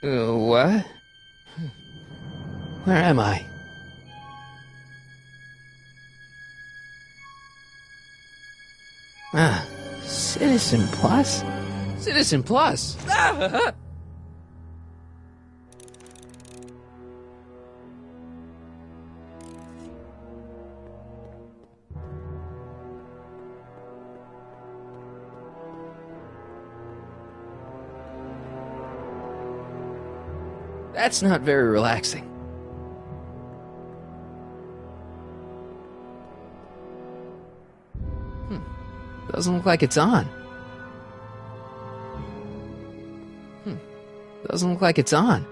What? Where am I? Ah, Citizen Plus? Citizen Plus! Ah! That's not very relaxing. Doesn't look like it's on. Doesn't look like it's on.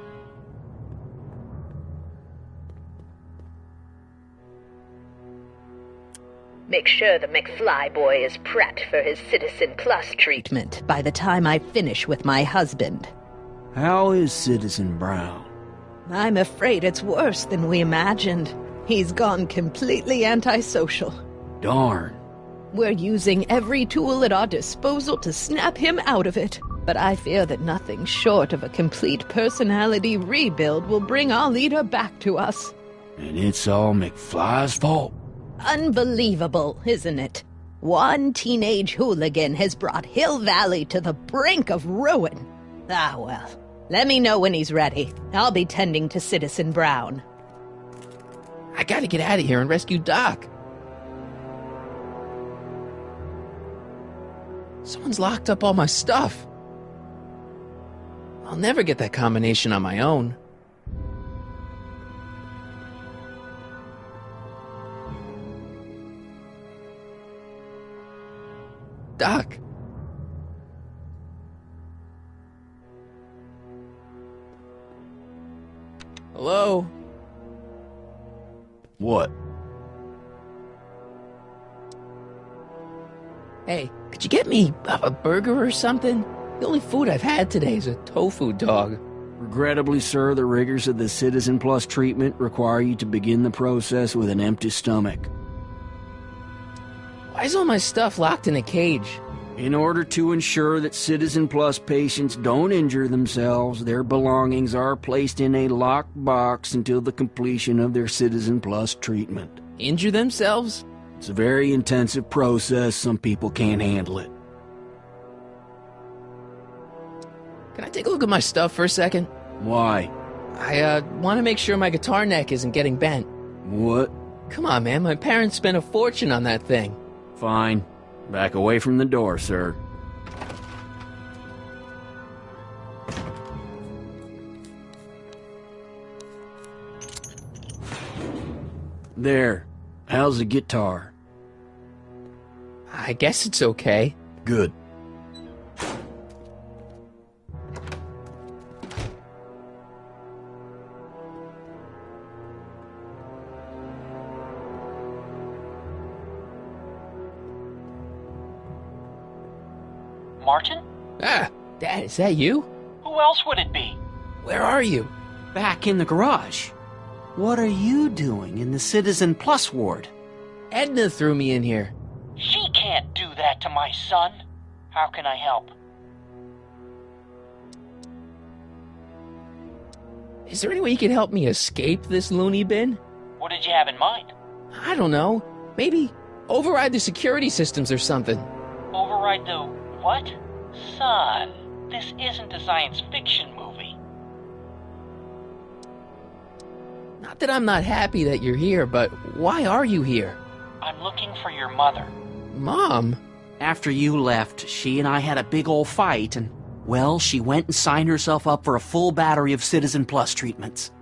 Make sure the McFly boy is prepped for his Citizen Plus treatment by the time I finish with my husband. How is Citizen Brown? I'm afraid it's worse than we imagined. He's gone completely antisocial. Darn. We're using every tool at our disposal to snap him out of it. But I fear that nothing short of a complete personality rebuild will bring our leader back to us. And it's all McFly's fault? Unbelievable, isn't it? One teenage hooligan has brought Hill Valley to the brink of ruin. Ah, well. Let me know when he's ready. I'll be tending to Citizen Brown. I gotta get out of here and rescue Doc. Someone's locked up all my stuff. I'll never get that combination on my own. Doc. Hello? What? Hey, could you get me a burger or something? The only food I've had today is a tofu dog. Regrettably, sir, the rigors of the Citizen Plus treatment require you to begin the process with an empty stomach. Why is all my stuff locked in a cage? In order to ensure that Citizen Plus patients don't injure themselves, their belongings are placed in a locked box until the completion of their Citizen Plus treatment. Injure themselves? It's a very intensive process. Some people can't handle it. Can I take a look at my stuff for a second? Why? I want to make sure my guitar neck isn't getting bent. What? Come on, man. My parents spent a fortune on that thing. Fine. Back away from the door, sir. There. How's the guitar? I guess it's okay. Good. Martin? Ah, Dad, is that you? Who else would it be? Where are you? Back in the garage. What are you doing in the Citizen Plus ward? Edna threw me in here. She can't do that to my son. How can I help? Is there any way you can help me escape this loony bin? What did you have in mind? I don't know. Maybe override the security systems or something. Override the what? Son, this isn't a science fiction movie. Not that I'm not happy that you're here, but why are you here? I'm looking for your mother. Mom? After you left, she and I had a big old fight, and, well, she went and signed herself up for a full battery of Citizen Plus treatments.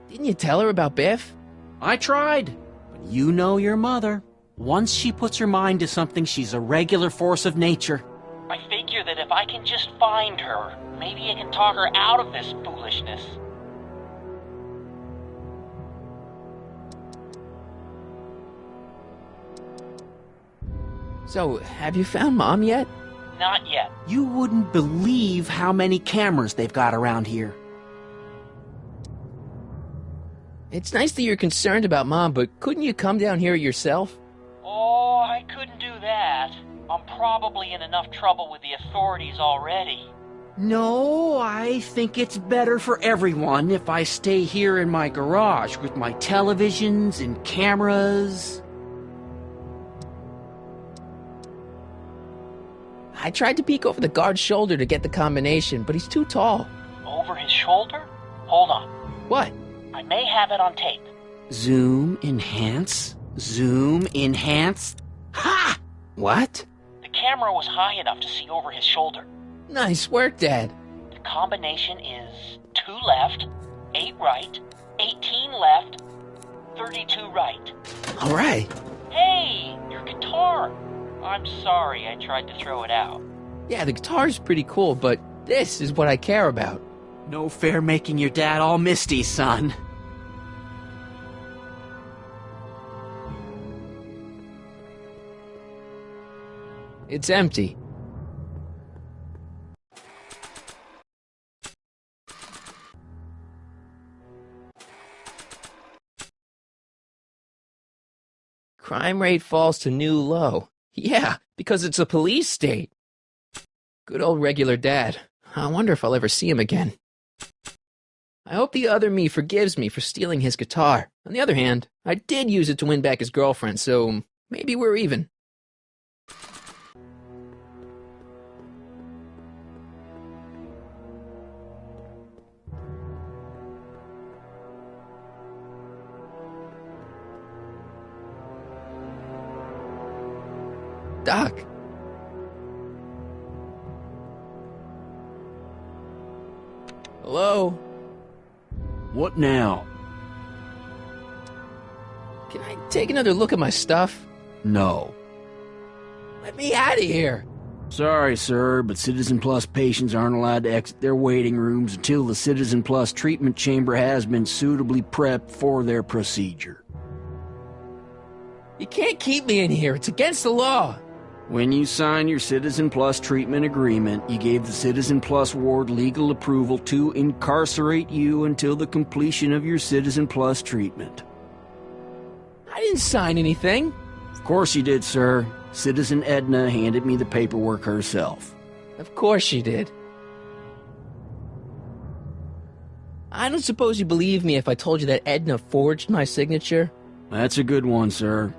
Didn't you tell her about Biff? I tried, but you know your mother. Once she puts her mind to something, she's a regular force of nature. I figure that if I can just find her, maybe I can talk her out of this foolishness. So, have you found Mom yet? Not yet. You wouldn't believe how many cameras they've got around here. It's nice that you're concerned about Mom, but couldn't you come down here yourself? Oh, I couldn't do that. I'm probably in enough trouble with the authorities already. No, I think it's better for everyone if I stay here in my garage with my televisions and cameras. I tried to peek over the guard's shoulder to get the combination, but he's too tall. Over his shoulder? Hold on. What? I may have it on tape. Zoom, enhance, zoom, enhance. Ha! What? The camera was high enough to see over his shoulder. Nice work, Dad. The combination is 2 left, 8 right, 18 left, 32 right. All right. Hey, your guitar! I'm sorry I tried to throw it out. Yeah, the guitar's pretty cool, but this is what I care about. No fair making your dad all misty, son. It's empty. Crime rate falls to new low. Yeah, because it's a police state. Good old regular Dad. I wonder if I'll ever see him again. I hope the other me forgives me for stealing his guitar. On the other hand, I did use it to win back his girlfriend, so maybe we're even. Doc. Hello? What now? Can I take another look at my stuff? No. Let me out of here. Sorry, sir, but Citizen Plus patients aren't allowed to exit their waiting rooms until the Citizen Plus treatment chamber has been suitably prepped for their procedure. You can't keep me in here. It's against the law. When you signed your Citizen Plus treatment agreement, you gave the Citizen Plus ward legal approval to incarcerate you until the completion of your Citizen Plus treatment. I didn't sign anything. Of course you did, sir. Citizen Edna handed me the paperwork herself. Of course she did. I don't suppose you believe me if I told you that Edna forged my signature? That's a good one, sir.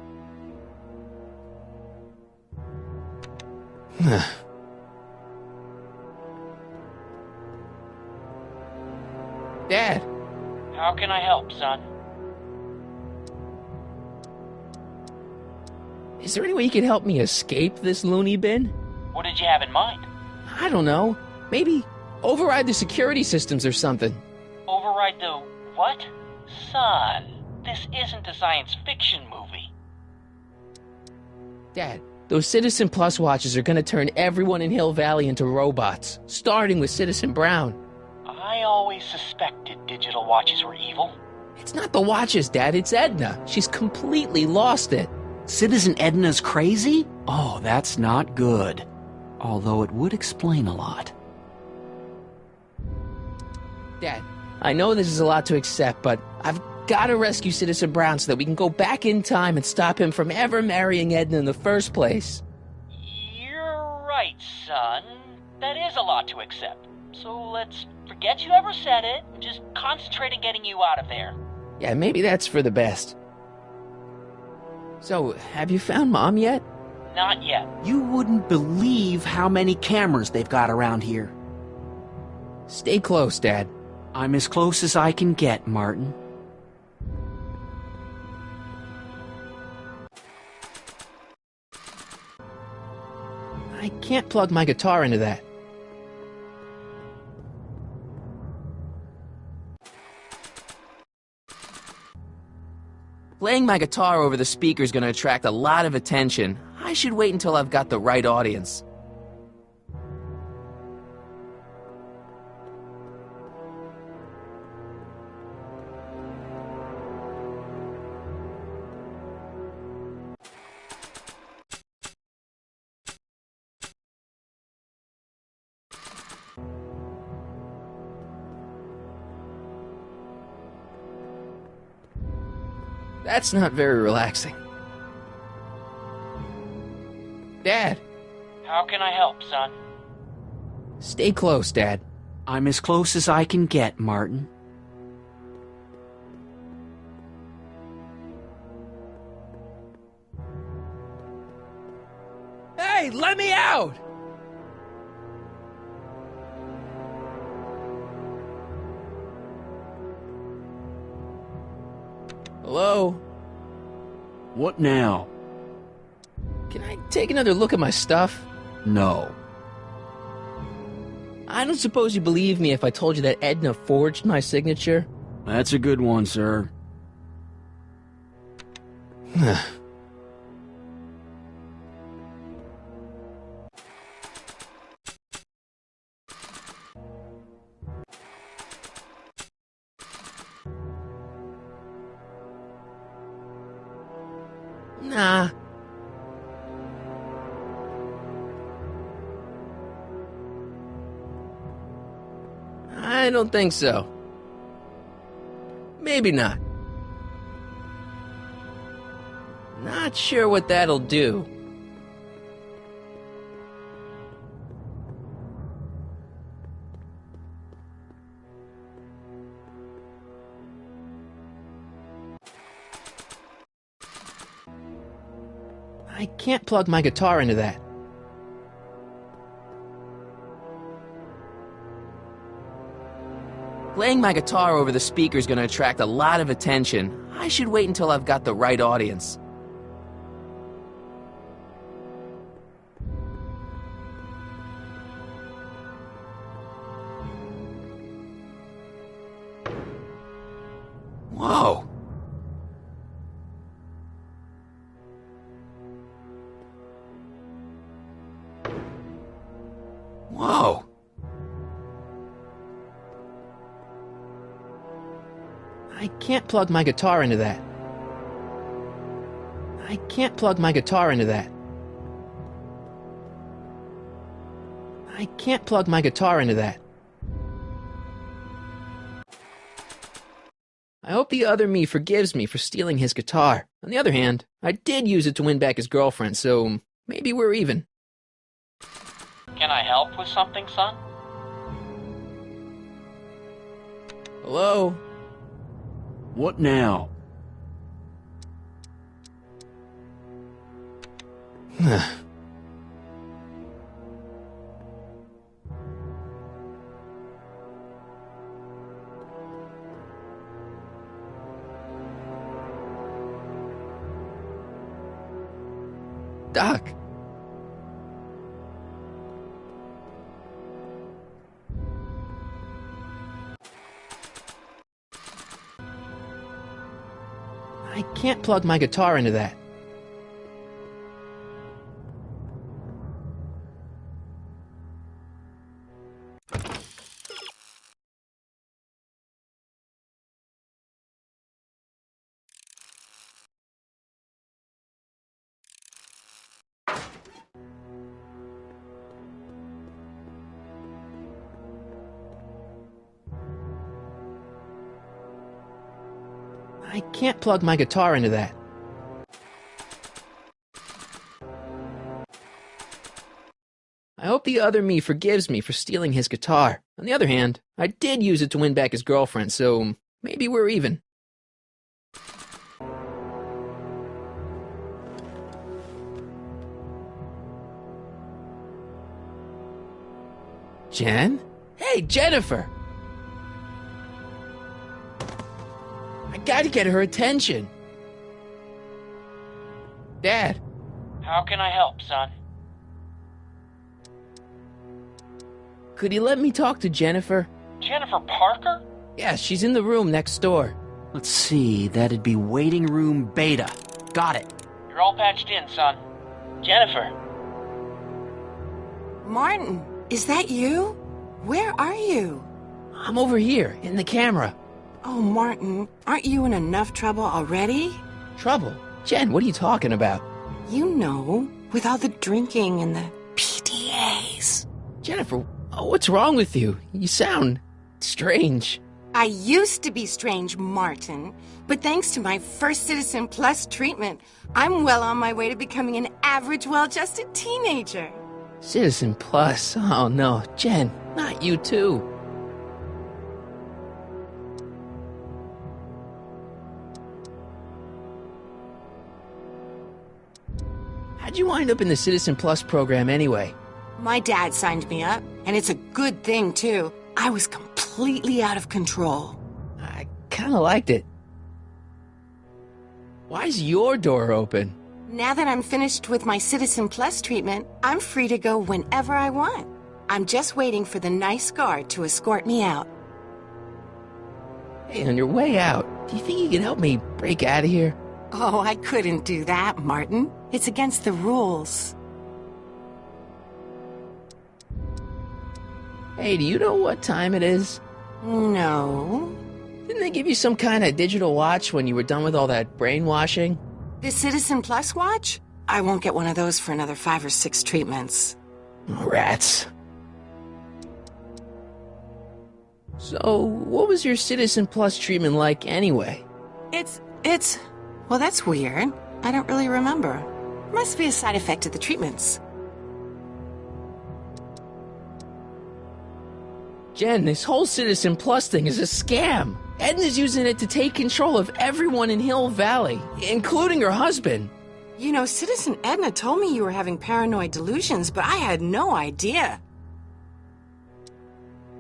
Dad, How can I help, son? is there any way you could help me escape this loony bin? What did you have in mind? I don't know. Maybe override the security systems or something. Override the what? Son, this isn't a science fiction movie. Dad, those Citizen Plus watches are gonna turn everyone in Hill Valley into robots, starting with Citizen Brown. I always suspected digital watches were evil. It's not the watches, Dad, it's Edna. She's completely lost it. Citizen Edna's crazy? Oh, that's not good. Although it would explain a lot. Dad, I know this is a lot to accept, but I've gotta rescue Citizen Brown so that we can go back in time and stop him from ever marrying Edna in the first place. You're right, son. That is a lot to accept. So let's forget you ever said it and just concentrate on getting you out of there. Yeah, maybe that's for the best. So, have you found Mom yet? Not yet. You wouldn't believe how many cameras they've got around here. Stay close, Dad. I'm as close as I can get, Martin. I can't plug my guitar into that. Playing my guitar over the speaker is going to attract a lot of attention. I should wait until I've got the right audience. That's not very relaxing. Dad, How can I help, son? Stay close, Dad. I'm as close as I can get, Martin. Hey, let me out! Hello? What now? Can I take another look at my stuff? No. I don't suppose you believe me if I told you that Edna forged my signature? That's a good one, sir. Nah. I don't think so. Maybe not. Not sure what that'll do. I can't plug my guitar into that. Playing my guitar over the speaker is going to attract a lot of attention. I should wait until I've got the right audience. Whoa. Whoa. I can't plug my guitar into that. I can't plug my guitar into that. I can't plug my guitar into that. I hope the other me forgives me for stealing his guitar. On the other hand, I did use it to win back his girlfriend, so maybe we're even. Can I help with something, son? Hello? What now? Doc. I can't plug my guitar into that. I can't plug my guitar into that. I hope the other me forgives me for stealing his guitar. On the other hand, I did use it to win back his girlfriend, so maybe we're even. Jen? Hey, Jennifer! I gotta get her attention. Dad. How can I help, son? Could you let me talk to Jennifer? Jennifer Parker? Yeah, she's in the room next door. Let's see, that'd be waiting room beta. Got it. You're all patched in, son. Jennifer. Martin, is that you? Where are you? I'm over here, in the camera. Oh, Martin, aren't you in enough trouble already? Trouble? Jen, what are you talking about? You know, with all the drinking and the PDAs. Jennifer, what's wrong with you? You sound strange. I used to be strange, Martin, but thanks to my First Citizen Plus treatment, I'm well on my way to becoming an average, well-adjusted teenager. Citizen Plus. Oh no, Jen, not you too. How'd you wind up in the Citizen Plus program anyway? My dad signed me up, and it's a good thing, too. I was completely out of control. I kinda liked it. Why's your door open? Now that I'm finished with my Citizen Plus treatment, I'm free to go whenever I want. I'm just waiting for the nice guard to escort me out. Hey, on your way out, do you think you can help me break out of here? Oh, I couldn't do that, Martin. It's against the rules. Hey, do you know what time it is? No. Didn't they give you some kind of digital watch when you were done with all that brainwashing? The Citizen Plus watch? I won't get one of those for another 5 or 6 treatments. Rats. So, what was your Citizen Plus treatment like anyway? Well, that's weird. I don't really remember. Must be a side effect of the treatments. Jen, this whole Citizen Plus thing is a scam. Edna's using it to take control of everyone in Hill Valley, including her husband. You know, Citizen Edna told me you were having paranoid delusions, but I had no idea.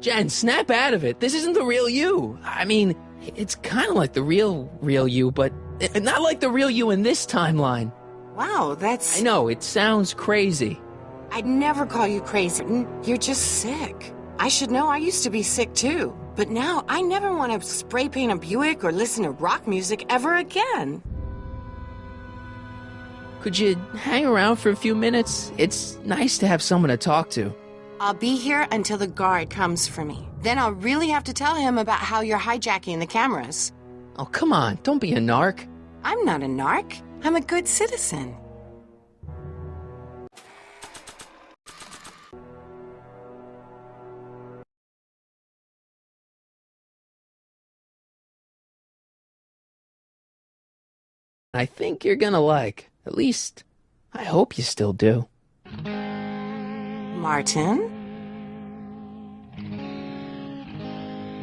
Jen, snap out of it. This isn't the real you. I mean, it's kind of like the real you, but not like the real you in this timeline. Wow, that's... I know, it sounds crazy. I'd never call you crazy. You're just sick. I should know. I used to be sick too. But now I never want to spray paint a Buick or listen to rock music ever again. Could you hang around for a few minutes? It's nice to have someone to talk to. I'll be here until the guard comes for me. Then I'll really have to tell him about how you're hijacking the cameras. Oh, come on, don't be a narc. I'm not a narc. I'm a good citizen. I think you're gonna like. At least, I hope you still do. Martin?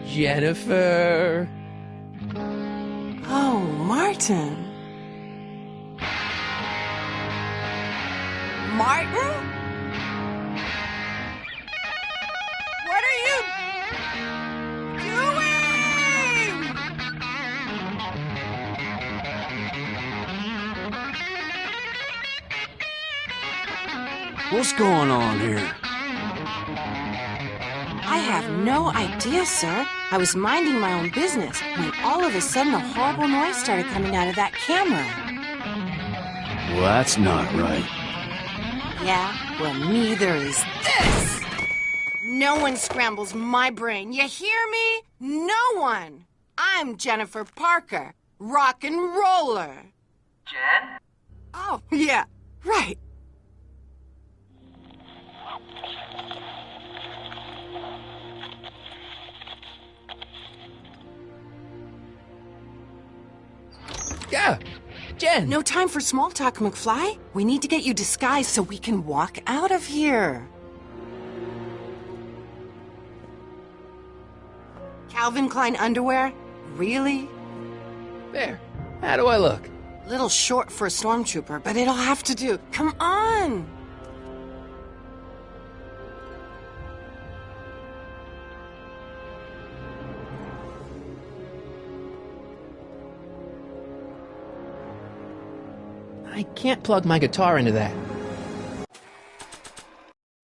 Jennifer. Oh, Martin. Martin? What are you doing? What's going on here? I have no idea, sir. I was minding my own business when all of a sudden a horrible noise started coming out of that camera. Well, that's not right. Yeah, well, neither is this. No one scrambles my brain. You hear me? No one. I'm Jennifer Parker, rock and roller. Jen? Oh, yeah, right. Yeah, Jen. No time for small talk, McFly. We need to get you disguised so we can walk out of here. Calvin Klein underwear? Really? There. How do I look? Little short for a stormtrooper, but it'll have to do. Come on! I can't plug my guitar into that.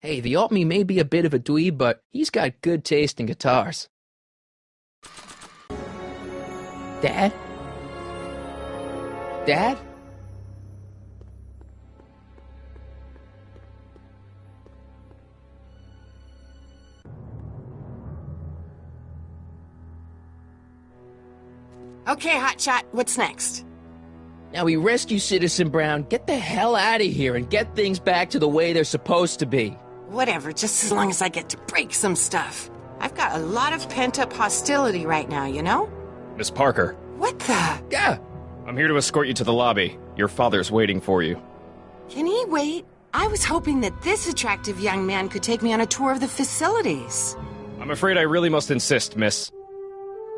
Hey, the alt-me may be a bit of a dweeb, but he's got good taste in guitars. Dad? Dad? Okay, Hotshot, what's next? Now we rescue Citizen Brown, get the hell out of here, and get things back to the way they're supposed to be. Whatever, just as long as I get to break some stuff. I've got a lot of pent-up hostility right now, you know? Miss Parker, What the? Yeah, I'm here to escort you to the lobby. Your father's waiting for you. Can he wait? I was hoping that this attractive young man could take me on a tour of the facilities. I'm afraid I really must insist, miss.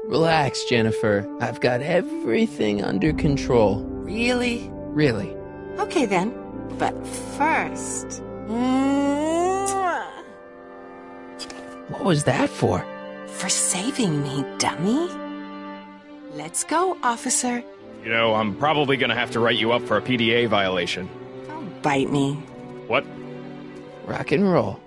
Relax, Jennifer. I've got everything under control. Really? Really. Okay then. But first... Mwah. What was that for? For saving me, dummy. Let's go, officer. You know, I'm probably gonna have to write you up for a PDA violation. Don't bite me. What? Rock and roll.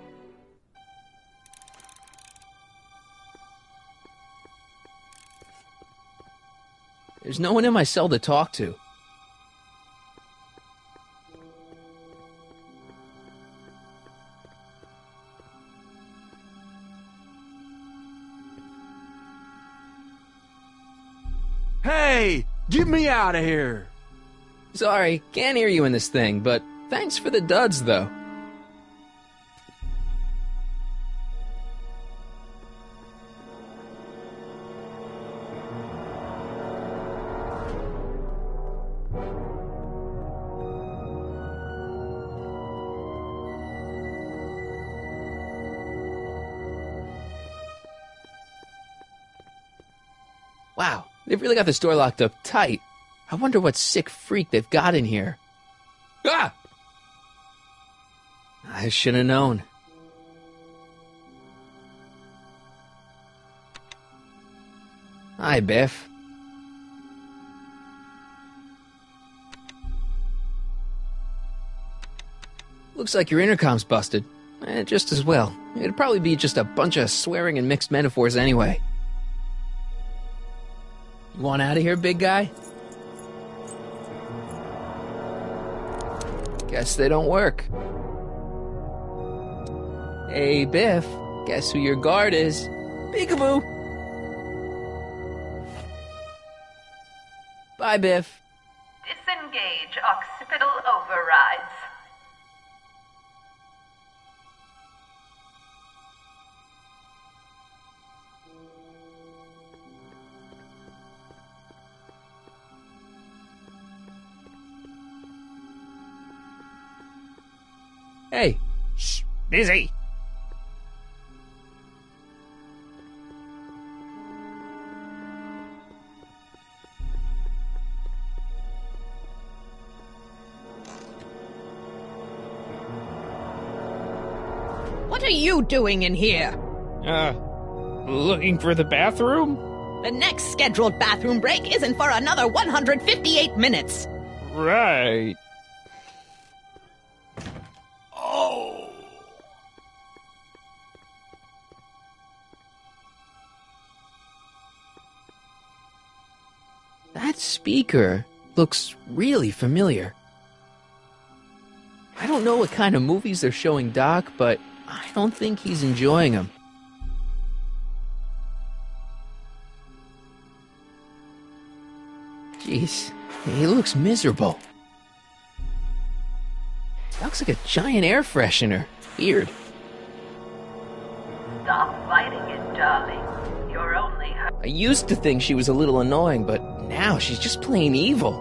There's no one in my cell to talk to. Hey, get me out of here. Sorry, can't hear you in this thing, but thanks for the duds, though. Wow, they've really got this door locked up tight. I wonder what sick freak they've got in here. Ah! I should have known. Hi, Biff. Looks like your intercom's busted. Just as well. It'd probably be just a bunch of swearing and mixed metaphors anyway. You want out of here, big guy? Guess they don't work. Hey, Biff. Guess who your guard is? Peekaboo! Bye, Biff. Disengage occipital overrides. Hey. Shh, busy. What are you doing in here? Looking for the bathroom? The next scheduled bathroom break isn't for another 158 minutes. Right. That speaker looks really familiar. I don't know what kind of movies they're showing Doc, but I don't think he's enjoying them. Jeez, he looks miserable. Looks like a giant air freshener. Weird. Stop fighting it, darling. You're only hurt. I used to think she was a little annoying, but now she's just plain evil.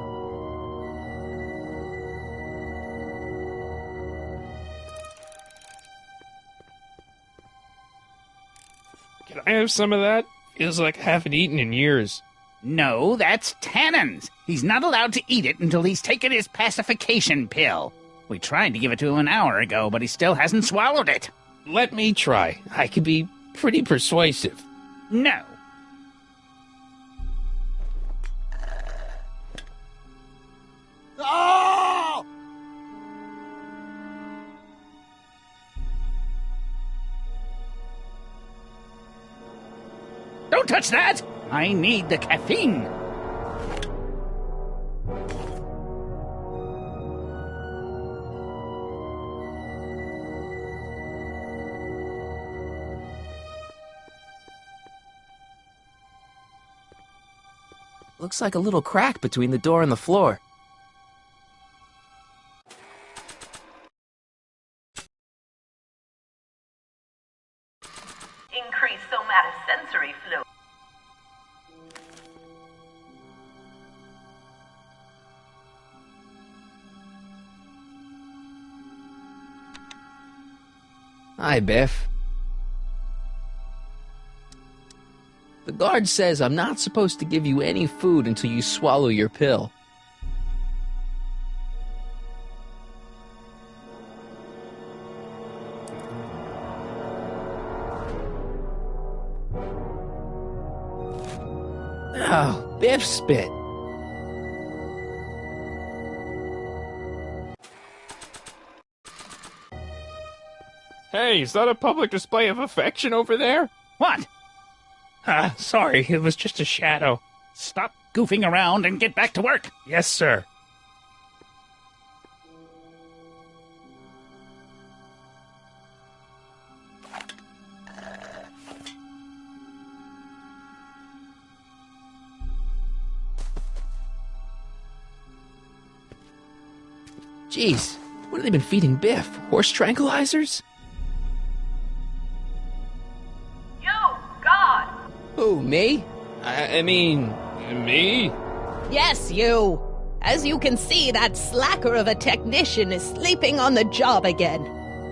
Can I have some of that? Feels like I haven't eaten in years. No, that's Tannen's. He's not allowed to eat it until he's taken his pacification pill. We tried to give it to him an hour ago, but he still hasn't swallowed it. Let me try. I could be pretty persuasive. No. Oh! Don't touch that! I need the caffeine. Looks like a little crack between the door and the floor. Increase somatosensory flow. Hi, Biff. The guard says I'm not supposed to give you any food until you swallow your pill. Oh, Biff spit. Hey, is that a public display of affection over there? What? Sorry, it was just a shadow. Stop goofing around and get back to work. Yes, sir. Jeez, what have they been feeding Biff? Horse tranquilizers? You, God! Who, me? I mean, Me? Yes, you. As you can see, that slacker of a technician is sleeping on the job again.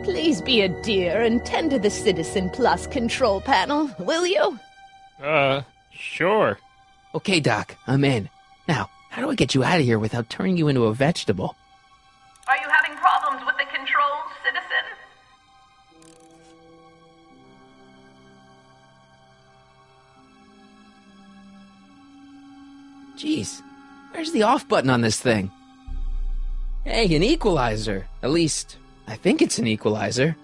Please be a dear and tend to the Citizen Plus control panel, will you? Sure. Okay, Doc, I'm in. Now, how do I get you out of here without turning you into a vegetable? Are you having problems with the controls, citizen? Jeez, where's the off button on this thing? Hey, an equalizer. At least, I think it's an equalizer.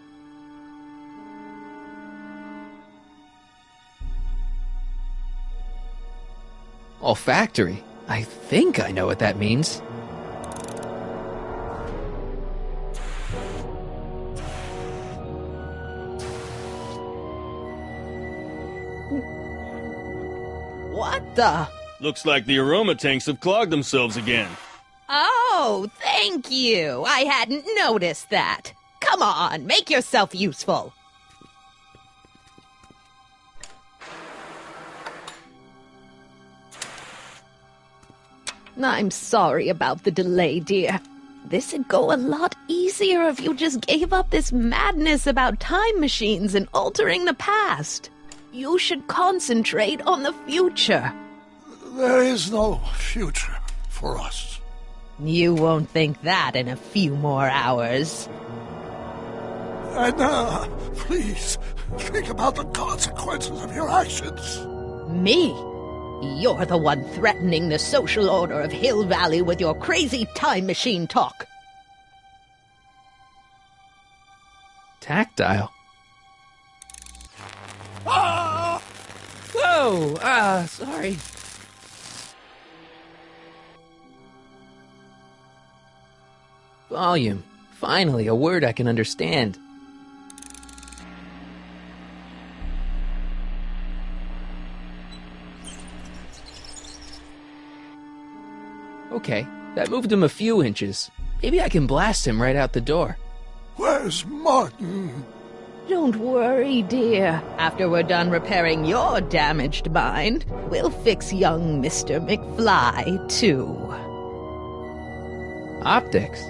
Olfactory. I think I know what that means. What the? Looks like the aroma tanks have clogged themselves again. Oh, thank you. I hadn't noticed that. Come on, make yourself useful. I'm sorry about the delay, dear. This'd go a lot easier if you just gave up this madness about time machines and altering the past. You should concentrate on the future. There is no future for us. You won't think that in a few more hours. Edna, please, think about the consequences of your actions. Me? You're the one threatening the social order of Hill Valley with your crazy time machine talk. Tactile. Ah! Whoa! Sorry. Volume. Finally, a word I can understand. Okay, that moved him a few inches. Maybe I can blast him right out the door. Where's Martin? Don't worry, dear. After we're done repairing your damaged mind, we'll fix young Mr. McFly, too. Optics.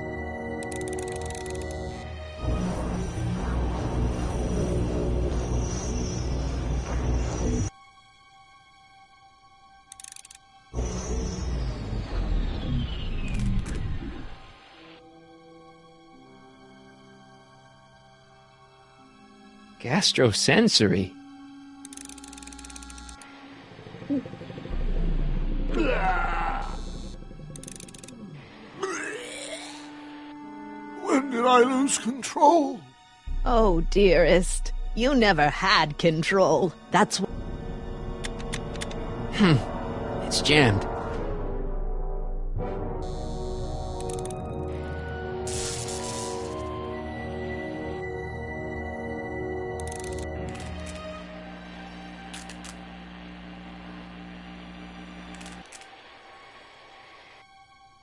Gastrosensory. When did I lose control? Oh, dearest, you never had control. That's It's jammed.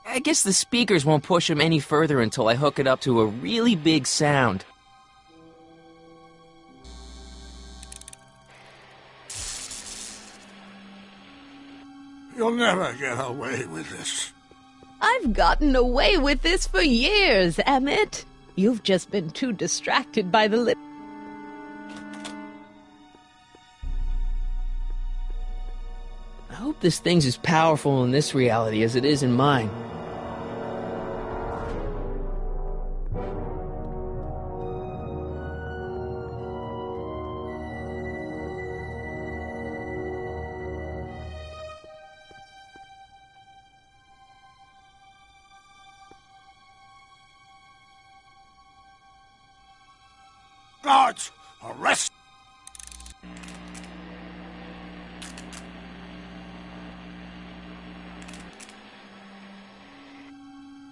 I guess the speakers won't push him any further until I hook it up to a really big sound. You'll never get away with this. I've gotten away with this for years, Emmett. You've just been too distracted by the hope this thing's as powerful in this reality as it is in mine. Guards, arrest!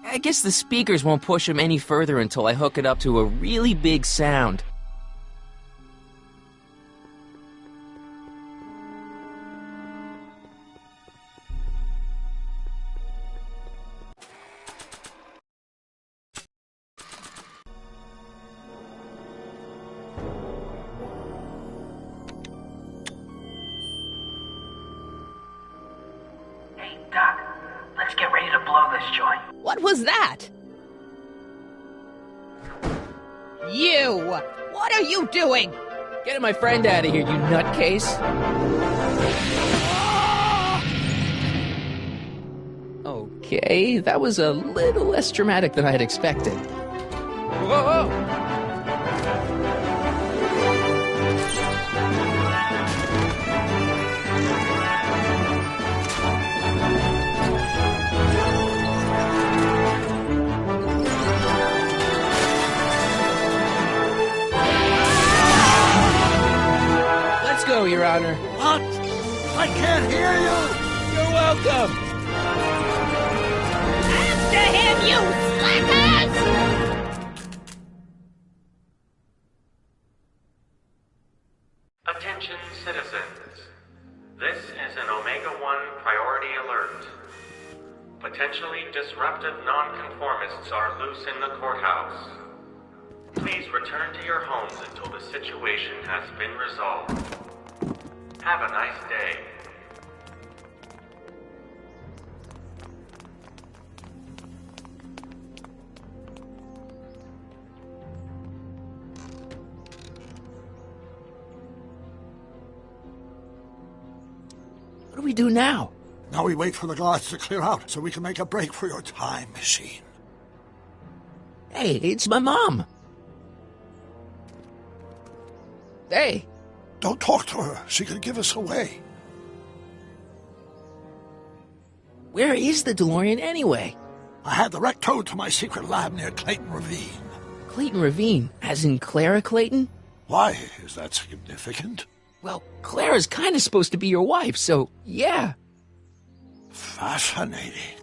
I guess the speakers won't push him any further until I hook it up to a really big sound. Hey, Doc, let's get ready to blow this joint. What was that? You! What are you doing? Getting my friend out of here, you nutcase. Okay, that was a little less dramatic than I had expected. Whoa! Let's go, Your Honor. What? I can't hear you! You're welcome! After him, you slackers! Attention citizens. This is an Omega-1 priority alert. Potentially disruptive nonconformists are loose in the courthouse. Please return to your homes until the situation has been resolved. Have a nice day. What do we do now? Now we wait for the guards to clear out so we can make a break for your time machine. Hey, it's my mom. Hey. Don't talk to her. She could give us away. Where is the DeLorean anyway? I had the wreck towed to my secret lab near Clayton Ravine. Clayton Ravine? As in Clara Clayton? Why is that significant? Well, Clara's kind of supposed to be your wife, so yeah. Fascinating.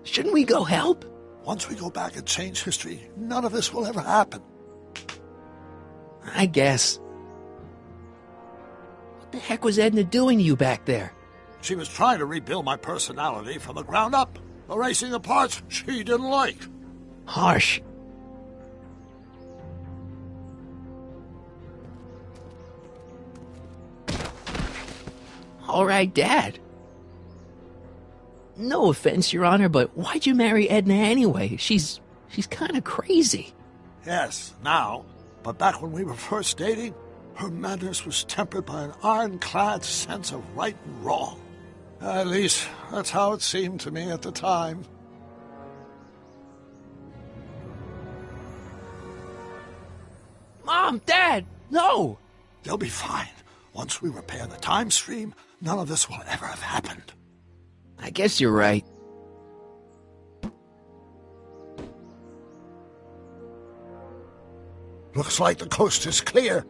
Shouldn't we go help? Once we go back and change history, none of this will ever happen. I guess. What the heck was Edna doing to you back there? She was trying to rebuild my personality from the ground up, erasing the parts she didn't like. Harsh. All right, Dad. No offense, Your Honor, but why'd you marry Edna anyway? She's kind of crazy. Yes, now. But back when we were first dating, her madness was tempered by an ironclad sense of right and wrong. At least, that's how it seemed to me at the time. Mom, Dad, no! They'll be fine. Once we repair the time stream, none of this will ever have happened. I guess you're right. Looks like the coast is clear.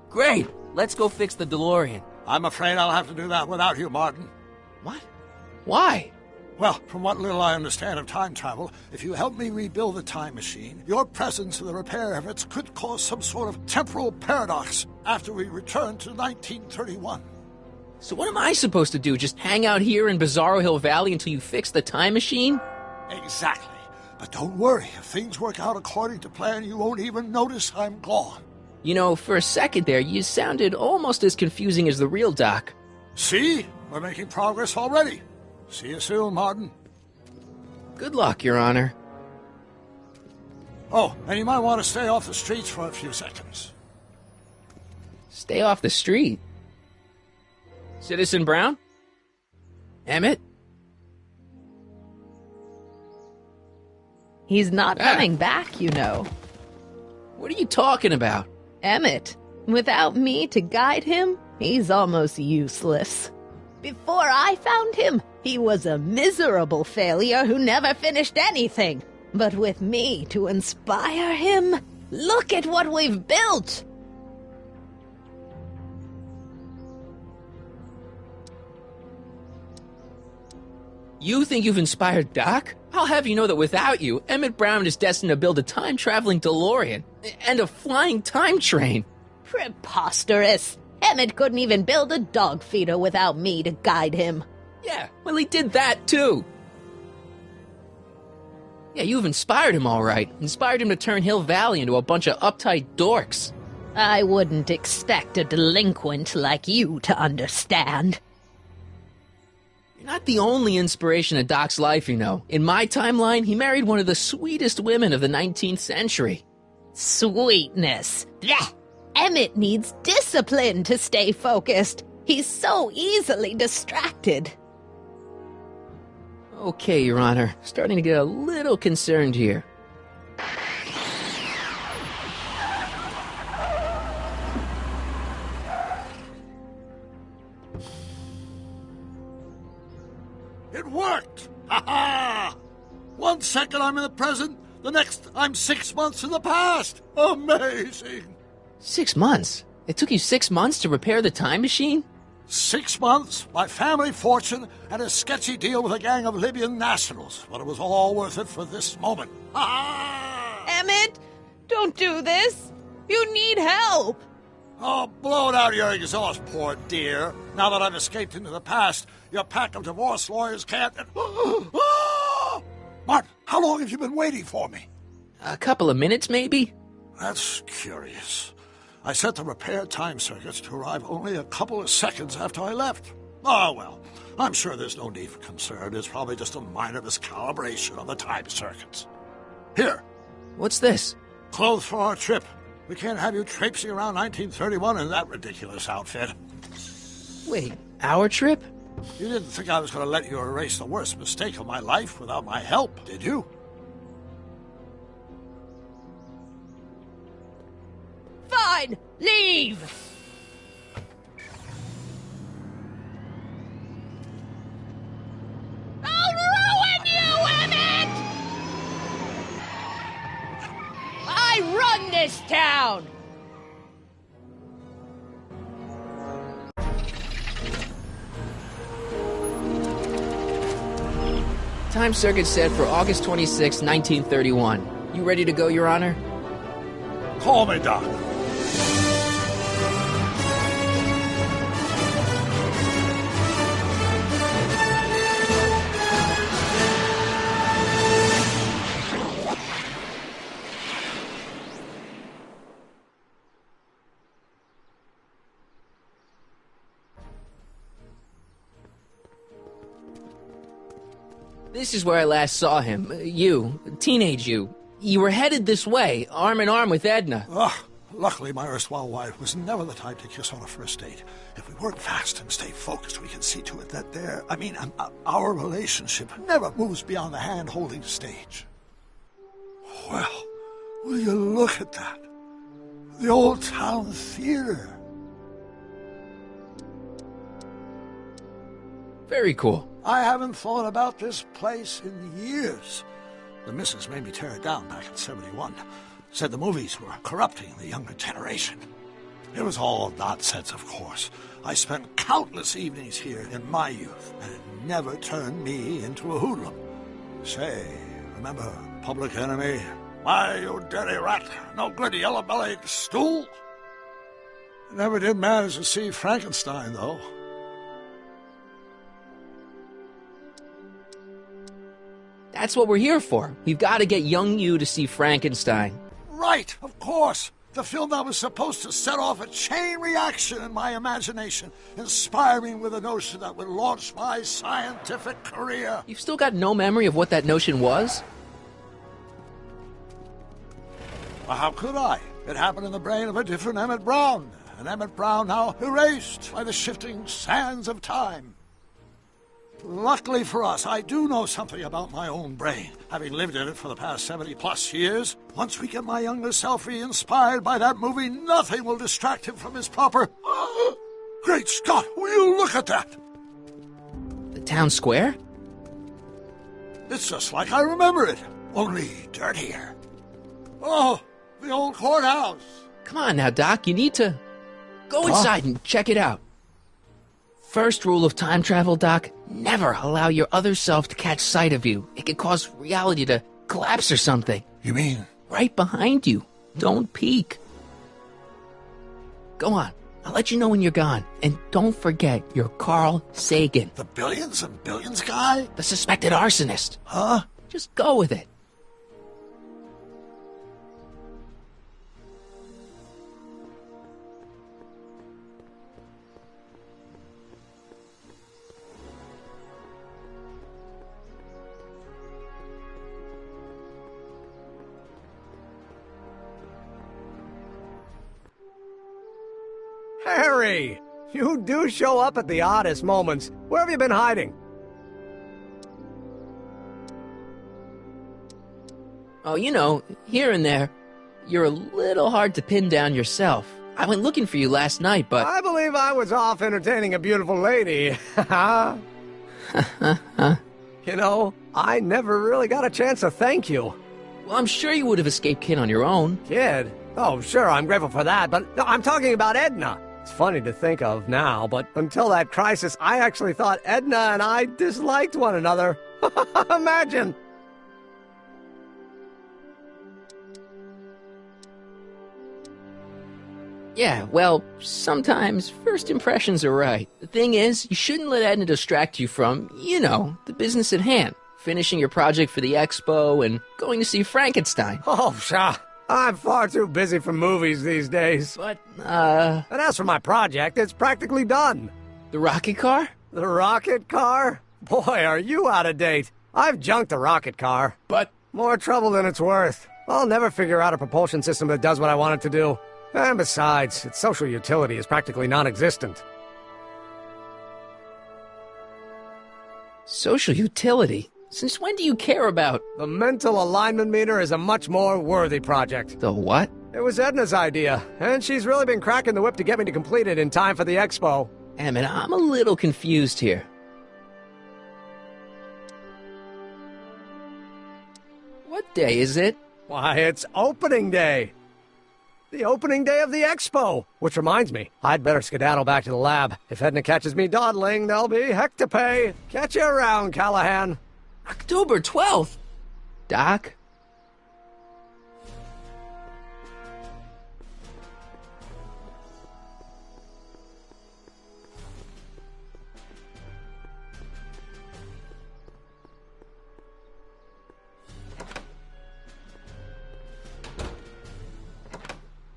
Great! Let's go fix the DeLorean. I'm afraid I'll have to do that without you, Martin. What? Why? Well, from what little I understand of time travel, if you help me rebuild the time machine, your presence in the repair efforts could cause some sort of temporal paradox after we return to 1931. So what am I supposed to do? Just hang out here in Bizarro Hill Valley until you fix the time machine? Exactly. But don't worry, if things work out according to plan, you won't even notice I'm gone. You know, for a second there, you sounded almost as confusing as the real Doc. See? We're making progress already. See you soon, Martin. Good luck, Your Honor. Oh, and you might want to stay off the streets for a few seconds. Stay off the street. Citizen Brown? Emmett? He's not coming back, you know. What are you talking about? Emmett, without me to guide him, he's almost useless. Before I found him, he was a miserable failure who never finished anything. But with me to inspire him, look at what we've built! You think you've inspired Doc? I'll have you know that without you, Emmett Brown is destined to build a time-traveling DeLorean and a flying time train. Preposterous! Emmett couldn't even build a dog feeder without me to guide him. Yeah, well, he did that too. Yeah, you've inspired him all right. Inspired him to turn Hill Valley into a bunch of uptight dorks. I wouldn't expect a delinquent like you to understand. You're not the only inspiration of Doc's life, you know. In my timeline, he married one of the sweetest women of the 19th century. Sweetness. Blech. Emmett needs discipline to stay focused. He's so easily distracted. Okay, Your Honor. Starting to get a little concerned here. It worked! Ha ha! 1 second I'm in the present, the next I'm 6 months in the past. Amazing! 6 months? It took you 6 months to repair the time machine? 6 months, my family fortune, and a sketchy deal with a gang of Libyan nationals. But it was all worth it for this moment. Ha! Emmett, don't do this. You need help. Oh, blow it out your exhaust, poor dear. Now that I've escaped into the past, your pack of divorce lawyers can't... Martin, how long have you been waiting for me? A couple of minutes, maybe? That's curious. I set the repair time circuits to arrive only a couple of seconds after I left. Oh, well, I'm sure there's no need for concern. It's probably just a minor miscalibration on the time circuits. Here. What's this? Clothes for our trip. We can't have you traipsing around 1931 in that ridiculous outfit. Wait, our trip? You didn't think I was going to let you erase the worst mistake of my life without my help, did you? Fine, leave! I'll ruin you, Emmett! I run this town! Time circuit set for August 26, 1931. You ready to go, Your Honor? Call me, Doc. This is where I last saw him. You, teenage you. You were headed this way, arm in arm with Edna. Luckily, my erstwhile wife was never the type to kiss on a first date. If we work fast and stay focused, we can see to it that our relationship never moves beyond the hand-holding stage. Well, will you look at that? The Old Town Theater. Very cool. I haven't thought about this place in years. The missus made me tear it down back in '71. Said the movies were corrupting the younger generation. It was all nonsense, of course. I spent countless evenings here in my youth, and it never turned me into a hoodlum. Say, remember Public Enemy? Why, you dirty rat, no good yellow-bellied stool? I never did manage to see Frankenstein, though. That's what we're here for. We've got to get young you to see Frankenstein. Right, of course. The film that was supposed to set off a chain reaction in my imagination, inspiring with a notion that would launch my scientific career. You've still got no memory of what that notion was? Well, how could I? It happened in the brain of a different Emmett Brown. and Emmett Brown now erased by the shifting sands of time. Luckily for us, I do know something about my own brain, having lived in it for the past 70-plus years. Once we get my younger self re-inspired by that movie, nothing will distract him from his proper... Great Scott, will you look at that? The town square? It's just like I remember it, only dirtier. Oh, the old courthouse. Come on now, Doc, you need to go inside and check it out. First rule of time travel, Doc, never allow your other self to catch sight of you. It could cause reality to collapse or something. You mean? Right behind you. Don't peek. Go on. I'll let you know when you're gone. And don't forget, you're Carl Sagan. The billions and billions guy? The suspected arsonist. Huh? Just go with it. Harry! You do show up at the oddest moments. Where have you been hiding? Oh, you know, here and there. You're a little hard to pin down yourself. I went looking for you last night, but... I believe I was off entertaining a beautiful lady. You know, I never really got a chance to thank you. Well, I'm sure you would have escaped Kid on your own. Kid? Oh, sure, I'm grateful for that, but no, I'm talking about Edna. It's funny to think of now, but until that crisis, I actually thought Edna and I disliked one another. Imagine! Yeah, well, sometimes first impressions are right. The thing is, you shouldn't let Edna distract you from, you know, the business at hand. Finishing your project for the expo and going to see Frankenstein. Oh, pshaw. I'm far too busy for movies these days. But, And as for my project, it's practically done. The rocket car? The rocket car? Boy, are you out of date. I've junked the rocket car. But... More trouble than it's worth. I'll never figure out a propulsion system that does what I want it to do. And besides, its social utility is practically non-existent. Social utility? Since when do you care about... The mental alignment meter is a much more worthy project. The what? It was Edna's idea, and she's really been cracking the whip to get me to complete it in time for the expo. Emmett, I'm a little confused here. What day is it? Why, it's opening day. The opening day of the expo. Which reminds me, I'd better skedaddle back to the lab. If Edna catches me dawdling, there'll be heck to pay. Catch you around, Callahan. October 12th? Doc?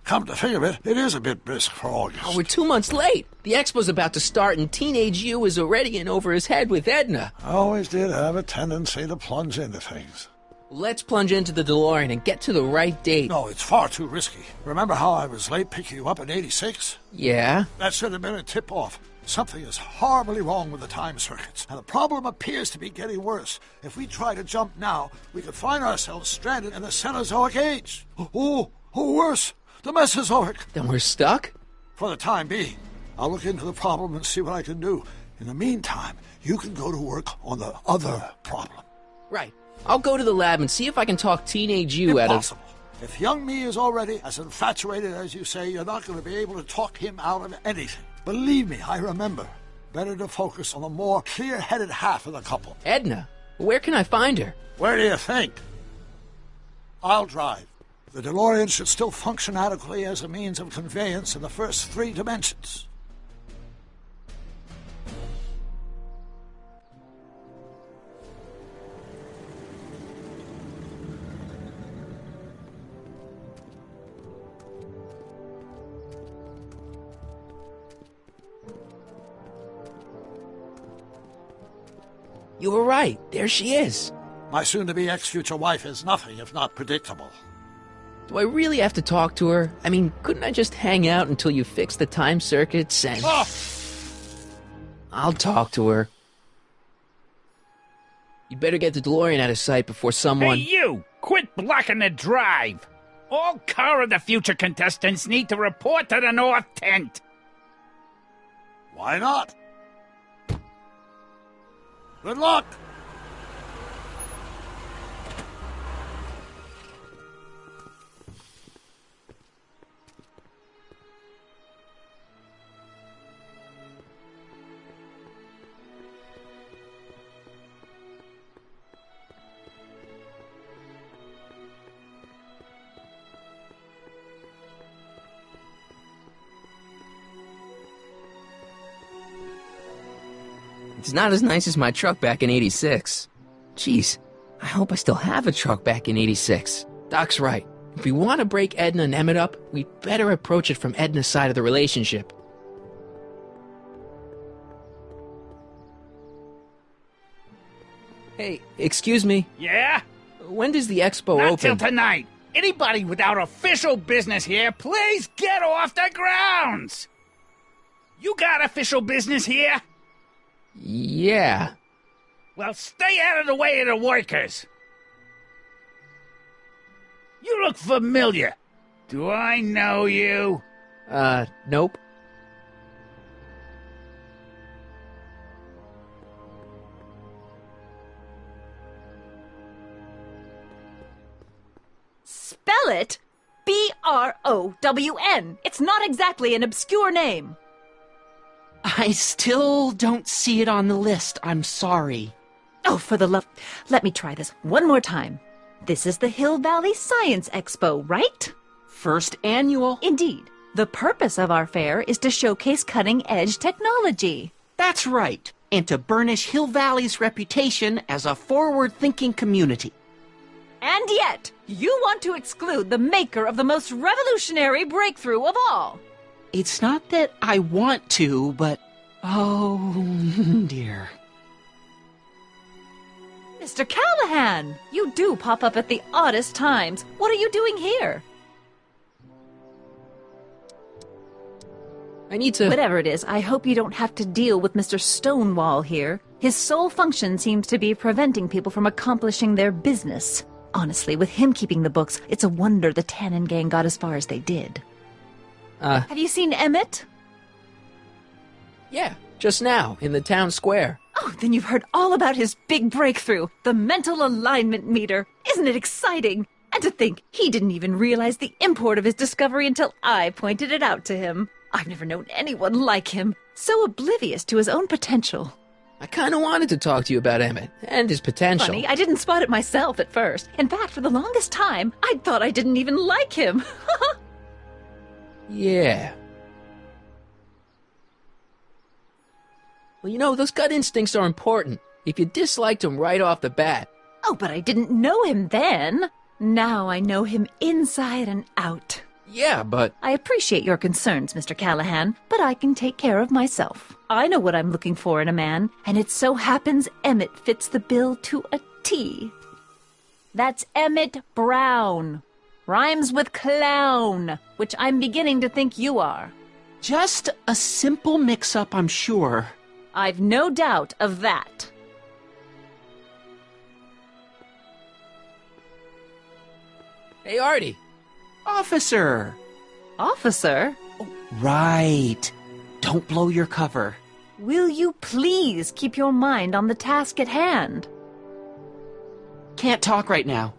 Come to think of it, it is a bit brisk for August. Oh, we're 2 months late. The expo's about to start and teenage you is already in over his head with Edna. I always did have a tendency to plunge into things. Let's plunge into the DeLorean and get to the right date. No, it's far too risky. Remember how I was late picking you up in '86? Yeah? That should have been a tip-off. Something is horribly wrong with the time circuits, and the problem appears to be getting worse. If we try to jump now, we could find ourselves stranded in the Cenozoic Age. Oh, worse, the Mesozoic. Then we're stuck? For the time being. I'll look into the problem and see what I can do. In the meantime, you can go to work on the other problem. Right. I'll go to the lab and see if I can talk teenage you out of... Impossible. If young me is already as infatuated as you say, you're not going to be able to talk him out of anything. Believe me, I remember. Better to focus on the more clear-headed half of the couple. Edna? Where can I find her? Where do you think? I'll drive. The DeLorean should still function adequately as a means of conveyance in the first 3 dimensions. You were right. There she is. My soon-to-be ex-future wife is nothing if not predictable. Do I really have to talk to her? I mean, couldn't I just hang out until you fix the time circuits and... Oh! I'll talk to her. You'd better get the DeLorean out of sight before someone... Hey, you! Quit blocking the drive! All Car of the Future contestants need to report to the North Tent! Why not? Good luck! It's not as nice as my truck back in '86. Jeez, I hope I still have a truck back in '86. Doc's right. If we want to break Edna and Emmett up, we'd better approach it from Edna's side of the relationship. Hey, excuse me. Yeah? When does the expo Not open? till tonight. Anybody without official business here, please get off the grounds! You got official business here? Yeah. Well, stay out of the way of the workers. You look familiar. Do I know you? Nope. Spell it B-R-O-W-N. It's not exactly an obscure name. I still don't see it on the list. I'm sorry. Oh, for the love... Let me try this one more time. This is the Hill Valley Science Expo, right? First annual. Indeed. The purpose of our fair is to showcase cutting-edge technology. That's right. And to burnish Hill Valley's reputation as a forward-thinking community. And yet, you want to exclude the maker of the most revolutionary breakthrough of all. It's not that I want to, but... oh, dear. Mr. Callahan, you do pop up at the oddest times. What are you doing here? I need to... Whatever it is, I hope you don't have to deal with Mr. Stonewall here. His sole function seems to be preventing people from accomplishing their business. Honestly, with him keeping the books, it's a wonder the Tannen gang got as far as they did. Have you seen Emmett? Yeah, just now, in the town square. Oh, then you've heard all about his big breakthrough, the mental alignment meter. Isn't it exciting? And to think, he didn't even realize the import of his discovery until I pointed it out to him. I've never known anyone like him, so oblivious to his own potential. I kind of wanted to talk to you about Emmett and his potential. Funny, I didn't spot it myself at first. In fact, for the longest time, I thought I didn't even like him. Yeah. Well, you know, those gut instincts are important. If you disliked him right off the bat. Oh, but I didn't know him then. Now I know him inside and out. Yeah, but... I appreciate your concerns, Mr. Callahan, but I can take care of myself. I know what I'm looking for in a man, and it so happens Emmett fits the bill to a T. That's Emmett Brown. Rhymes with clown, which I'm beginning to think you are. Just a simple mix-up, I'm sure. I've no doubt of that. Hey, Artie. Officer. Officer? Oh, right. Don't blow your cover. Will you please keep your mind on the task at hand? Can't talk right now.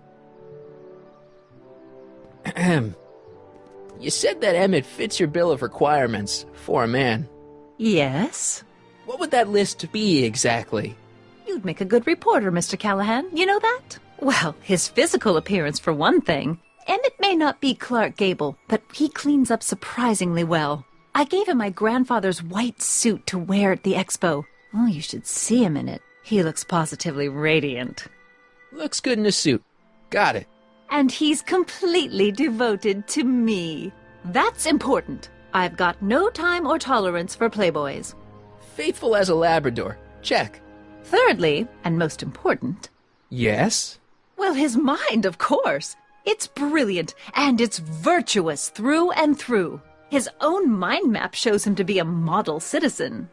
Ahem. You said that Emmett fits your bill of requirements for a man. Yes? What would that list be exactly? You'd make a good reporter, Mr. Callahan. You know that? Well, his physical appearance for one thing. Emmett may not be Clark Gable, but he cleans up surprisingly well. I gave him my grandfather's white suit to wear at the expo. Oh, you should see him in it. He looks positively radiant. Looks good in a suit. Got it. And he's completely devoted to me. That's important. I've got no time or tolerance for playboys. Faithful as a Labrador. Check. Thirdly, and most important... Yes? Well, his mind, of course. It's brilliant, and it's virtuous through and through. His own mind map shows him to be a model citizen.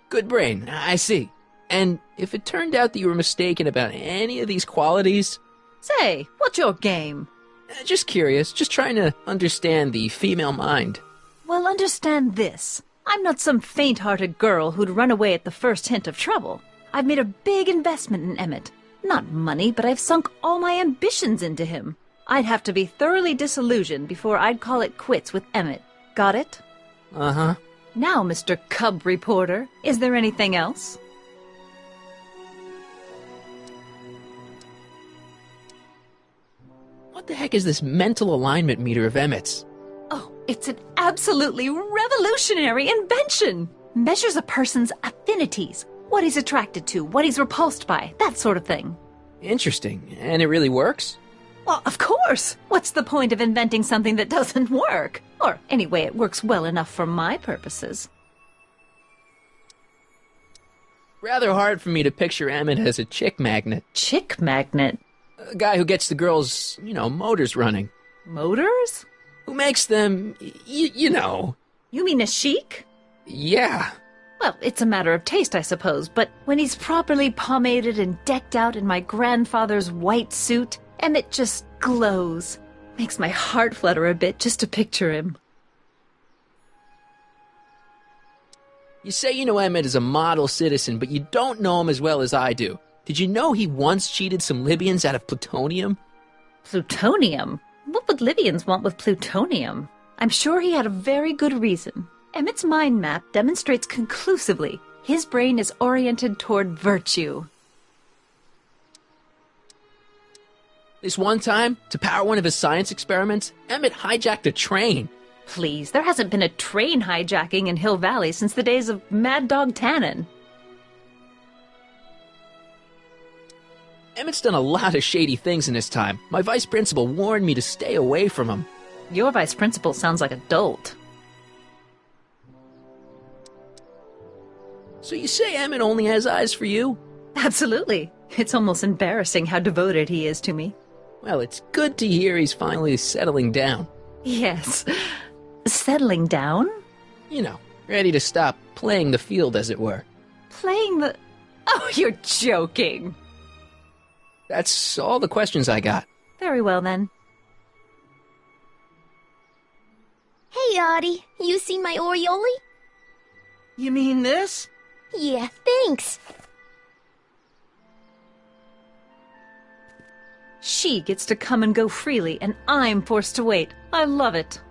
Good brain, I see. And if it turned out that you were mistaken about any of these qualities... Say, what's your game? Just curious, just trying to understand the female mind. Well, understand this. I'm not some faint-hearted girl who'd run away at the first hint of trouble. I've made a big investment in Emmett. Not money, but I've sunk all my ambitions into him. I'd have to be thoroughly disillusioned before I'd call it quits with Emmett. Got it? Uh-huh. Now, Mr. Cub Reporter, is there anything else? What the heck is this mental alignment meter of Emmett's? Oh, it's an absolutely revolutionary invention! Measures a person's affinities, what he's attracted to, what he's repulsed by, that sort of thing. Interesting. And it really works? Well, of course! What's the point of inventing something that doesn't work? Or, anyway, it works well enough for my purposes. Rather hard for me to picture Emmett as a chick magnet. Chick magnet? A guy who gets the girls, motors running. Motors? Who makes them, you know. You mean a chic? Yeah. Well, it's a matter of taste, I suppose, but when he's properly pomaded and decked out in my grandfather's white suit, Emmett just glows. Makes my heart flutter a bit just to picture him. You say you know Emmett is a model citizen, but you don't know him as well as I do. Did you know he once cheated some Libyans out of plutonium? Plutonium? What would Libyans want with plutonium? I'm sure he had a very good reason. Emmett's mind map demonstrates conclusively his brain is oriented toward virtue. This one time, to power one of his science experiments, Emmett hijacked a train. Please, there hasn't been a train hijacking in Hill Valley since the days of Mad Dog Tannen. Emmett's done a lot of shady things in his time. My vice principal warned me to stay away from him. Your vice principal sounds like a dolt. So you say Emmett only has eyes for you? Absolutely. It's almost embarrassing how devoted he is to me. Well, it's good to hear he's finally settling down. Yes. Settling down? Ready to stop playing the field, as it were. Playing the... Oh, you're joking. That's all the questions I got. Very well, then. Hey, Audie. You seen my Oriole? You mean this? Yeah, thanks. She gets to come and go freely, and I'm forced to wait. I love it.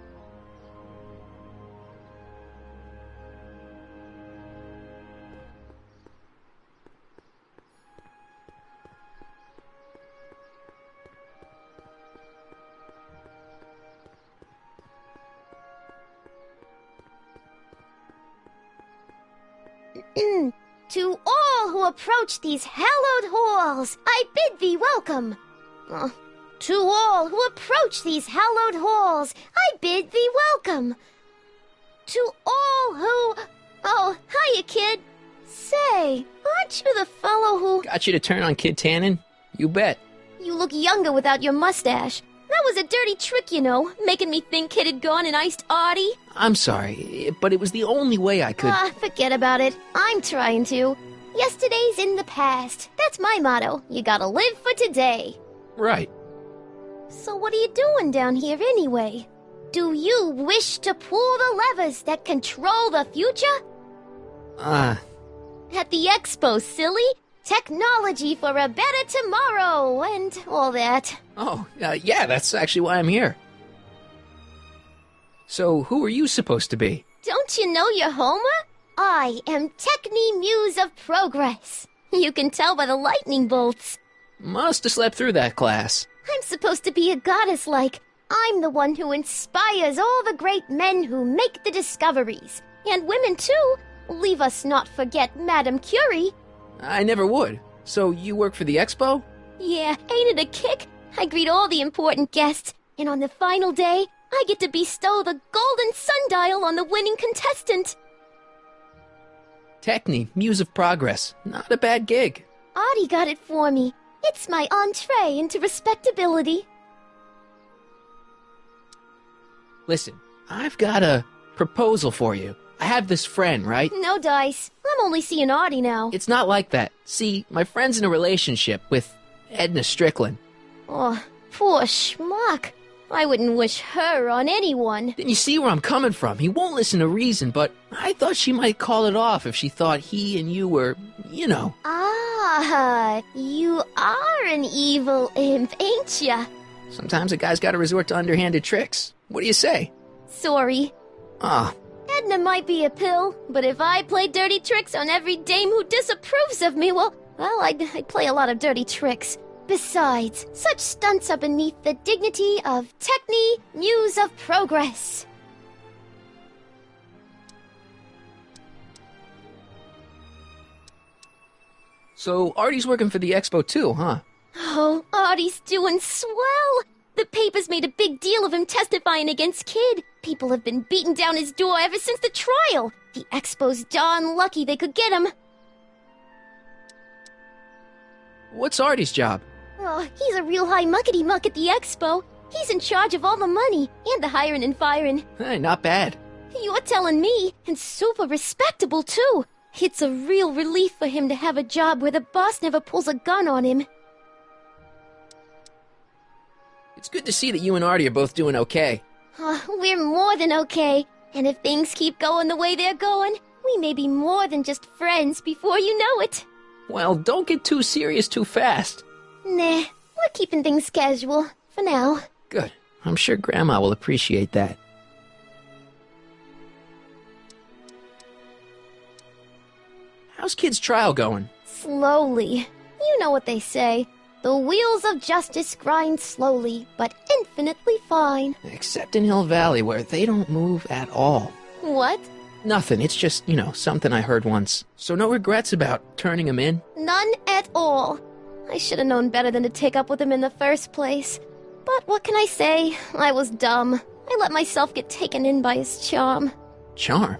To all who approach these hallowed halls, I bid thee welcome. To all who approach these hallowed halls, I bid thee welcome. To all who... Oh, hiya, kid. Say, aren't you the fellow who... Got you to turn on Kid Tannen? You bet. You look younger without your mustache. That was a dirty trick, making me think Kid had gone and iced Audie. I'm sorry, but it was the only way I could... Forget about it. I'm trying to. Yesterday's in the past. That's my motto. You gotta live for today. Right. So what are you doing down here anyway? Do you wish to pull the levers that control the future? At the expo, silly. Technology for a better tomorrow, and all that. Oh, yeah, that's actually why I'm here. So, who are you supposed to be? Don't you know your Homer? I am Techni Muse of Progress. You can tell by the lightning bolts. Must have slept through that class. I'm supposed to be a goddess like. I'm the one who inspires all the great men who make the discoveries. And women, too. Leave us not forget Madame Curie. I never would. So you work for the expo? Yeah, ain't it a kick? I greet all the important guests, and on the final day, I get to bestow the golden sundial on the winning contestant. Techni, Muse of Progress. Not a bad gig. Audie got it for me. It's my entree into respectability. Listen, I've got a proposal for you. I have this friend, right? No dice. I'm only seeing Artie now. It's not like that. See, my friend's in a relationship with Edna Strickland. Oh, poor schmuck. I wouldn't wish her on anyone. Then you see where I'm coming from. He won't listen to reason, but I thought she might call it off if she thought he and you were, you know. Ah, you are an evil imp, ain't ya? Sometimes a guy's got to resort to underhanded tricks. What do you say? Sorry. Ah. Edna might be a pill, but if I play dirty tricks on every dame who disapproves of me, well, I'd play a lot of dirty tricks. Besides, such stunts are beneath the dignity of Techne, Muse of Progress. So Artie's working for the expo too, huh? Oh, Artie's doing swell! The papers made a big deal of him testifying against Kid. People have been beating down his door ever since the trial. The expo's darn lucky they could get him. What's Artie's job? Oh, he's a real high muckety-muck at the expo. He's in charge of all the money, and the hiring and firing. Hey, not bad. You're telling me, and super respectable, too. It's a real relief for him to have a job where the boss never pulls a gun on him. It's good to see that you and Artie are both doing okay. We're more than okay, and if things keep going the way they're going, we may be more than just friends before you know it. Well, don't get too serious too fast. Nah, we're keeping things casual, for now. Good. I'm sure Grandma will appreciate that. How's Kid's trial going? Slowly. You know what they say. The wheels of justice grind slowly, but infinitely fine. Except in Hill Valley, where they don't move at all. What? Nothing. It's just, something I heard once. So no regrets about turning him in? None at all. I should have known better than to take up with him in the first place. But what can I say? I was dumb. I let myself get taken in by his charm. Charm?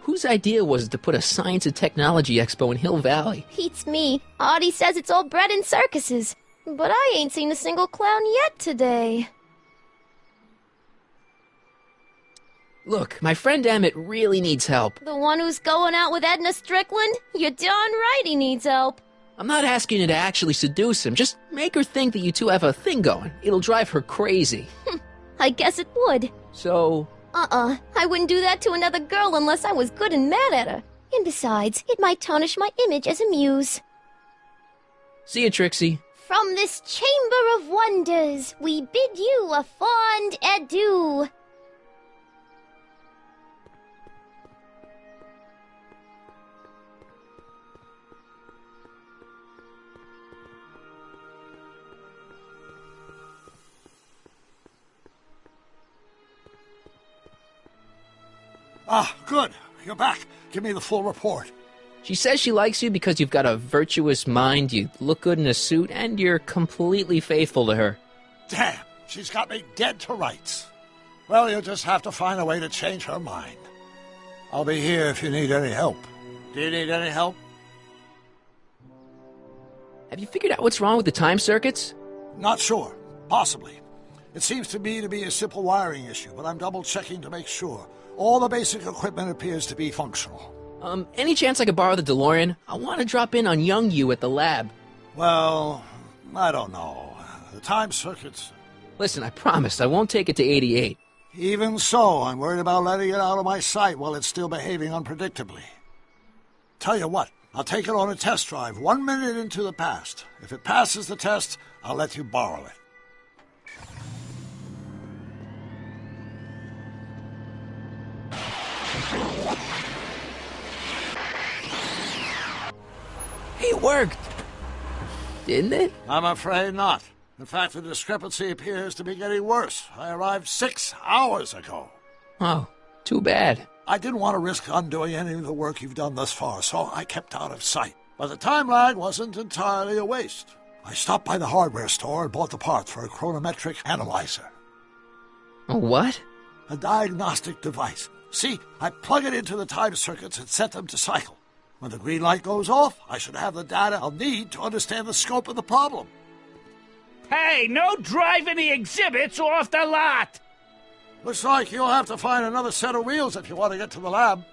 Whose idea was it to put a science and technology expo in Hill Valley? Beats me. Artie says it's all bred in circuses. But I ain't seen a single clown yet today. Look, my friend Emmett really needs help. The one who's going out with Edna Strickland? You're darn right he needs help. I'm not asking you to actually seduce him. Just make her think that you two have a thing going. It'll drive her crazy. I guess it would. So... I wouldn't do that to another girl unless I was good and mad at her. And besides, it might tarnish my image as a muse. See you, Trixie. From this chamber of wonders, we bid you a fond adieu. Ah, good. You're back. Give me the full report. She says she likes you because you've got a virtuous mind, you look good in a suit, and you're completely faithful to her. Damn, she's got me dead to rights. Well, you'll just have to find a way to change her mind. I'll be here if you need any help. Do you need any help? Have you figured out what's wrong with the time circuits? Not sure. Possibly. It seems to me to be a simple wiring issue, but I'm double-checking to make sure. All the basic equipment appears to be functional. Any chance I could borrow the DeLorean? I want to drop in on young you at the lab. Well, I don't know. The time circuits... Listen, I promise I won't take it to 88. Even so, I'm worried about letting it out of my sight while it's still behaving unpredictably. Tell you what, I'll take it on a test drive 1 minute into the past. If it passes the test, I'll let you borrow it. It worked! Didn't it? I'm afraid not. In fact, the discrepancy appears to be getting worse. I arrived 6 hours ago. Oh, too bad. I didn't want to risk undoing any of the work you've done thus far, so I kept out of sight. But the time lag wasn't entirely a waste. I stopped by the hardware store and bought the parts for a chronometric analyzer. A what? A diagnostic device. See, I plug it into the time circuits and set them to cycle. When the green light goes off, I should have the data I'll need to understand the scope of the problem. Hey, no driving the exhibits off the lot! Looks like you'll have to find another set of wheels if you want to get to the lab.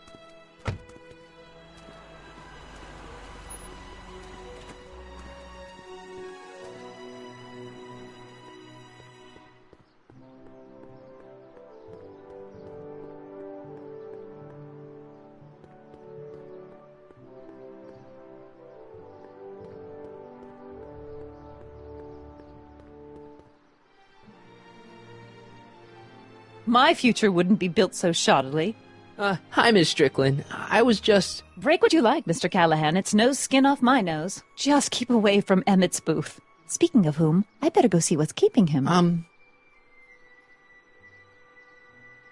My future wouldn't be built so shoddily. Hi, Miss Strickland. I was just... Break what you like, Mr. Callahan. It's no skin off my nose. Just keep away from Emmett's booth. Speaking of whom, I better go see what's keeping him.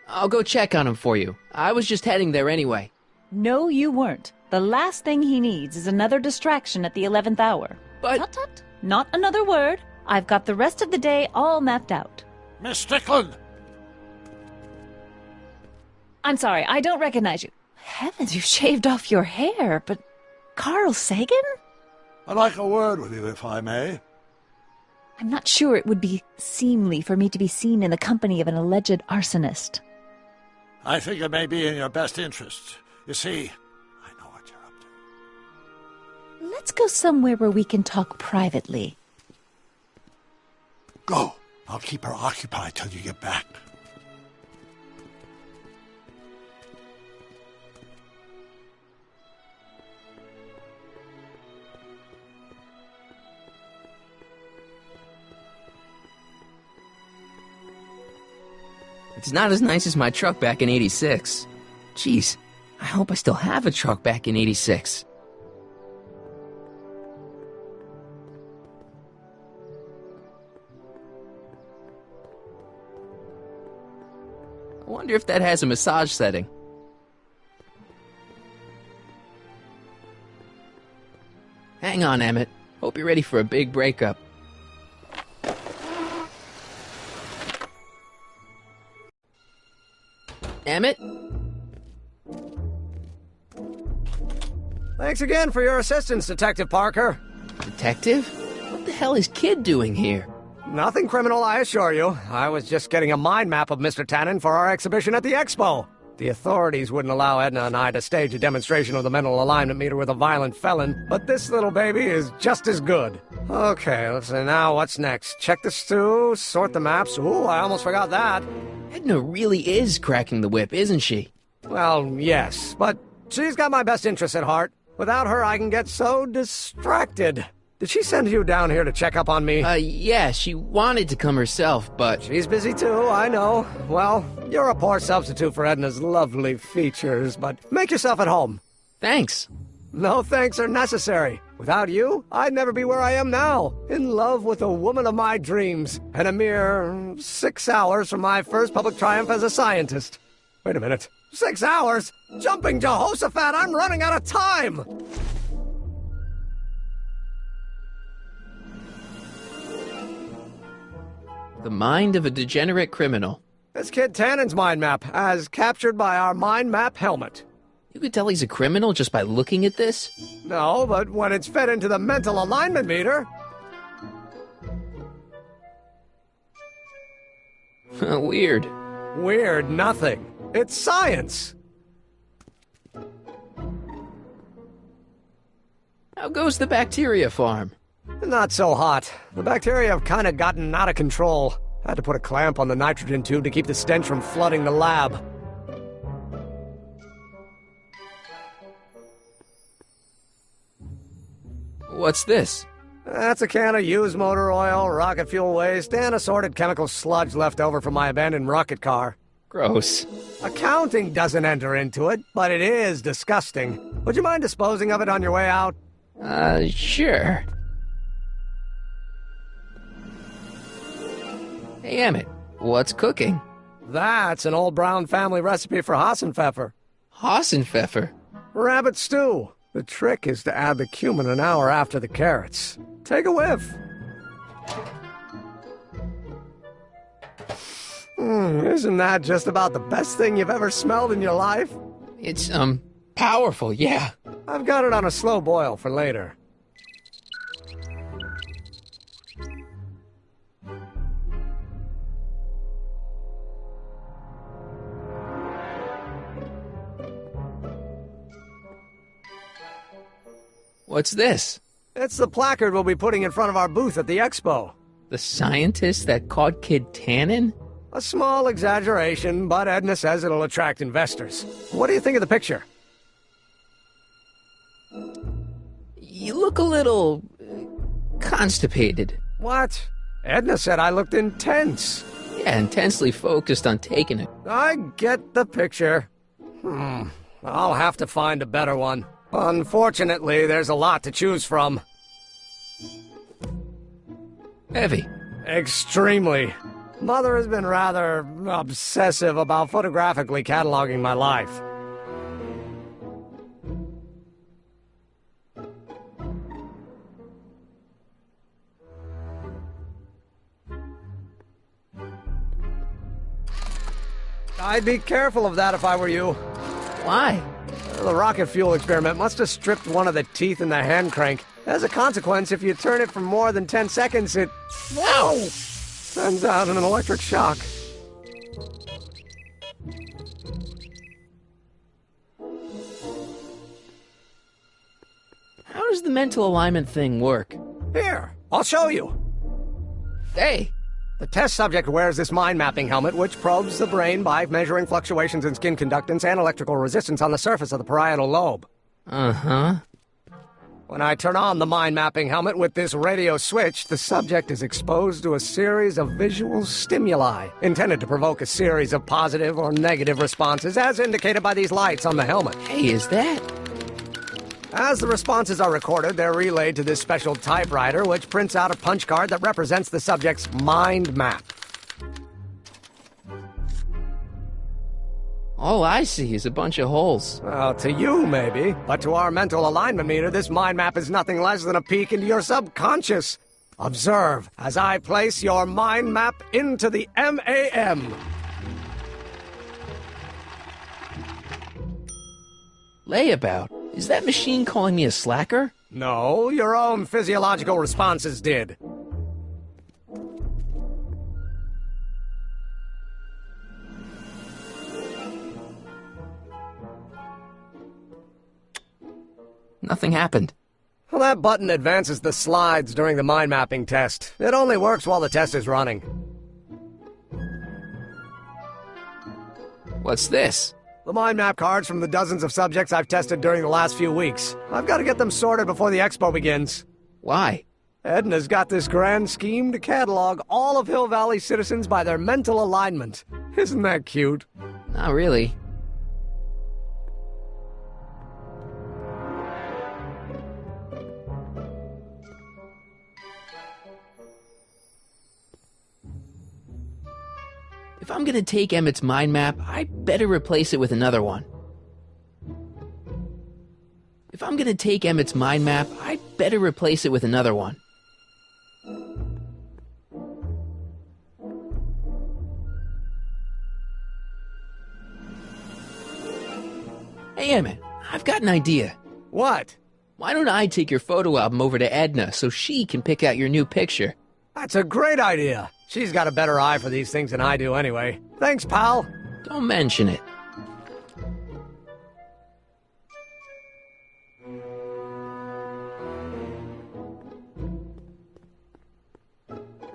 I'll go check on him for you. I was just heading there anyway. No, you weren't. The last thing he needs is another distraction at the 11th hour. But... Tut, tut. Not another word. I've got the rest of the day all mapped out. Miss Strickland! I'm sorry, I don't recognize you. Heavens, you shaved off your hair, but... Carl Sagan? I'd like a word with you, if I may. I'm not sure it would be seemly for me to be seen in the company of an alleged arsonist. I think it may be in your best interest. You see, I know what you're up to. Let's go somewhere where we can talk privately. Go. I'll keep her occupied till you get back. It's not as nice as my truck back in 86. Jeez, I hope I still have a truck back in 86. I wonder if that has a massage setting. Hang on, Emmett. Hope you're ready for a big breakup. Emmett? Thanks again for your assistance, Detective Parker. Detective? What the hell is Kid doing here? Nothing criminal, I assure you. I was just getting a mind map of Mr. Tannen for our exhibition at the Expo. The authorities wouldn't allow Edna and I to stage a demonstration of the mental alignment meter with a violent felon, but this little baby is just as good. Okay, let's see, now what's next? Check the stew, sort the maps. Ooh, I almost forgot that. Edna really is cracking the whip, isn't she? Well, yes, but she's got my best interests at heart. Without her, I can get so distracted. Did she send you down here to check up on me? Yeah, she wanted to come herself, but... She's busy too, I know. Well, you're a poor substitute for Edna's lovely features, but make yourself at home. Thanks. No thanks are necessary. Without you, I'd never be where I am now, in love with the woman of my dreams, and a mere 6 hours from my first public triumph as a scientist. Wait a minute. 6 hours? Jumping Jehoshaphat, I'm running out of time! The mind of a degenerate criminal. This kid Tannen's mind map, as captured by our mind map helmet. You could tell he's a criminal just by looking at this? No, but when it's fed into the mental alignment meter... Weird. Weird nothing. It's science. How goes the bacteria farm? Not so hot. The bacteria have kind of gotten out of control. Had to put a clamp on the nitrogen tube to keep the stench from flooding the lab. What's this? That's a can of used motor oil, rocket fuel waste, and assorted chemical sludge left over from my abandoned rocket car. Gross. Accounting doesn't enter into it, but it is disgusting. Would you mind disposing of it on your way out? Sure. Hey, Emmett, what's cooking? That's an old Brown family recipe for Hassenpfeffer. Hassenpfeffer? Rabbit stew. The trick is to add the cumin an hour after the carrots. Take a whiff. Isn't that just about the best thing you've ever smelled in your life? It's, powerful, yeah. I've got it on a slow boil for later. What's this? It's the placard we'll be putting in front of our booth at the expo. The scientist that caught Kid Tannen? A small exaggeration, but Edna says it'll attract investors. What do you think of the picture? You look a little... constipated. What? Edna said I looked intense. Yeah, intensely focused on taking it. I get the picture. I'll have to find a better one. Unfortunately, there's a lot to choose from. Heavy. Extremely. Mother has been rather obsessive about photographically cataloging my life. I'd be careful of that if I were you. Why? The rocket fuel experiment must have stripped one of the teeth in the hand crank. As a consequence, if you turn it for more than 10 seconds, it... Whoa! Sends out an electric shock. How does the mental alignment thing work? Here, I'll show you. Hey! The test subject wears this mind-mapping helmet, which probes the brain by measuring fluctuations in skin conductance and electrical resistance on the surface of the parietal lobe. Uh-huh. When I turn on the mind-mapping helmet with this radio switch, the subject is exposed to a series of visual stimuli, intended to provoke a series of positive or negative responses, as indicated by these lights on the helmet. Hey, is that... As the responses are recorded, they're relayed to this special typewriter, which prints out a punch card that represents the subject's mind map. All I see is a bunch of holes. Well, to you, maybe. But to our mental alignment meter, this mind map is nothing less than a peek into your subconscious. Observe as I place your mind map into the MAM. Layabout? Is that machine calling me a slacker? No, your own physiological responses did. Nothing happened. Well, that button advances the slides during the mind mapping test. It only works while the test is running. What's this? The mind map cards from the dozens of subjects I've tested during the last few weeks. I've got to get them sorted before the expo begins. Why? Edna's got this grand scheme to catalog all of Hill Valley citizens by their mental alignment. Isn't that cute? Not really. If I'm gonna take Emmett's mind map, I better replace it with another one. If I'm gonna take Emmett's mind map, I better replace it with another one. Hey Emmett, I've got an idea. What? Why don't I take your photo album over to Edna so she can pick out your new picture? That's a great idea. She's got a better eye for these things than I do anyway. Thanks, pal. Don't mention it.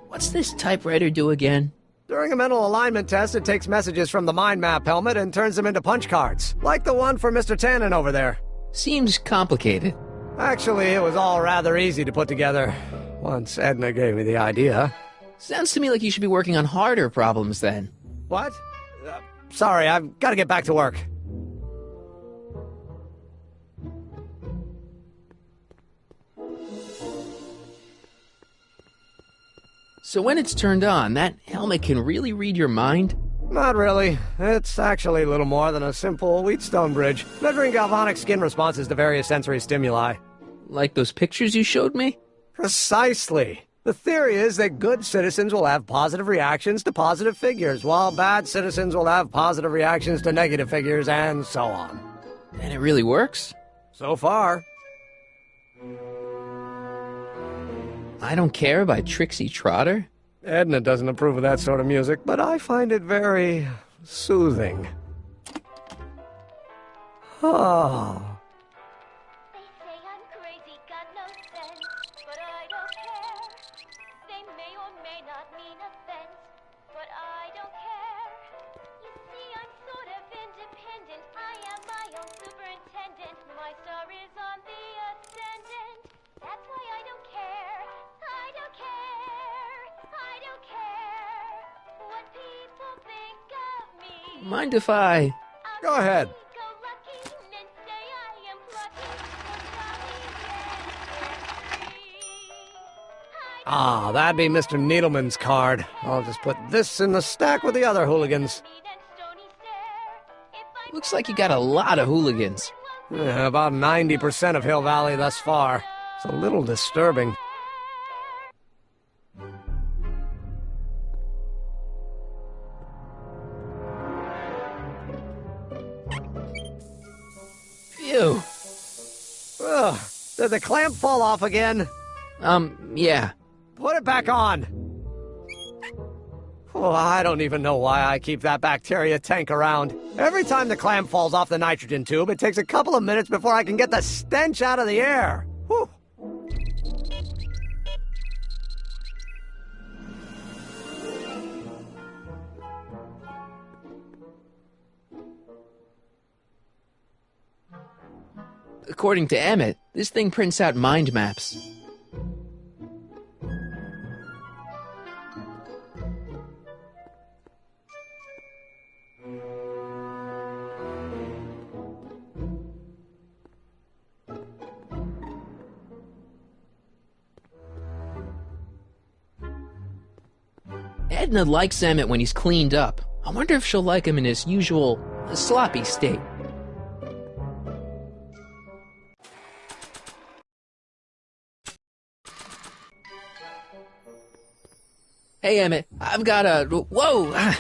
What's this typewriter do again? During a mental alignment test, it takes messages from the mind map helmet and turns them into punch cards, like the one for Mr. Tannen over there. Seems complicated. Actually, it was all rather easy to put together, once Edna gave me the idea. Sounds to me like you should be working on harder problems then. What? Sorry, I've got to get back to work. So when it's turned on, that helmet can really read your mind? Not really. It's actually a little more than a simple Wheatstone bridge, measuring galvanic skin responses to various sensory stimuli. Like those pictures you showed me? Precisely. The theory is that good citizens will have positive reactions to positive figures, while bad citizens will have positive reactions to negative figures, and so on. And it really works? So far. I Don't Care by Trixie Trotter? Edna doesn't approve of that sort of music, but I find it very soothing. Oh. They say I'm crazy, plain offense, but I don't care. You see, I'm sort of independent. I am my own superintendent. My star is on the ascendant. That's why I don't care. I don't care. I don't care what people think of me. Mind if I... Go ahead. Ah, that'd be Mr. Needleman's card. I'll just put this in the stack with the other hooligans. Looks like you got a lot of hooligans. About 90% of Hill Valley thus far. It's a little disturbing. Phew. Ugh, did the clamp fall off again? Yeah. Put it back on. Oh, I don't even know why I keep that bacteria tank around. Every time the clamp falls off the nitrogen tube, it takes a couple of minutes before I can get the stench out of the air. Whew. According to Emmett, this thing prints out mind maps. Edna likes Emmett when he's cleaned up. I wonder if she'll like him in his usual sloppy state. Hey, Emmett, I've got a... Whoa!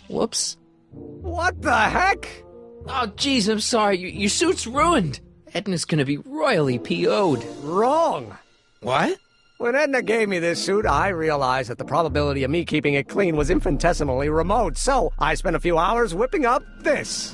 Whoops. What the heck? Oh, jeez, I'm sorry. Your suit's ruined. Edna's gonna be royally PO'd. Wrong. What? When Edna gave me this suit, I realized that the probability of me keeping it clean was infinitesimally remote, so I spent a few hours whipping up this.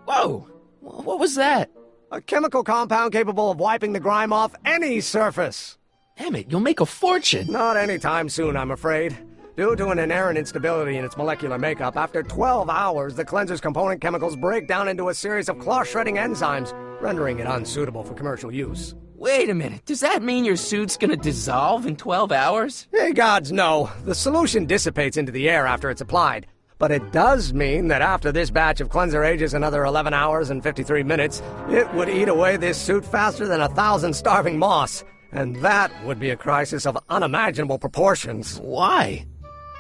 Whoa! What was that? A chemical compound capable of wiping the grime off any surface. Emmett, you'll make a fortune. Not anytime soon, I'm afraid. Due to an inherent instability in its molecular makeup, after 12 hours, the cleanser's component chemicals break down into a series of cloth-shredding enzymes, rendering it unsuitable for commercial use. Wait a minute, does that mean your suit's gonna dissolve in 12 hours? Hey, gods, no. The solution dissipates into the air after it's applied. But it does mean that after this batch of cleanser ages another 11 hours and 53 minutes, it would eat away this suit faster than 1,000 starving moths. And that would be a crisis of unimaginable proportions. Why?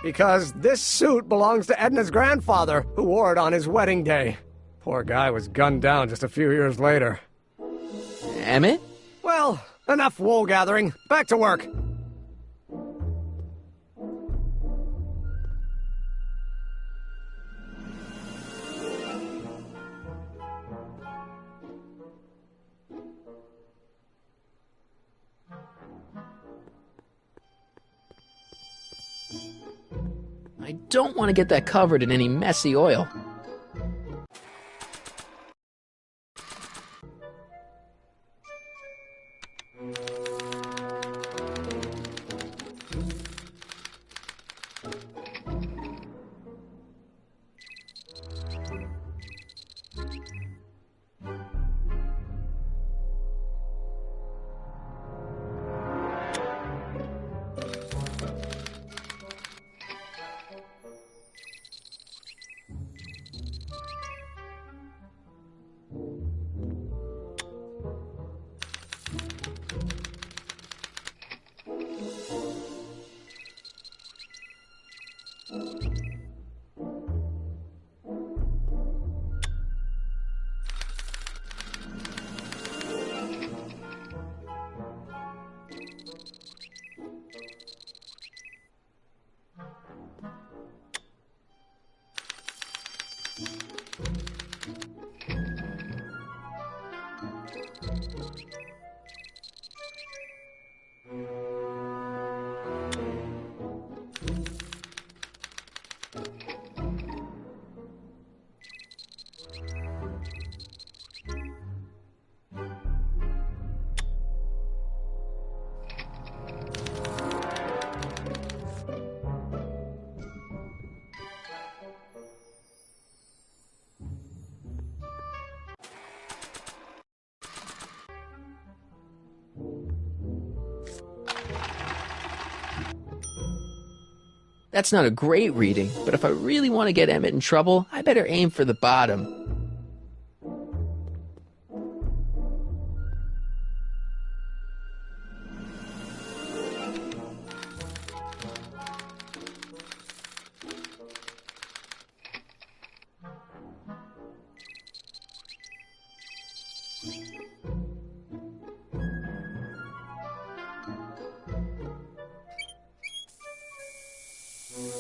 Because this suit belongs to Edna's grandfather, who wore it on his wedding day. Poor guy was gunned down just a few years later. Emmett? Well, enough wool gathering. Back to work. I don't want to get that covered in any messy oil. That's not a great reading, but if I really want to get Emmett in trouble, I better aim for the bottom.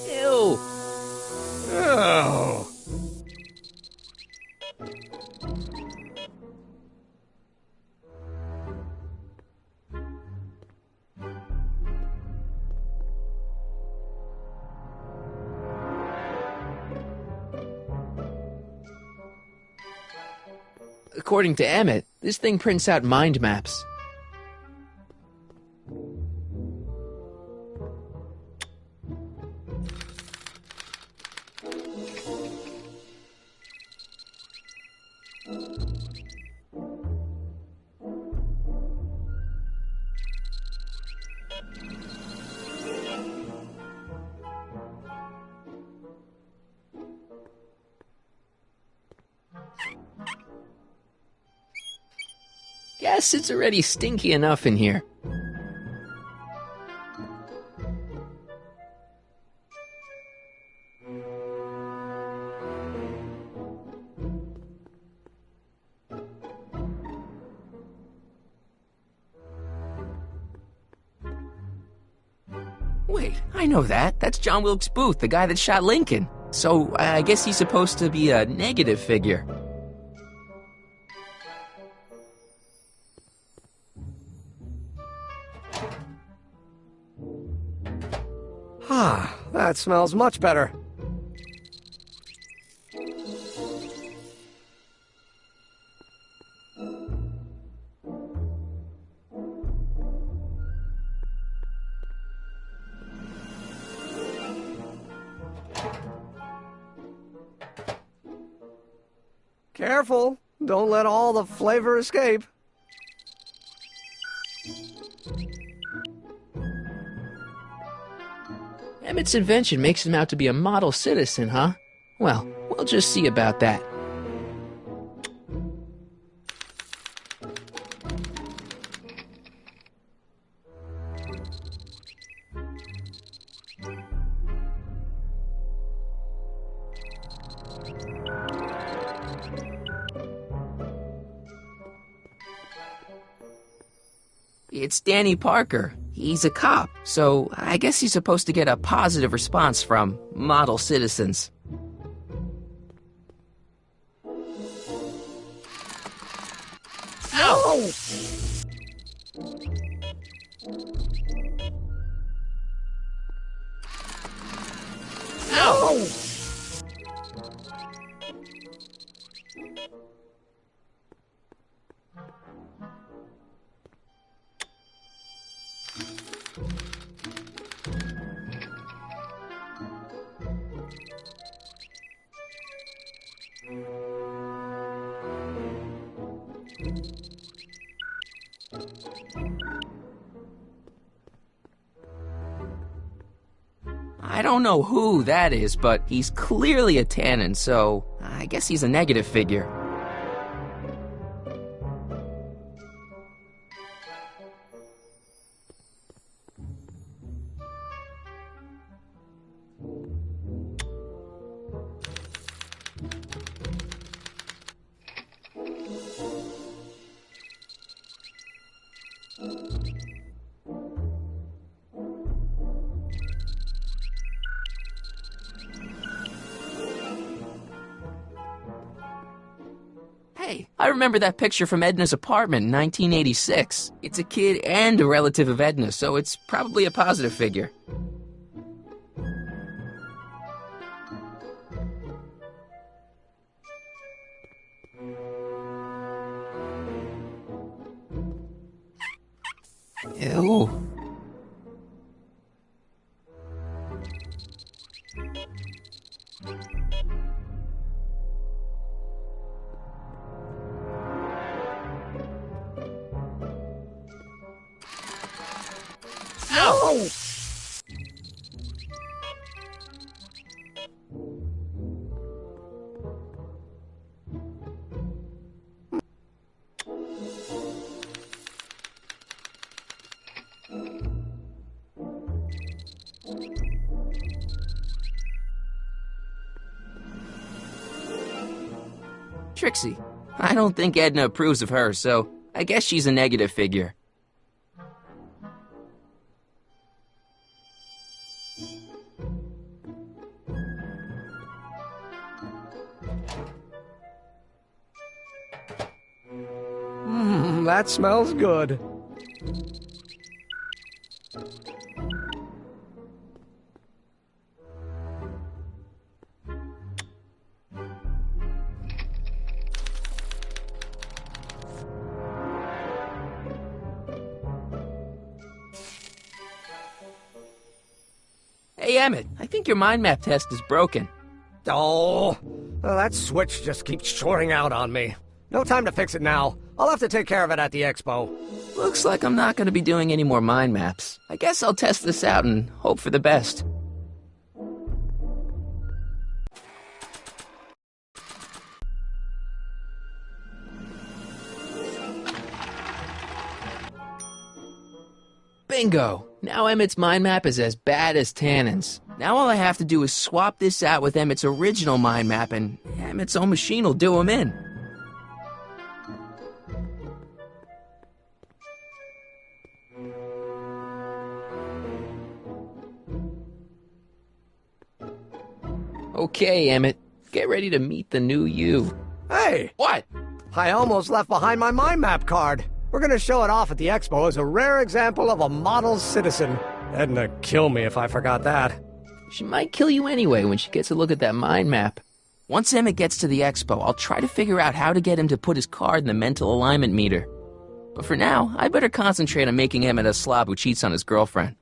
Ew! Oh. According to Emmett, this thing prints out mind maps. Guess it's already stinky enough in here. Wait, I know that. That's John Wilkes Booth, the guy that shot Lincoln. So I guess he's supposed to be a negative figure. Ah, that smells much better. Careful, don't let all the flavor escape. Emmett's invention makes him out to be a model citizen, huh? Well, we'll just see about that. It's Danny Parker. He's a cop, so I guess he's supposed to get a positive response from model citizens. No! No! I don't know who that is, but he's clearly a Tannen, so I guess he's a negative figure. Hey, I remember that picture from Edna's apartment in 1986. It's a kid and a relative of Edna, so it's probably a positive figure. Ew. No! Trixie. I don't think Edna approves of her, so I guess she's a negative figure. That smells good. Hey, Emmett, I think your mind map test is broken. Oh, well, that switch just keeps shorting out on me. No time to fix it now. I'll have to take care of it at the expo. Looks like I'm not going to be doing any more mind maps. I guess I'll test this out and hope for the best. Bingo! Now Emmett's mind map is as bad as Tannen's. Now all I have to do is swap this out with Emmett's original mind map and Emmett's own machine will do him in. Okay, Emmett. Get ready to meet the new you. Hey! What? I almost left behind my mind map card. We're gonna show it off at the expo as a rare example of a model citizen. Edna'd kill me if I forgot that. She might kill you anyway when she gets a look at that mind map. Once Emmett gets to the expo, I'll try to figure out how to get him to put his card in the mental alignment meter. But for now, I better concentrate on making Emmett a slob who cheats on his girlfriend.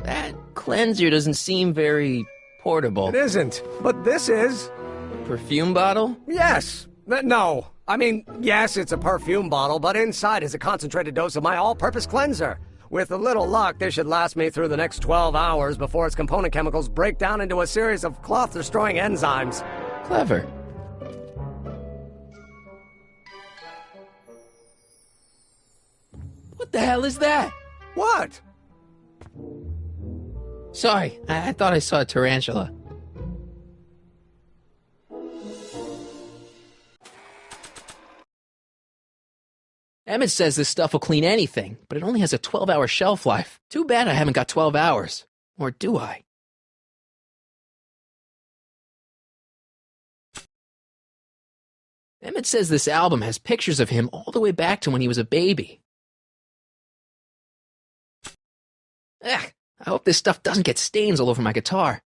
That cleanser doesn't seem very portable. It isn't, but this is. Perfume bottle? Yes. No. I mean, yes, it's a perfume bottle, but inside is a concentrated dose of my all-purpose cleanser. With a little luck, this should last me through the next 12 hours before its component chemicals break down into a series of cloth-destroying enzymes. Clever. What the hell is that? What? Sorry, I thought I saw a tarantula. Emmett says this stuff will clean anything, but it only has a 12-hour shelf life. Too bad I haven't got 12 hours. Or do I? Emmett says this album has pictures of him all the way back to when he was a baby. Ugh, I hope this stuff doesn't get stains all over my guitar.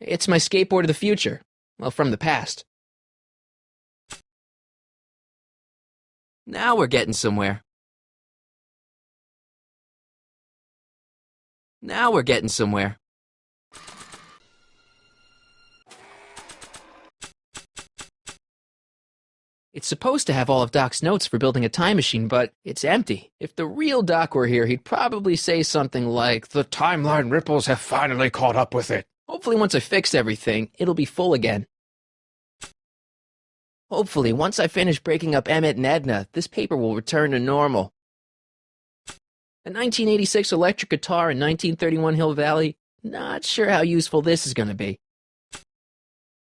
It's my skateboard of the future. Well, from the past. Now we're getting somewhere. Now we're getting somewhere. It's supposed to have all of Doc's notes for building a time machine, but it's empty. If the real Doc were here, he'd probably say something like, "The timeline ripples have finally caught up with it." Hopefully once I fix everything, it'll be full again. Hopefully, once I finish breaking up Emmett and Edna, this paper will return to normal. A 1986 electric guitar in 1931 Hill Valley? Not sure how useful this is going to be.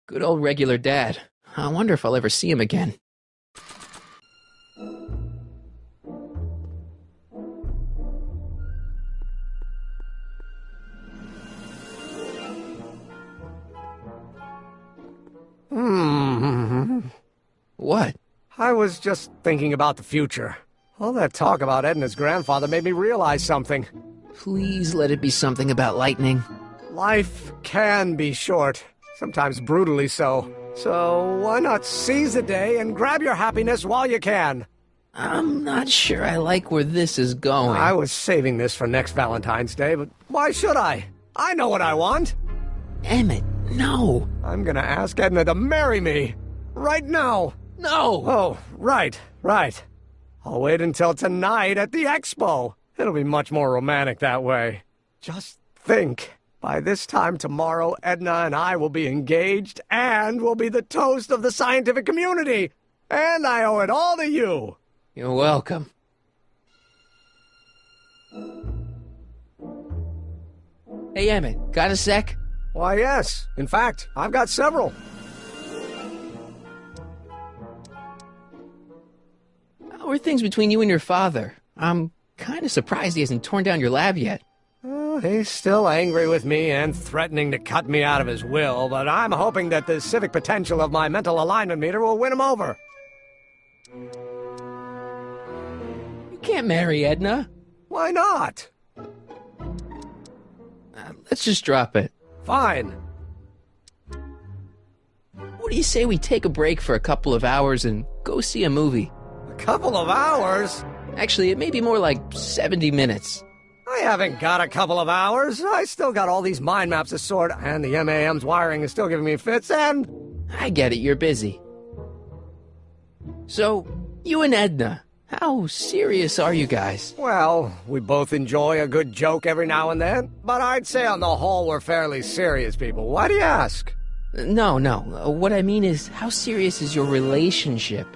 Good old regular Dad. I wonder if I'll ever see him again. What? I was just thinking about the future. All that talk about Edna's grandfather made me realize something. Please let it be something about lightning. Life can be short, sometimes brutally so. So why not seize the day and grab your happiness while you can? I'm not sure I like where this is going. I was saving this for next Valentine's Day, but why should I? I know what I want. Emmett, no. I'm gonna ask Edna to marry me. Right now. No! Oh, right. I'll wait until tonight at the expo. It'll be much more romantic that way. Just think. By this time tomorrow, Edna and I will be engaged and will be the toast of the scientific community. And I owe it all to you. You're welcome. Hey, Emmett, got a sec? Why, yes. In fact, I've got several. How are things between you and your father? I'm kind of surprised he hasn't torn down your lab yet. He's still angry with me and threatening to cut me out of his will, but I'm hoping that the civic potential of my mental alignment meter will win him over. You can't marry Edna. Why not? Let's just drop it. Fine. What do you say we take a break for a couple of hours and go see a movie? A couple of hours? Actually, it may be more like 70 minutes. I haven't got a couple of hours. I still got all these mind maps to sort, and the MAM's wiring is still giving me fits, and... I get it, you're busy. So, you and Edna, how serious are you guys? Well, we both enjoy a good joke every now and then, but I'd say on the whole we're fairly serious people. Why do you ask? No. What I mean is, how serious is your relationship?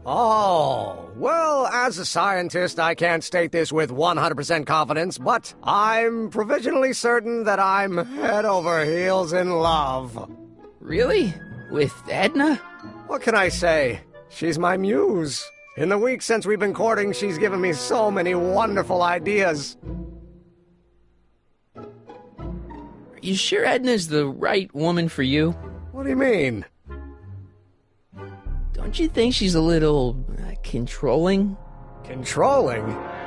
Oh, well, as a scientist, I can't state this with 100% confidence, but I'm provisionally certain that I'm head over heels in love. Really? With Edna? What can I say? She's my muse. In the week since we've been courting, she's given me so many wonderful ideas. Are you sure Edna's the right woman for you? What do you mean? Don't you think she's a little controlling? Controlling?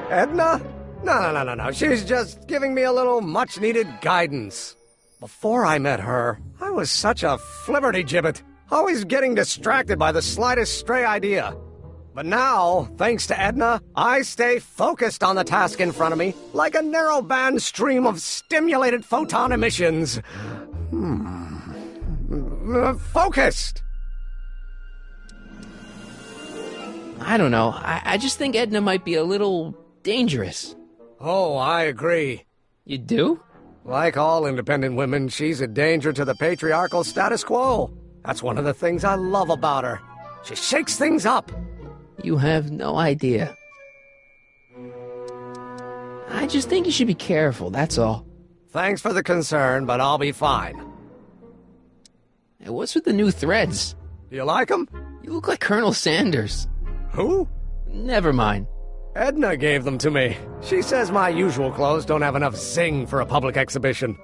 Edna? No. She's just giving me a little much-needed guidance. Before I met her, I was such a flibberty-gibbet, always getting distracted by the slightest stray idea. But now, thanks to Edna, I stay focused on the task in front of me, like a narrow-band stream of stimulated photon emissions. Focused! I don't know. I just think Edna might be a little dangerous. Oh, I agree. You do? Like all independent women, she's a danger to the patriarchal status quo. That's one of the things I love about her. She shakes things up. You have no idea. I just think you should be careful, that's all. Thanks for the concern, but I'll be fine. Hey, what's with the new threads? Do you like them? You look like Colonel Sanders. Who? Never mind. Edna gave them to me. She says my usual clothes don't have enough zing for a public exhibition.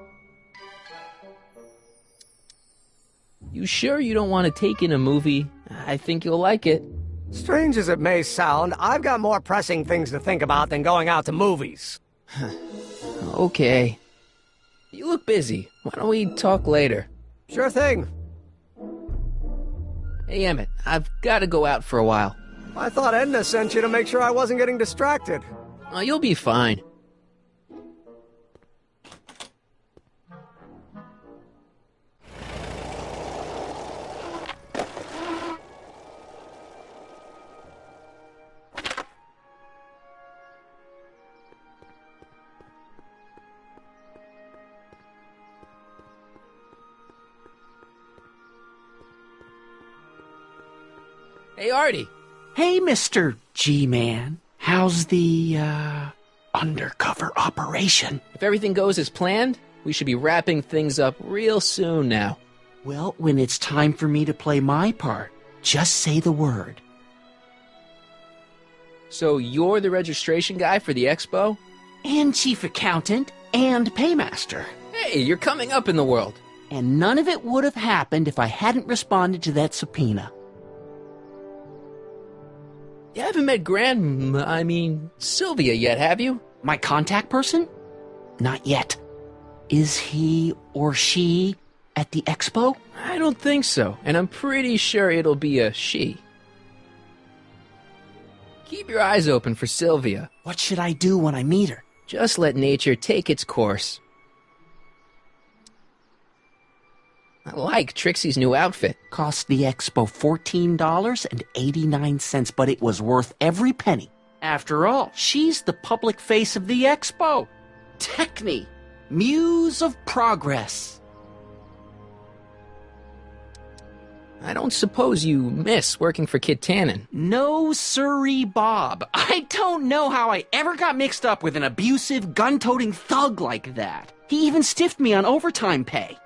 You sure you don't want to take in a movie? I think you'll like it. Strange as it may sound, I've got more pressing things to think about than going out to movies. Okay. You look busy. Why don't we talk later? Sure thing. Hey, Emmett, I've got to go out for a while. I thought Edna sent you to make sure I wasn't getting distracted. Oh, you'll be fine. Hey, Artie. Hey, Mr. G-Man. How's the, undercover operation? If everything goes as planned, we should be wrapping things up real soon now. Well, when it's time for me to play my part, just say the word. So you're the registration guy for the expo? And chief accountant and paymaster. Hey, you're coming up in the world. And none of it would have happened if I hadn't responded to that subpoena. You haven't met Sylvia yet, have you? My contact person? Not yet. Is he or she at the expo? I don't think so, and I'm pretty sure it'll be a she. Keep your eyes open for Sylvia. What should I do when I meet her? Just let nature take its course. I like Trixie's new outfit. Cost the expo $14.89, but it was worth every penny. After all, she's the public face of the expo. Techne, Muse of Progress. I don't suppose you miss working for Kid Tannen. No siree, Bob. I don't know how I ever got mixed up with an abusive, gun-toting thug like that. He even stiffed me on overtime pay.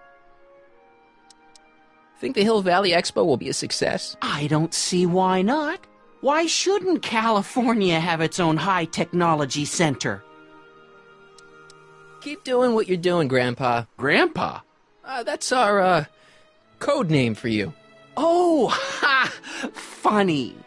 Think the Hill Valley Expo will be a success? I don't see why not. Why shouldn't California have its own high-technology center? Keep doing what you're doing, Grandpa. Grandpa? That's our, code name for you. Oh, ha! Funny.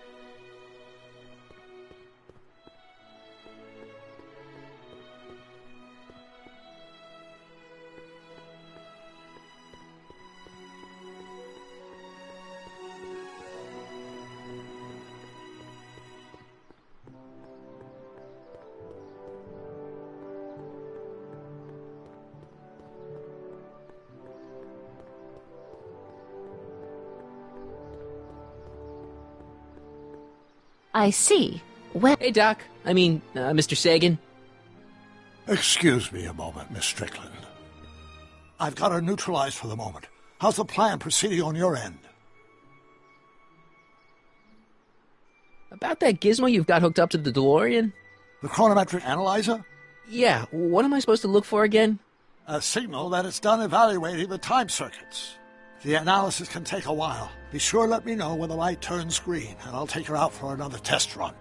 I see. Well, hey, Doc. Mr. Sagan. Excuse me a moment, Miss Strickland. I've got her neutralized for the moment. How's the plan proceeding on your end? About that gizmo you've got hooked up to the DeLorean? The chronometric analyzer? Yeah, what am I supposed to look for again? A signal that it's done evaluating the time circuits. The analysis can take a while. Be sure to let me know when the light turns green, and I'll take her out for another test run.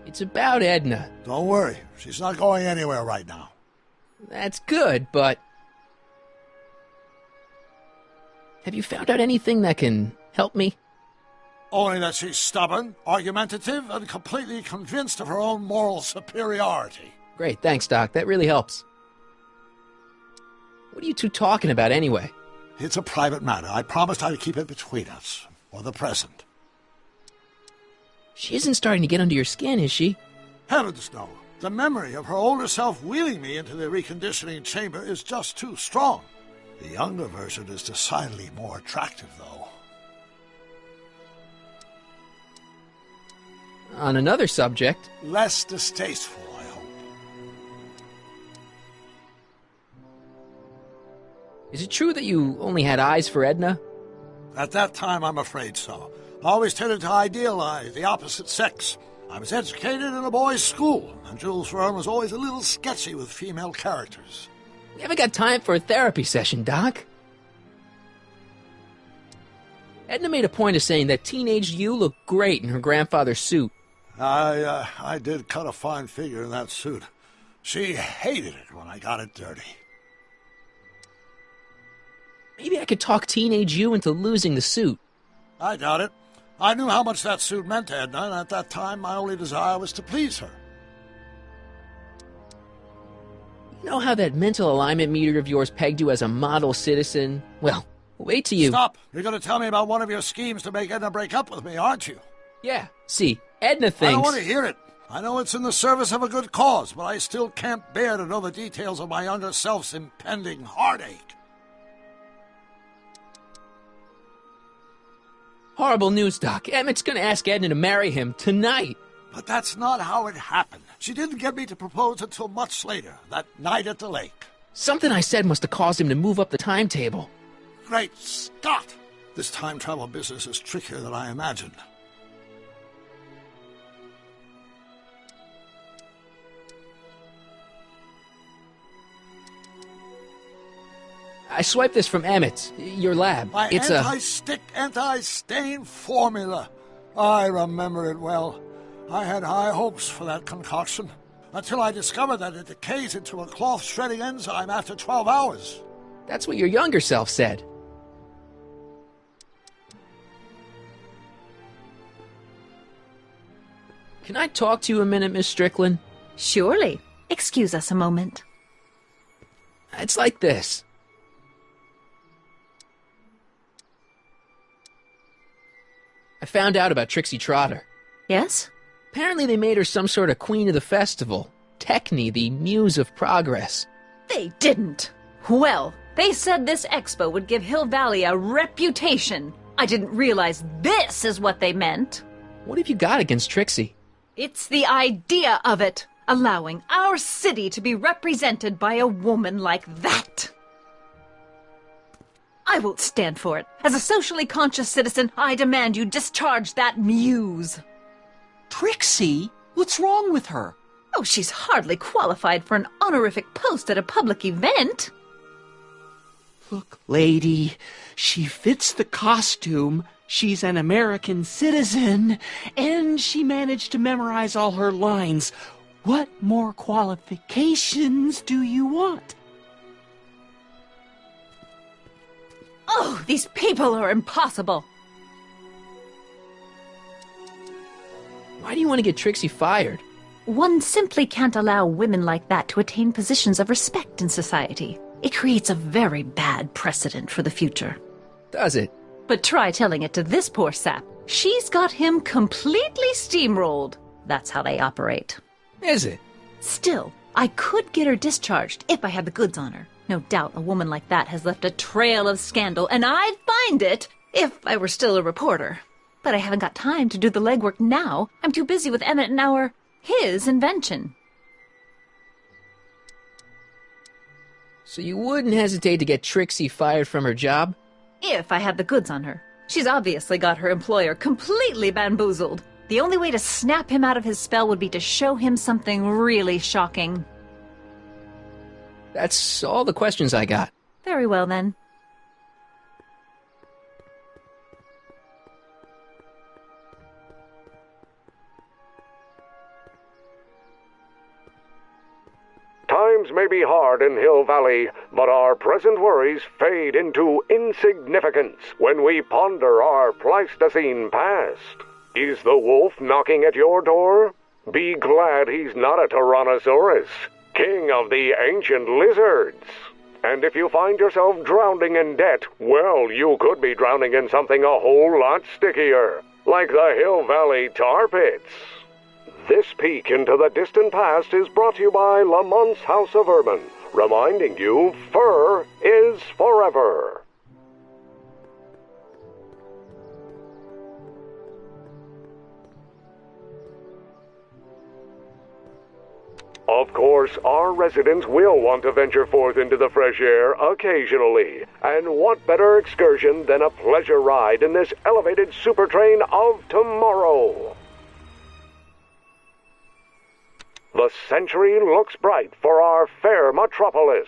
It's about Edna. Don't worry, she's not going anywhere right now. That's good, but... have you found out anything that can help me? Only that she's stubborn, argumentative, and completely convinced of her own moral superiority. Great, thanks, Doc. That really helps. What are you two talking about, anyway? It's a private matter. I promised I'd keep it between us, for the present. She isn't starting to get under your skin, is she? Heavens, no. The memory of her older self wheeling me into the reconditioning chamber is just too strong. The younger version is decidedly more attractive, though. On another subject... less distasteful, I hope. Is it true that you only had eyes for Edna? At that time, I'm afraid so. I always tended to idealize the opposite sex. I was educated in a boys' school, and Jules Verne was always a little sketchy with female characters. We haven't got time for a therapy session, Doc. Edna made a point of saying that teenage you looked great in her grandfather's suit. I did cut a fine figure in that suit. She hated it when I got it dirty. Maybe I could talk teenage you into losing the suit. I doubt it. I knew how much that suit meant to Edna, and at that time my only desire was to please her. You know how that mental alignment meter of yours pegged you as a model citizen? Well, wait till you... Stop! You're going to tell me about one of your schemes to make Edna break up with me, aren't you? Yeah, see, Edna thinks... I don't want to hear it. I know it's in the service of a good cause, but I still can't bear to know the details of my younger self's impending heartache. Horrible news, Doc. Emmett's going to ask Edna to marry him tonight. But that's not how it happened. She didn't get me to propose until much later, that night at the lake. Something I said must have caused him to move up the timetable. Great Scott! This time travel business is trickier than I imagined. I swiped this from Emmett's, your lab. My It's anti-stick, anti-stain formula. I remember it well. I had high hopes for that concoction, until I discovered that it decays into a cloth-shredding enzyme after 12 hours. That's what your younger self said. Can I talk to you a minute, Miss Strickland? Surely. Excuse us a moment. It's like this. I found out about Trixie Trotter. Yes? Apparently they made her some sort of queen of the festival. Techne, the muse of progress. They didn't. Well, They said this expo would give Hill Valley a reputation. I didn't realize this is what they meant. What have you got against Trixie? It's the idea of it. Allowing our city to be represented by a woman like that. I won't stand for it. As a socially conscious citizen, I demand you discharge that muse. Trixie? What's wrong with her? Oh, she's hardly qualified for an honorific post at a public event. Look, lady, she fits the costume. She's an American citizen, and she managed to memorize all her lines. What more qualifications do you want? Oh, these people are impossible. Why do you want to get Trixie fired? One simply can't allow women like that to attain positions of respect in society. It creates a very bad precedent for the future. Does it? But try telling it to this poor sap. She's got him completely steamrolled. That's how they operate. Is it? Still, I could get her discharged if I had the goods on her. No doubt a woman like that has left a trail of scandal, and I'd find it if I were still a reporter. But I haven't got time to do the legwork now. I'm too busy with Emmett and his invention. So you wouldn't hesitate to get Trixie fired from her job? If I had the goods on her. She's obviously got her employer completely bamboozled. The only way to snap him out of his spell would be to show him something really shocking. That's all the questions I got. Very well, then. Times may be hard in Hill Valley, but our present worries fade into insignificance when we ponder our Pleistocene past. Is the wolf knocking at your door? Be glad he's not a Tyrannosaurus, king of the ancient lizards. And if you find yourself drowning in debt, well, you could be drowning in something a whole lot stickier, like the Hill Valley tar pits. This peek into the distant past is brought to you by Lamont's House of Urban, reminding you fur is forever. Of course, our residents will want to venture forth into the fresh air occasionally. And what better excursion than a pleasure ride in this elevated super train of tomorrow? The century looks bright for our fair metropolis.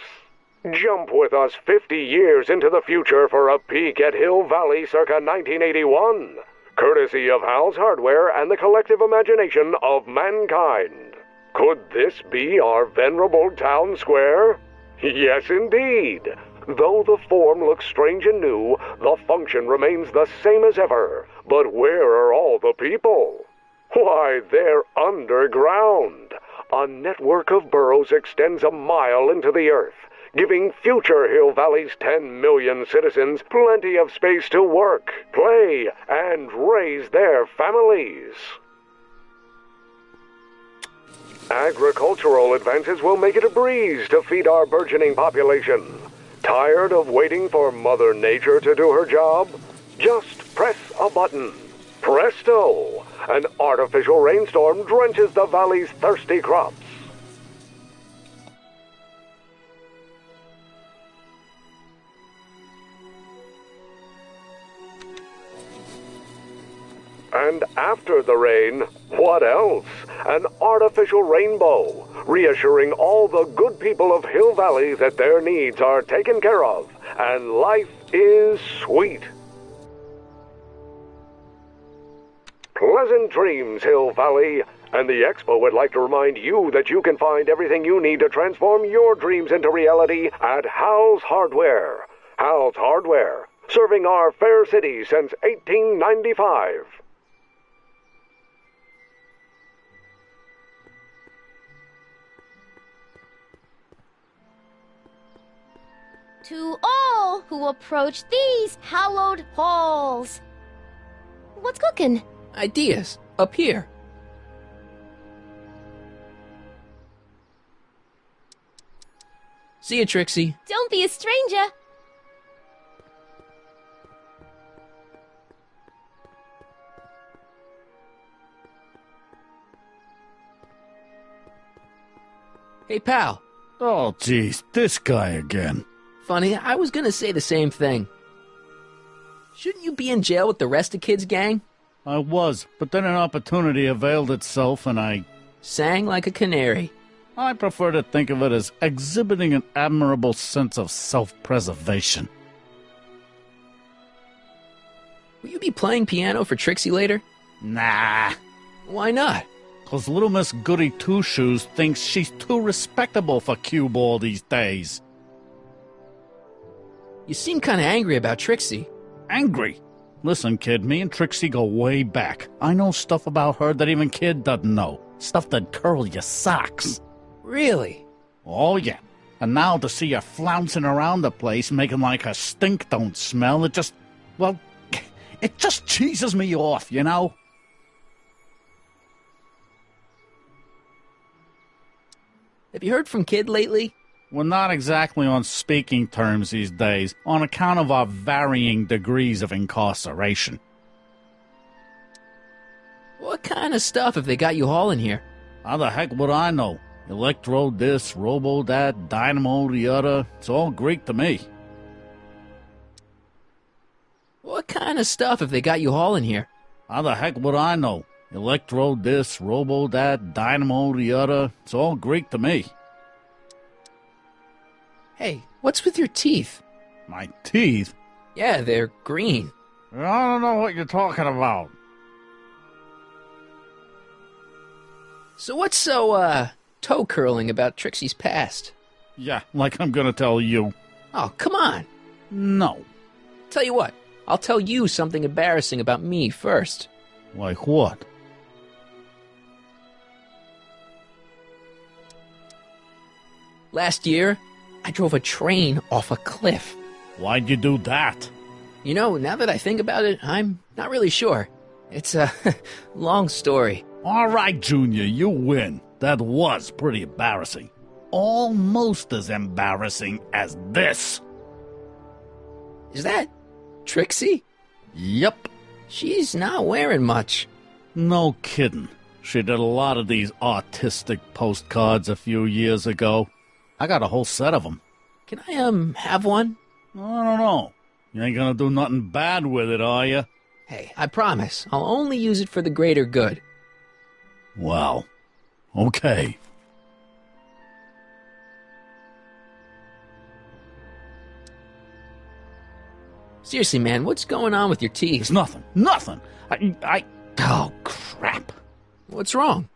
Jump with us 50 years into the future for a peek at Hill Valley circa 1981, courtesy of Hal's Hardware and the collective imagination of mankind. Could this be our venerable town square? Yes, indeed. Though the form looks strange and new, the function remains the same as ever. But where are all the people? Why, they're underground. A network of burrows extends a mile into the earth, giving future Hill Valley's 10 million citizens plenty of space to work, play, and raise their families. Agricultural advances will make it a breeze to feed our burgeoning population. Tired of waiting for Mother Nature to do her job? Just press a button. Presto! An artificial rainstorm drenches the valley's thirsty crops. And after the rain, what else? An artificial rainbow, reassuring all the good people of Hill Valley that their needs are taken care of, and life is sweet. Pleasant dreams, Hill Valley. And the Expo would like to remind you that you can find everything you need to transform your dreams into reality at Hal's Hardware. Hal's Hardware, serving our fair city since 1895. To all who approach these hallowed halls. What's cooking? Ideas. Up here. See ya, Trixie. Don't be a stranger. Hey, pal. Oh, geez, this guy again. Funny, I was gonna say the same thing. Shouldn't you be in jail with the rest of kids' gang? I was, but then an opportunity availed itself and I... Sang like a canary. I prefer to think of it as exhibiting an admirable sense of self-preservation. Will you be playing piano for Trixie later? Nah. Why not? 'Cause little Miss Goody Two-Shoes thinks she's too respectable for cue ball these days. You seem kinda angry about Trixie. Angry? Listen, kid, me and Trixie go way back. I know stuff about her that even Kid doesn't know. Stuff that'd curl your socks. Really? Oh, yeah. And now to see her flouncing around the place, making like her stink don't smell, it just... well, it just cheeses me off, you know? Have you heard from Kid lately? We're not exactly on speaking terms these days, on account of our varying degrees of incarceration. What kind of stuff have they got you hauling here? How the heck would I know? Electro this, Robo that, Dynamo the other. It's all Greek to me. What kind of stuff have they got you hauling here? How the heck would I know? Electro this, Robo that, Dynamo the other. It's all Greek to me. Hey, what's with your teeth? My teeth? Yeah, they're green. I don't know what you're talking about. So what's so, toe-curling about Trixie's past? Yeah, like I'm gonna tell you. Oh, come on. No. Tell you what, I'll tell you something embarrassing about me first. Like what? Last year, I drove a train off a cliff. Why'd you do that? You know, now that I think about it, I'm not really sure. It's a long story. All right, Junior, you win. That was pretty embarrassing. Almost as embarrassing as this. Is that Trixie? Yep. She's not wearing much. No kidding. She did a lot of these artistic postcards a few years ago. I got a whole set of them. Can I, have one? I don't know. You ain't gonna do nothing bad with it, are you? Hey, I promise. I'll only use it for the greater good. Well, okay. Seriously, man, what's going on with your teeth? It's nothing. Nothing. Oh, crap. What's wrong?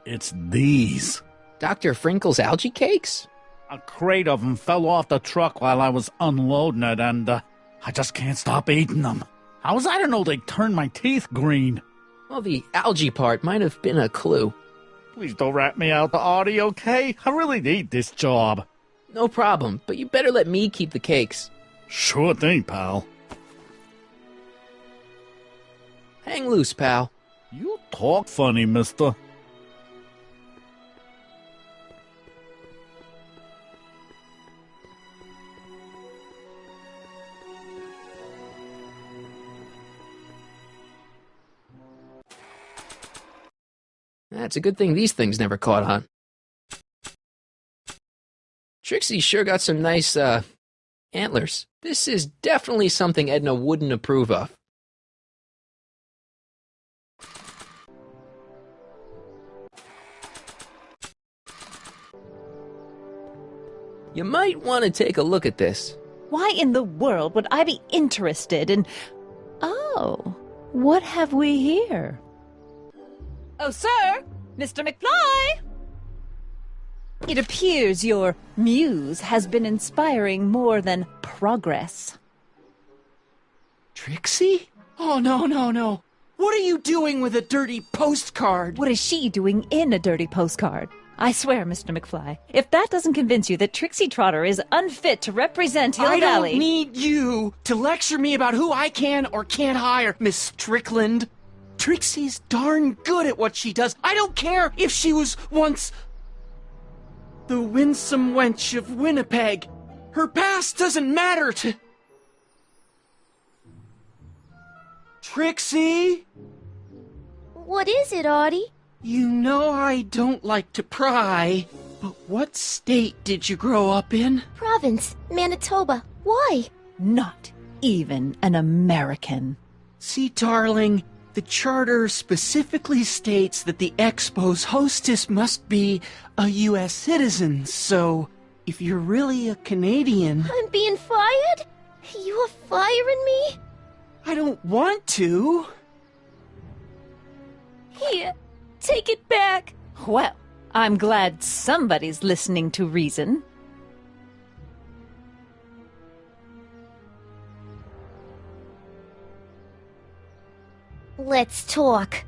It's these. Dr. Frinkle's algae cakes? A crate of them fell off the truck while I was unloading it, and I just can't stop eating them. How was I to know they'd turn my teeth green? Well, the algae part might have been a clue. Please don't rat me out, Artie, okay? I really need this job. No problem, but you better let me keep the cakes. Sure thing, pal. Hang loose, pal. You talk funny, mister. That's a good thing these things never caught on. Trixie sure got some nice, antlers. This is definitely something Edna wouldn't approve of. You might want to take a look at this. Why in the world would I be interested in... Oh, what have we here? Oh, sir! Mr. McFly! It appears your muse has been inspiring more than progress. Trixie? Oh, no. What are you doing with a dirty postcard? What is she doing in a dirty postcard? I swear, Mr. McFly, if that doesn't convince you that Trixie Trotter is unfit to represent Hill Valley... I don't need you to lecture me about who I can or can't hire, Miss Strickland. Trixie's darn good at what she does. I don't care if she was once the winsome wench of Winnipeg. Her past doesn't matter to... Trixie? What is it, Artie? You know I don't like to pry, but what state did you grow up in? Province, Manitoba. Why? Not even an American. See, darling, the charter specifically states that the Expo's hostess must be a U.S. citizen, so if you're really a Canadian... I'm being fired? You're firing me? I don't want to. Here, take it back. Well, I'm glad somebody's listening to reason. Let's talk.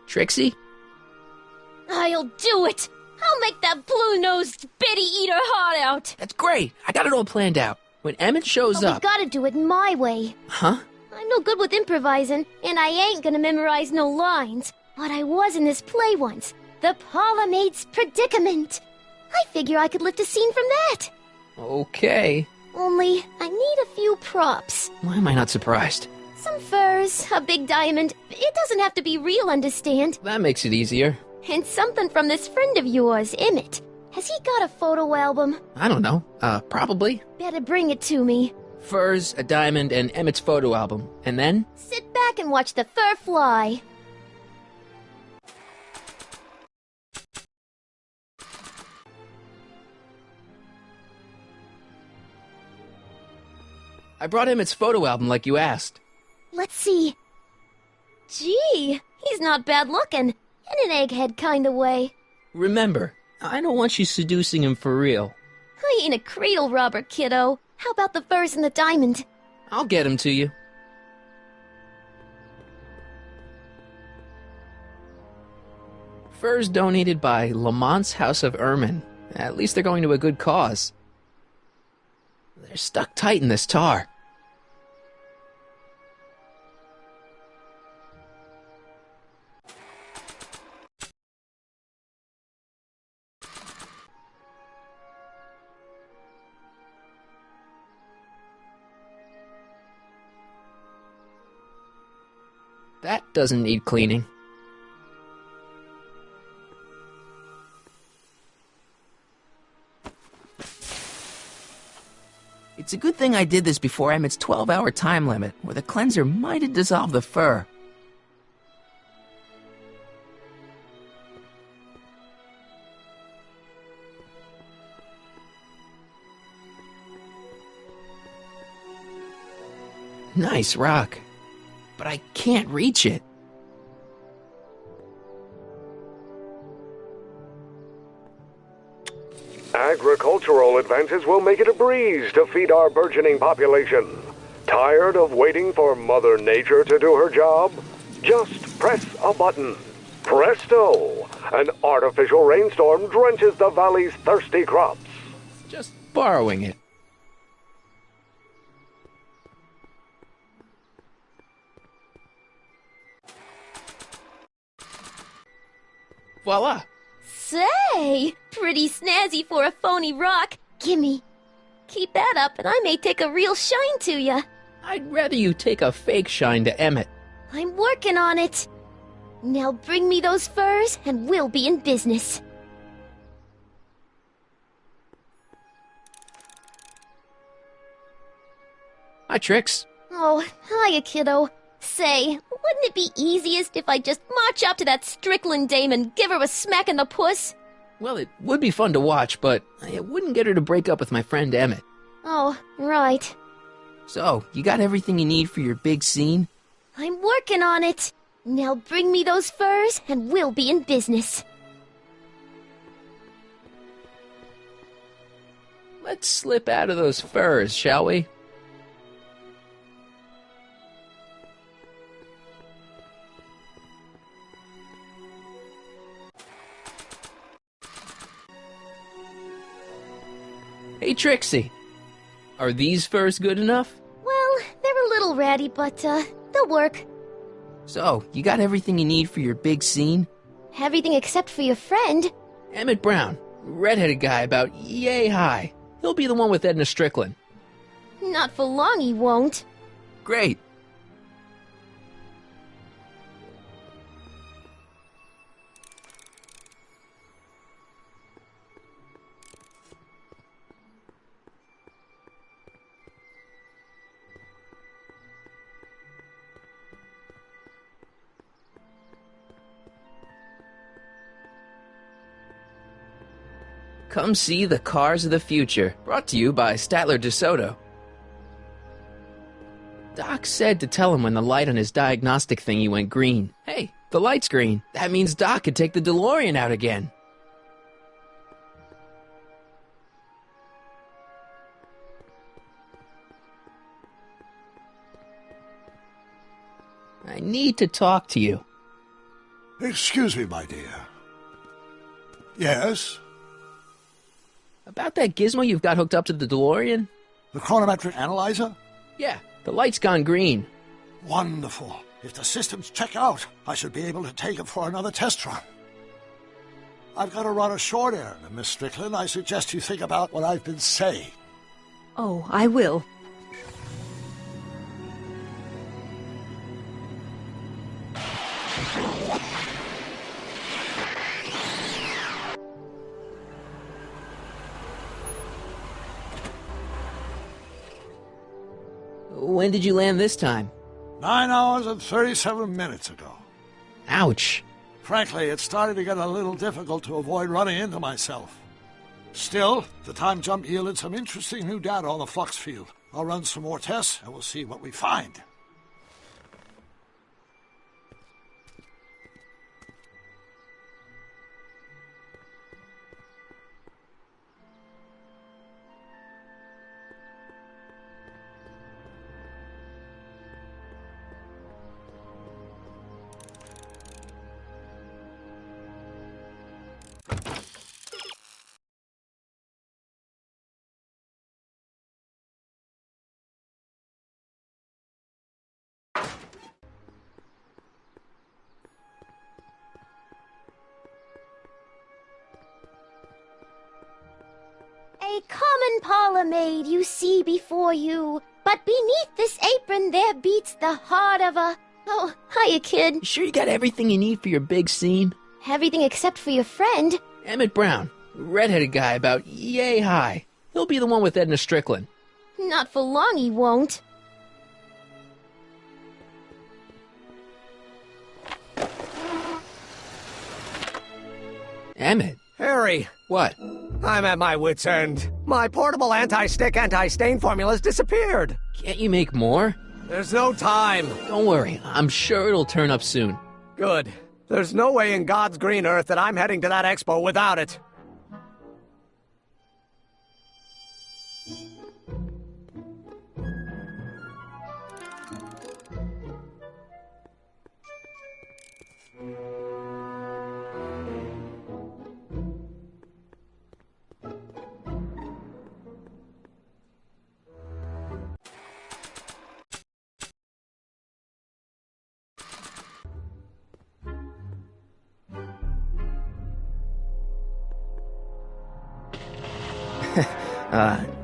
Trixie? I'll do it! I'll make that blue-nosed bitty eat her heart out! That's great. I got it all planned out. When Emmett shows But up... we gotta do it my way. Huh? I'm no good with improvising, and I ain't gonna memorize no lines. But I was in this play once. The Parlourmaid's Predicament. I figure I could lift a scene from that. Okay. Only, I need a few props. Why am I not surprised? Some furs, a big diamond. It doesn't have to be real, understand? That makes it easier. And something from this friend of yours, Emmett. Has he got a photo album? I don't know. Probably. Better bring it to me. Furs, a diamond, and Emmett's photo album. And then? Sit back and watch the fur fly. I brought Emmett's photo album like you asked. Let's see. Gee, he's not bad looking. In an egghead kind of way. Remember, I don't want you seducing him for real. I ain't a cradle robber, kiddo. How about the furs and the diamond? I'll get him to you. Furs donated by Lamont's House of Ermine. At least they're going to a good cause. They're stuck tight in this tar. That doesn't need cleaning. It's a good thing I did this before Emmett's 12-hour time limit, or the cleanser might have dissolved the fur. Nice rock. But I can't reach it. Agricultural advances will make it a breeze to feed our burgeoning population. Tired of waiting for Mother Nature to do her job? Just press a button. Presto! An artificial rainstorm drenches the valley's thirsty crops. Just borrowing it. Voila! Say, pretty snazzy for a phony rock. Gimme. Keep that up and I may take a real shine to ya. I'd rather you take a fake shine to Emmett. I'm working on it. Now bring me those furs and we'll be in business. Hi, Trix. Oh, hiya, kiddo. Say, wouldn't it be easiest if I just march up to that Strickland dame and give her a smack in the puss? Well, it would be fun to watch, but it wouldn't get her to break up with my friend Emmett. Oh, right. So, you got everything you need for your big scene? I'm working on it. Now bring me those furs and we'll be in business. Let's slip out of those furs, shall we? Hey, Trixie. Are these furs good enough? Well, they're a little ratty, but, they'll They'll work. So, you got everything you need for your big scene? Everything except for your friend. Emmett Brown, redheaded guy about yay high. He'll be the one with Edna Strickland. Not for long, he won't. Great. Come see the Cars of the Future, brought to you by Statler DeSoto. Doc said to tell him when the light on his diagnostic thingy went green. Hey, the light's green. That means Doc could take the DeLorean out again. I need to talk to you. Excuse me, my dear. Yes? About that gizmo you've got hooked up to the DeLorean? The chronometric analyzer? Yeah, the light's gone green. Wonderful. If the systems check out, I should be able to take it for another test run. I've got to run a short errand, and Miss Strickland, I suggest you think about what I've been saying. Oh, I will. When did you land this time? 9 hours and 37 minutes ago. Ouch. Frankly, it started to get a little difficult to avoid running into myself. Still, the time jump yielded some interesting new data on the flux field. I'll run some more tests, and we'll see what we find. A common parlor maid you see before you, but beneath this apron there beats the heart of a... Oh, hiya, kid. You sure you got everything you need for your big scene? Everything except for your friend. Emmett Brown, redheaded guy about yay high. He'll be the one with Edna Strickland. Not for long, he won't. Emmett. Harry. What? I'm at my wit's end. My portable anti-stick, anti-stain formula's disappeared. Can't you make more? There's no time. Don't worry, I'm sure it'll turn up soon. Good. There's no way in God's green earth that I'm heading to that expo without it.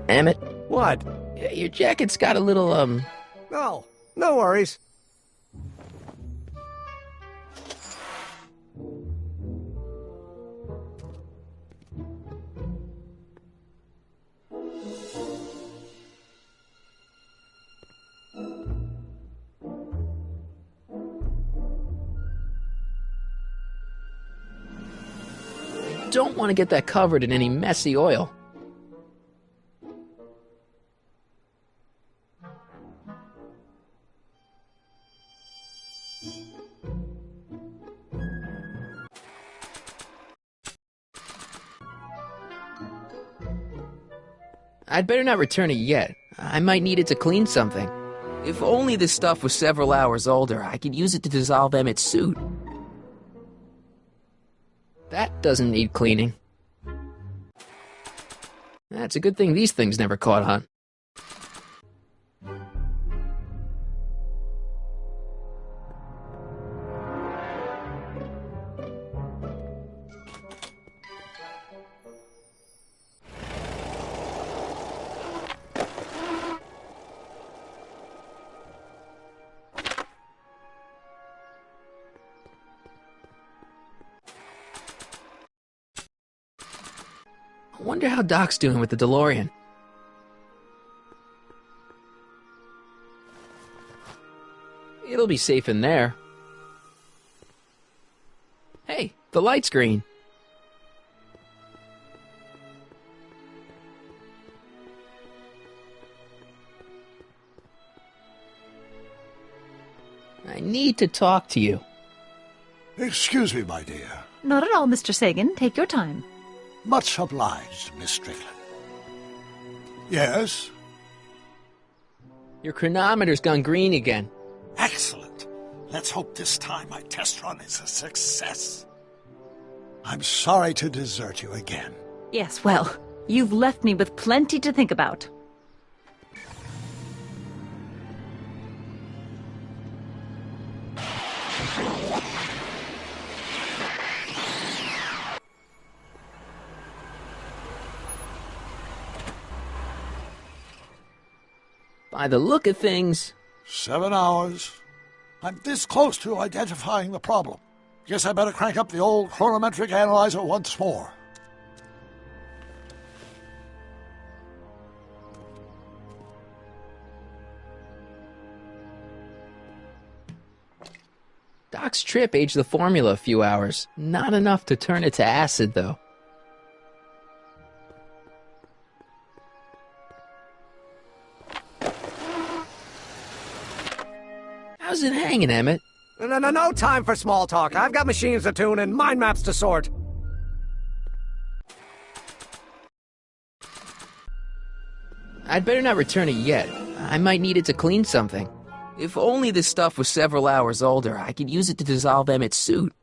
Emmett? What? Your jacket's got a little, No, no worries. Don't want to get that covered in any messy oil. I'd better not return it yet. I might need it to clean something. If only this stuff was several hours older, I could use it to dissolve Emmett's suit. That doesn't need cleaning. That's a good thing these things never caught on. I wonder how Doc's doing with the DeLorean. It'll be safe in there. Hey, the light's green. I need to talk to you. Excuse me, my dear. Not at all, Mr. Sagan. Take your time. Much obliged, Miss Strickland. Yes? Your chronometer's gone green again. Excellent. Let's hope this time my test run is a success. I'm sorry to desert you again. Yes, well, you've left me with plenty to think about. By the look of things... 7 hours. I'm this close to identifying the problem. Guess I better crank up the old chronometric analyzer once more. Doc's trip aged the formula a few hours. Not enough to turn it to acid, though. How's it hanging, Emmett? No time for small talk. I've got machines to tune and mind maps to sort. I'd better not return it yet. I might need it to clean something. If only this stuff was several hours older, I could use it to dissolve Emmett's suit.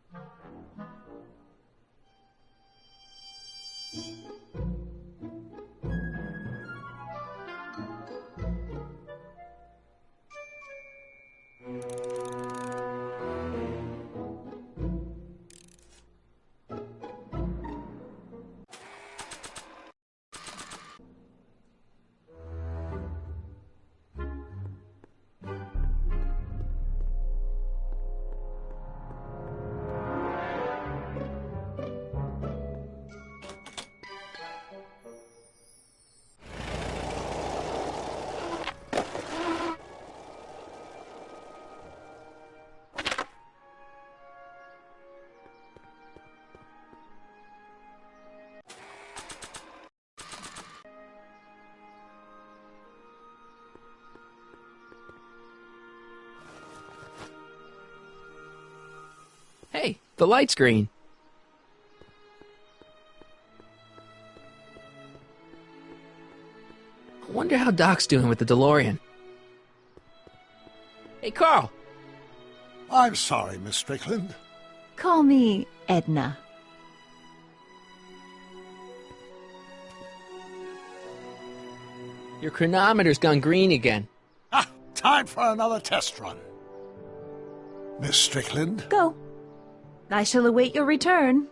Hey, the light's green. I wonder how Doc's doing with the DeLorean. Hey, Carl! I'm sorry, Miss Strickland. Call me Edna. Your chronometer's gone green again. Time for another test run. Miss Strickland? Go. I shall await your return.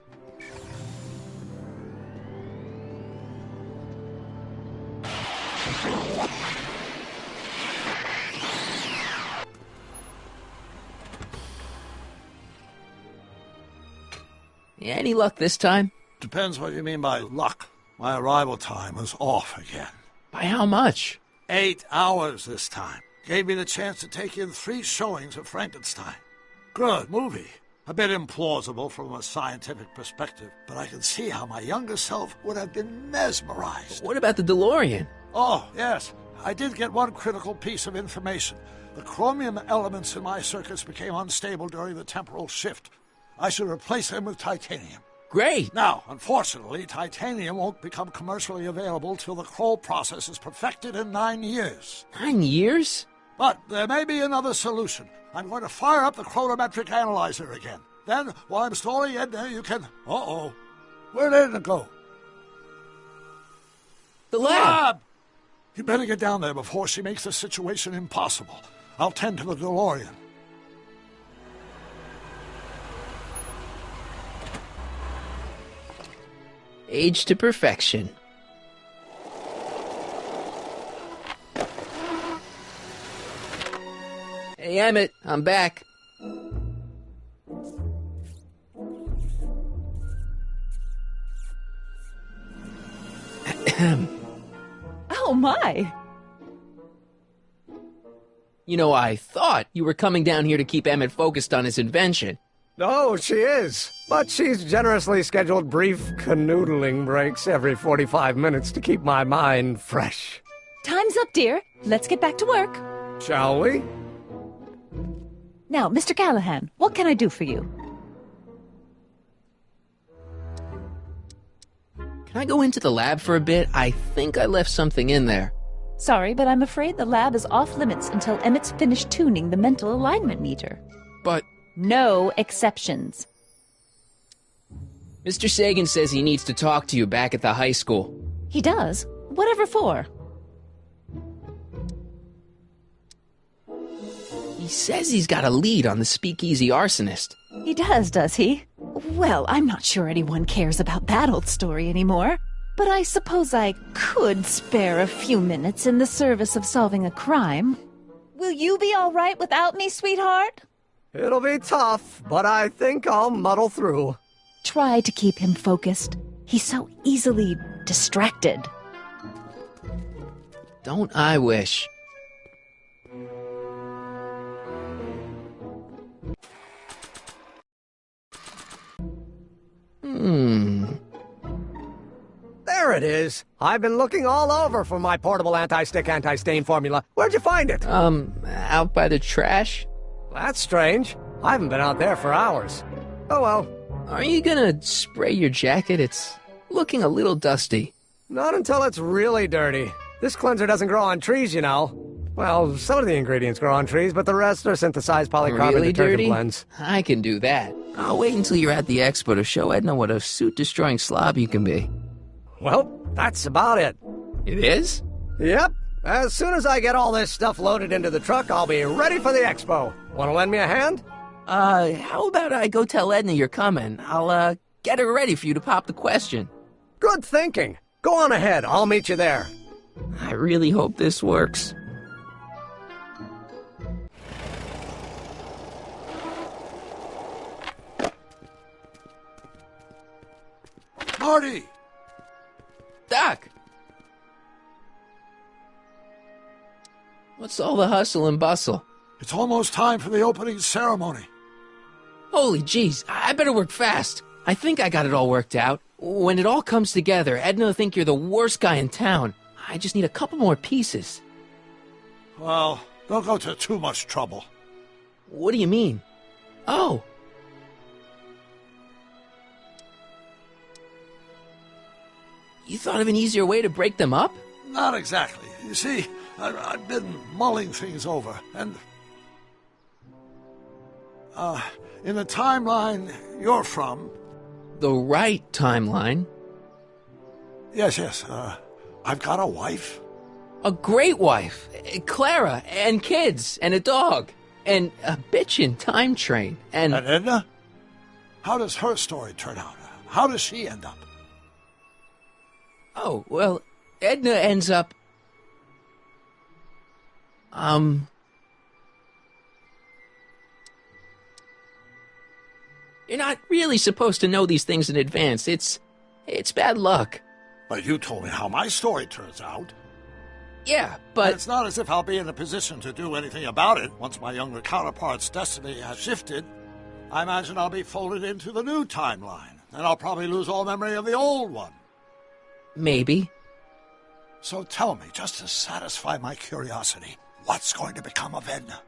Any luck this time? Depends what you mean by luck. My arrival time was off again. By how much? 8 hours this time. Gave me the chance to take in 3 showings of Frankenstein. Good movie. A bit implausible from a scientific perspective, but I can see how my younger self would have been mesmerized. What about the DeLorean? Oh, yes. I did get one critical piece of information. The chromium elements in my circuits became unstable during the temporal shift. I should replace them with titanium. Great! Now, unfortunately, titanium won't become commercially available till the Kroll process is perfected in 9 years. 9 years? But there may be another solution. I'm going to fire up the chronometric analyzer again. Then, while I'm stalling Edna, you can... Uh-oh. Where did Edna go? The lab! You better get down there before she makes the situation impossible. I'll tend to the DeLorean. Aged to perfection. Hey, Emmett, I'm back. Oh, my. You know, I thought you were coming down here to keep Emmett focused on his invention. Oh, she is. But she's generously scheduled brief canoodling breaks every 45 minutes to keep my mind fresh. Time's up, dear. Let's get back to work. Shall we? Now, Mr. Callahan, what can I do for you? Can I go into the lab for a bit? I think I left something in there. Sorry, but I'm afraid the lab is off limits until Emmett's finished tuning the mental alignment meter. But... No exceptions. Mr. Sagan says he needs to talk to you back at the high school. He does? Whatever for? He says he's got a lead on the speakeasy arsonist. He does he? Well, I'm not sure anyone cares about that old story anymore. But I suppose I could spare a few minutes in the service of solving a crime. Will you be all right without me, sweetheart? It'll be tough, but I think I'll muddle through. Try to keep him focused. He's so easily distracted. Don't I wish? There it is. I've been looking all over for my portable anti-stick, anti-stain formula. Where'd you find it? Out by the trash? That's strange. I haven't been out there for hours. Oh well. Are you gonna spray your jacket? It's looking a little dusty. Not until it's really dirty. This cleanser doesn't grow on trees, you know. Well, some of the ingredients grow on trees, but the rest are synthesized polycarbonate really detergent dirty? blends. I can do that. I'll wait until you're at the expo to show Edna what a suit-destroying slob you can be. Well, that's about it. It is? Yep. As soon as I get all this stuff loaded into the truck, I'll be ready for the expo. Want to lend me a hand? How about I go tell Edna you're coming? I'll, get her ready for you to pop the question. Good thinking. Go on ahead. I'll meet you there. I really hope this works. Marty! Doc! What's all the hustle and bustle? It's almost time for the opening ceremony. Holy jeez, I better work fast. I think I got it all worked out. When it all comes together, Edna will think you're the worst guy in town. I just need a couple more pieces. Well, don't go to too much trouble. What do you mean? Oh! You thought of an easier way to break them up? Not exactly. You see, I've been mulling things over, and... in the timeline you're from... The right timeline? Yes, I've got a wife. A great wife. Clara, and kids, and a dog, and a bitchin' time train, and... And Edna? How does her story turn out? How does she end up? Oh, well, Edna ends up... You're not really supposed to know these things in advance. It's bad luck. But you told me how my story turns out. Yeah, but... And it's not as if I'll be in a position to do anything about it once my younger counterpart's destiny has shifted. I imagine I'll be folded into the new timeline, and I'll probably lose all memory of the old one. Maybe. So tell me, just to satisfy my curiosity, what's going to become of Edna?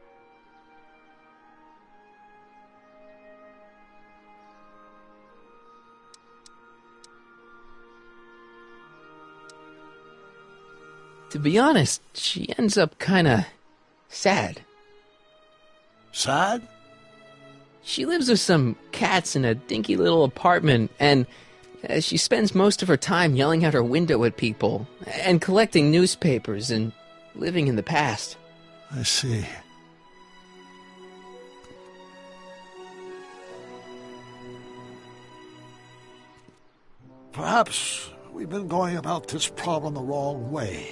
To be honest, she ends up kinda sad. Sad? She lives with some cats in a dinky little apartment, and she spends most of her time yelling out her window at people, and collecting newspapers, and living in the past. I see. Perhaps we've been going about this problem the wrong way.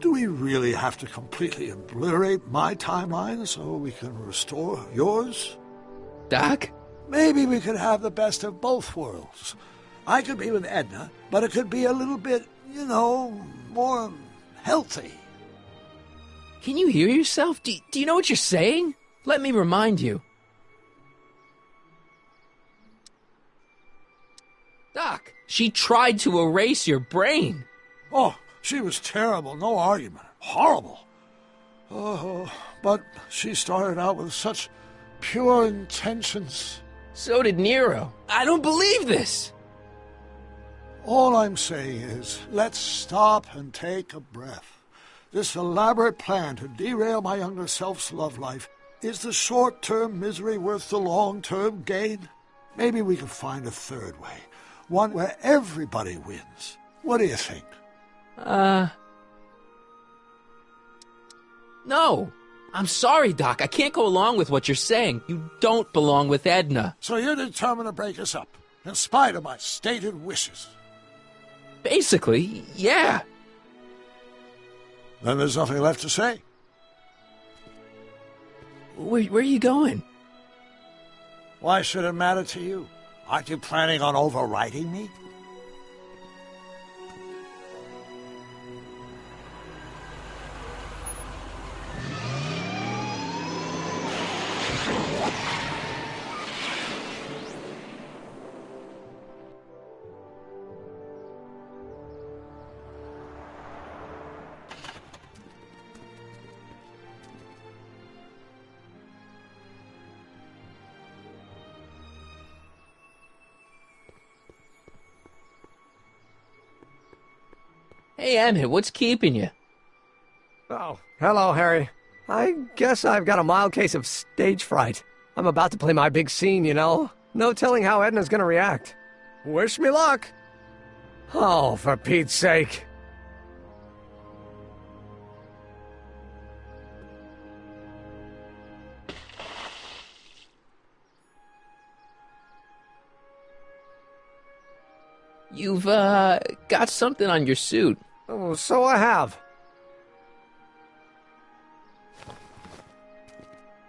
Do we really have to completely obliterate my timeline so we can restore yours? Doc? Maybe we could have the best of both worlds. I could be with Edna, but it could be a little bit you know, more healthy. Can you hear yourself? Do you know what you're saying? Let me remind you. Doc, she tried to erase your brain. Oh, she was terrible, no argument. Horrible. Oh, but she started out with such pure intentions. So did Nero. I don't believe this. All I'm saying is, let's stop and take a breath. This elaborate plan to derail my younger self's love life, is the short-term misery worth the long-term gain? Maybe we can find a third way, one where everybody wins. What do you think? No. I'm sorry, Doc. I can't go along with what you're saying. You don't belong with Edna. So you're determined to break us up, in spite of my stated wishes? Basically, yeah. Then there's nothing left to say. Where are you going? Why should it matter to you? Aren't you planning on overriding me? Hey, Emmett, what's keeping you? Oh, hello, Harry. I guess I've got a mild case of stage fright. I'm about to play my big scene, you know. No telling how Edna's gonna react. Wish me luck. Oh, for Pete's sake. You've, got something on your suit. Oh, so I have.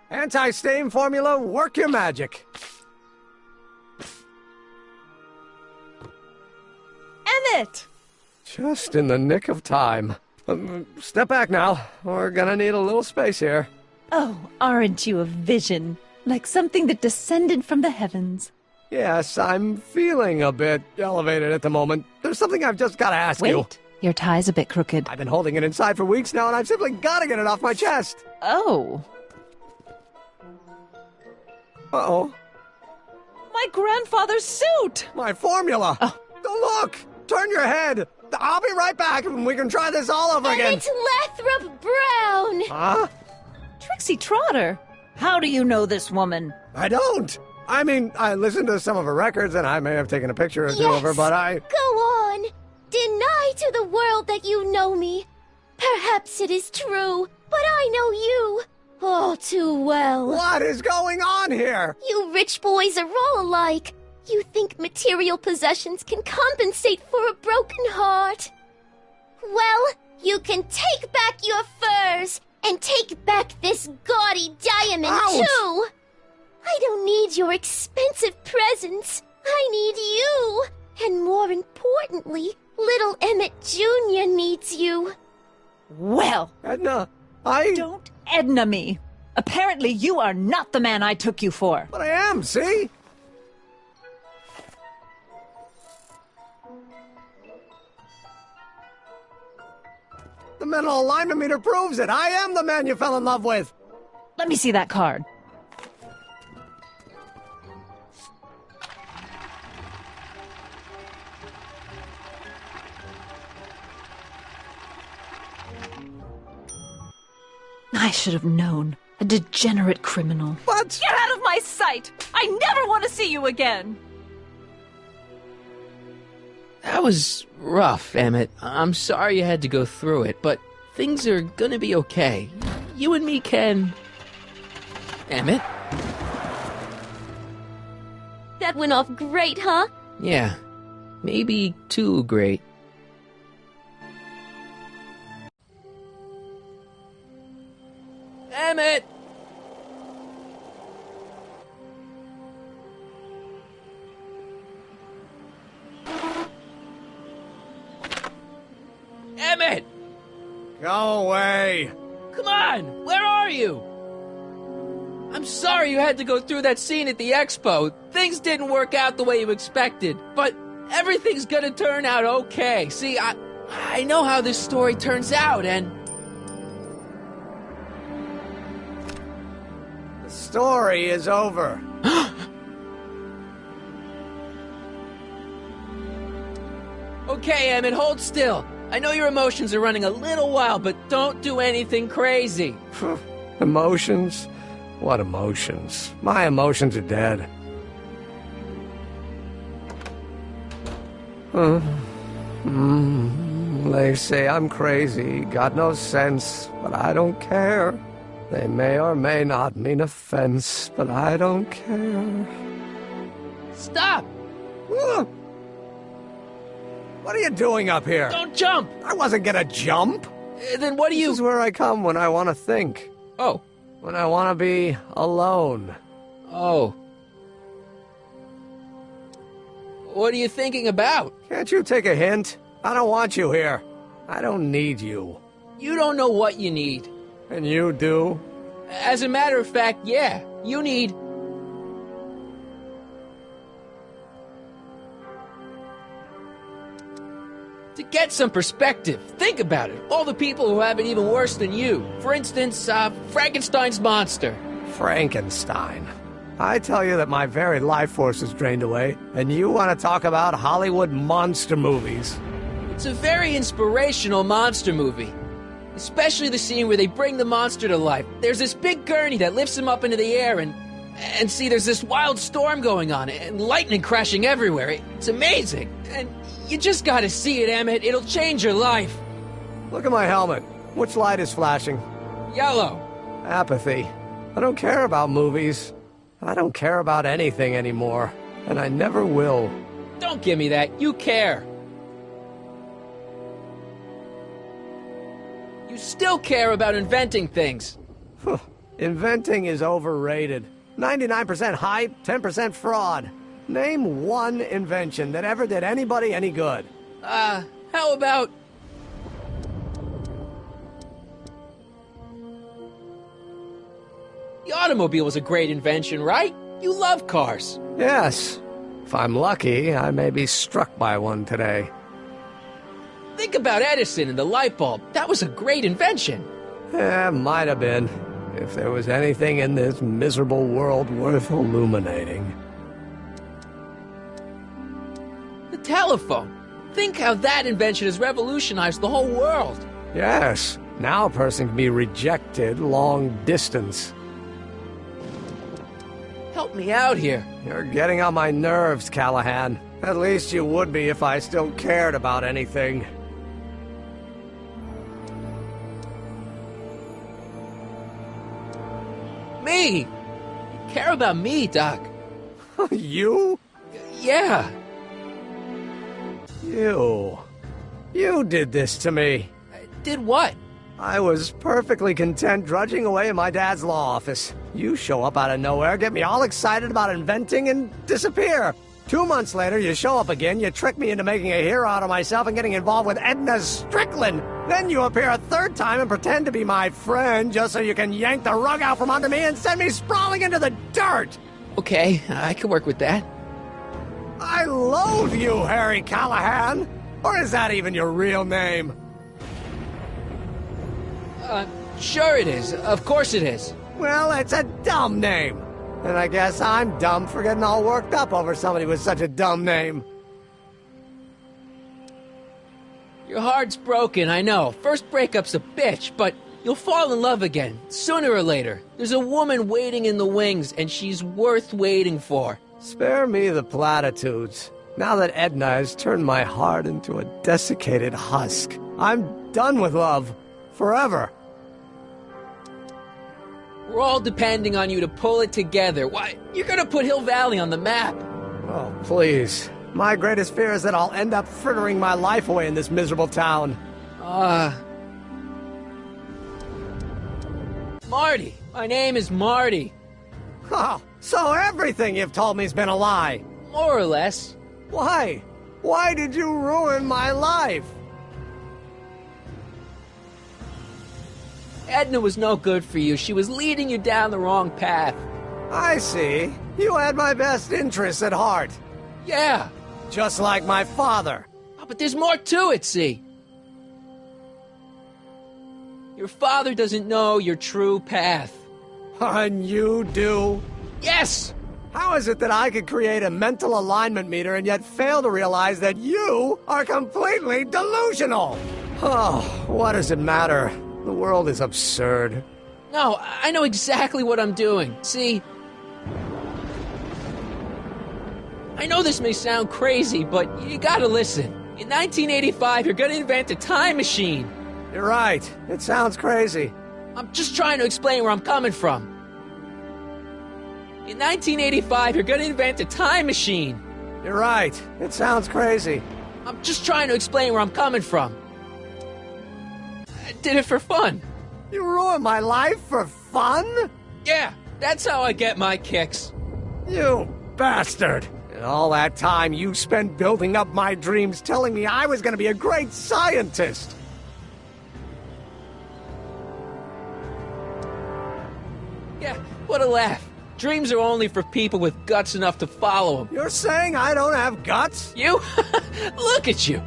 Anti-stain formula, work your magic. Emmett! Just in the nick of time. Step back now. We're gonna need a little space here. Oh, aren't you a vision? Like something that descended from the heavens. Yes, I'm feeling a bit elevated at the moment. There's something I've just gotta ask you. Wait, your tie's a bit crooked. I've been holding it inside for weeks now, and I've simply gotta get it off my chest. Oh. Uh-oh. My grandfather's suit! My formula! Oh. Look! Turn your head! I'll be right back, and we can try this all over again. It's Lathrop Brown! Huh? Trixie Trotter! How do you know this woman? I don't! I mean, I listened to some of her records, and I may have taken a picture or two of her, but I... Go on! Deny to the world that you know me. Perhaps it is true, but I know you all too well. What is going on here? You rich boys are all alike. You think material possessions can compensate for a broken heart. Well, you can take back your furs, and take back this gaudy diamond, Ouch! too! I don't need your expensive presents. I need you. And more importantly, little Emmett Jr. needs you. Well, Edna, Don't Edna me. Apparently you are not the man I took you for. But I am, see? The mental alignment meter proves it. I am the man you fell in love with. Let me see that card. I should have known. A degenerate criminal. What? Get out of my sight! I never want to see you again! That was rough, Emmett. I'm sorry you had to go through it, but things are gonna be okay. You and me can... Emmett? That went off great, huh? Yeah. Maybe too great. Emmett! Emmett! Go away! Come on! Where are you? I'm sorry you had to go through that scene at the expo. Things didn't work out the way you expected, but everything's gonna turn out okay. See, I know how this story turns out, and... The story is over. Okay, Emmett, hold still. I know your emotions are running a little wild, but don't do anything crazy. Emotions? What emotions? My emotions are dead. They say I'm crazy, got no sense, but I don't care. They may or may not mean offense, but I don't care. Stop! What are you doing up here? Don't jump! I wasn't gonna jump. Then what do you... This is where I come when I want to think. Oh. When I want to be alone. Oh. What are you thinking about? Can't you take a hint? I don't want you here. I don't need you. You don't know what you need. And you do? As a matter of fact, yeah. You need... to get some perspective. Think about it. All the people who have it even worse than you. For instance, Frankenstein's monster. Frankenstein. I tell you that my very life force is drained away, and you want to talk about Hollywood monster movies. It's a very inspirational monster movie. Especially the scene where they bring the monster to life. There's this big gurney that lifts him up into the air, and see, there's this wild storm going on, and lightning crashing everywhere. It's amazing. And you just gotta see it, Emmett. It'll change your life. Look at my helmet. Which light is flashing? Yellow. Apathy. I don't care about movies. I don't care about anything anymore. And I never will. Don't give me that. You care. You still care about inventing things. Inventing is overrated. 99% hype, 10% fraud. Name one invention that ever did anybody any good. How about... the automobile was a great invention, right? You love cars. Yes. If I'm lucky, I may be struck by one today. Think about Edison and the light bulb. That was a great invention. Yeah, might have been. If there was anything in this miserable world worth illuminating. The telephone. Think how that invention has revolutionized the whole world. Yes. Now a person can be rejected long distance. Help me out here. You're getting on my nerves, Callahan. At least you would be if I still cared about anything. Me? You care about me, Doc. You? Yeah. You did this to me. Did what? I was perfectly content drudging away in my dad's law office. You show up out of nowhere, get me all excited about inventing, and disappear. 2 months later, you show up again, you trick me into making a hero out of myself and getting involved with Edna Strickland. Then you appear a third time and pretend to be my friend just so you can yank the rug out from under me and send me sprawling into the dirt. Okay, I can work with that. I loathe you, Harry Callahan. Or is that even your real name? Sure it is. Of course it is. Well, it's a dumb name. And I guess I'm dumb for getting all worked up over somebody with such a dumb name. Your heart's broken, I know. First breakup's a bitch, but you'll fall in love again, sooner or later. There's a woman waiting in the wings, and she's worth waiting for. Spare me the platitudes. Now that Edna has turned my heart into a desiccated husk, I'm done with love. Forever. We're all depending on you to pull it together. Why, you're gonna put Hill Valley on the map. Oh, please. My greatest fear is that I'll end up frittering my life away in this miserable town. Marty. My name is Marty. Oh, so everything you've told me's been a lie. More or less. Why? Why did you ruin my life? Edna was no good for you. She was leading you down the wrong path. I see. You had my best interests at heart. Yeah. Just like my father. Oh, but there's more to it, see? Your father doesn't know your true path. And you do? Yes! How is it that I could create a mental alignment meter and yet fail to realize that you are completely delusional? Oh, what does it matter? The world is absurd. No, I know exactly what I'm doing. See? I know this may sound crazy, but you gotta listen. In 1985, you're gonna invent a time machine. You're right. It sounds crazy. I'm just trying to explain where I'm coming from. In 1985, you're gonna invent a time machine. You're right. It sounds crazy. I'm just trying to explain where I'm coming from. I did it for fun. You ruined my life for fun? Yeah, that's how I get my kicks. You bastard. And all that time you spent building up my dreams, telling me I was gonna be a great scientist. Yeah, what a laugh. Dreams are only for people with guts enough to follow them. You're saying I don't have guts? You? Look at you.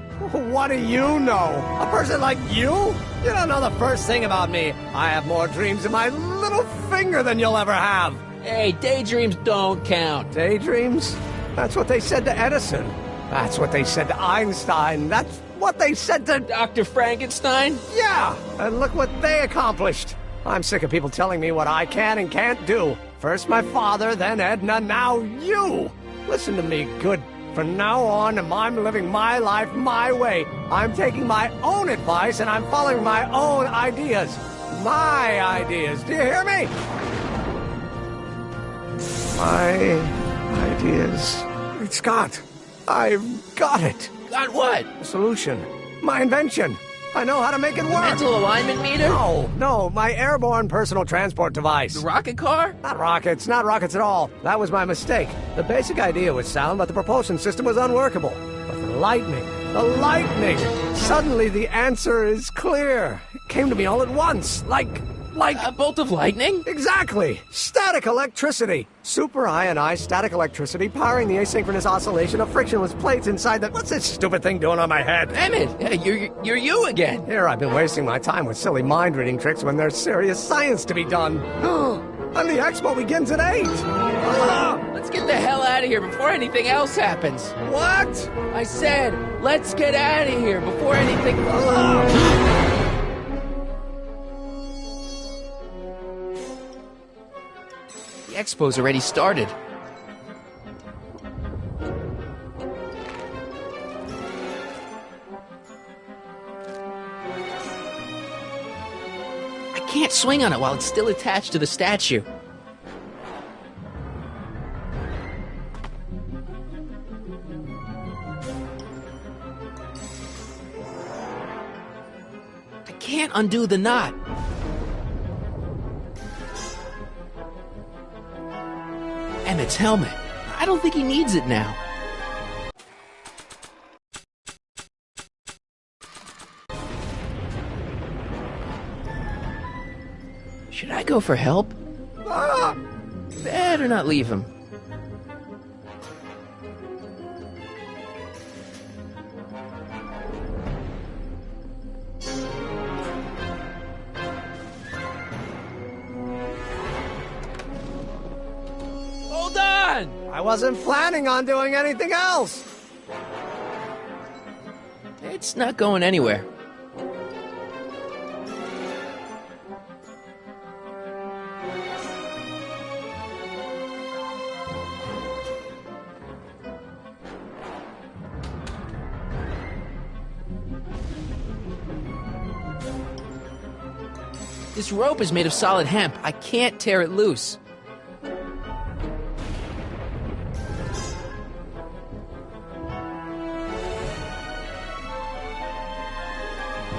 What do you know? A person like you? You don't know the first thing about me. I have more dreams in my little finger than you'll ever have. Hey, daydreams don't count. Daydreams? That's what they said to Edison. That's what they said to Einstein. That's what they said to Dr. Frankenstein? Yeah, and look what they accomplished. I'm sick of people telling me what I can and can't do. First my father, then Edna, now you. Listen to me, good. From now on, I'm living my life my way. I'm taking my own advice and I'm following my own ideas. My ideas. Do you hear me? My ideas. It's Scott. I've got it. Got what? A solution. My invention. I know how to make it work. Mental alignment meter? No, my airborne personal transport device. The rocket car? Not rockets at all. That was my mistake. The basic idea was sound, but the propulsion system was unworkable. But the lightning. Suddenly the answer is clear. It came to me all at once, like a bolt of lightning? Exactly. Static electricity. Super ionized static electricity powering the asynchronous oscillation of frictionless plates inside the... What's this stupid thing doing on my head? Emmett, you're you again. Here I've been wasting my time with silly mind-reading tricks when there's serious science to be done. And the expo begins at 8. Let's get the hell out of here before anything else happens. What? I said, let's get out of here before anything... The expo's already started. I can't swing on it while it's still attached to the statue. I can't undo the knot. Emmett's helmet. I don't think he needs it now. Should I go for help? Better not leave him. I wasn't planning on doing anything else. It's not going anywhere. This rope is made of solid hemp. I can't tear it loose.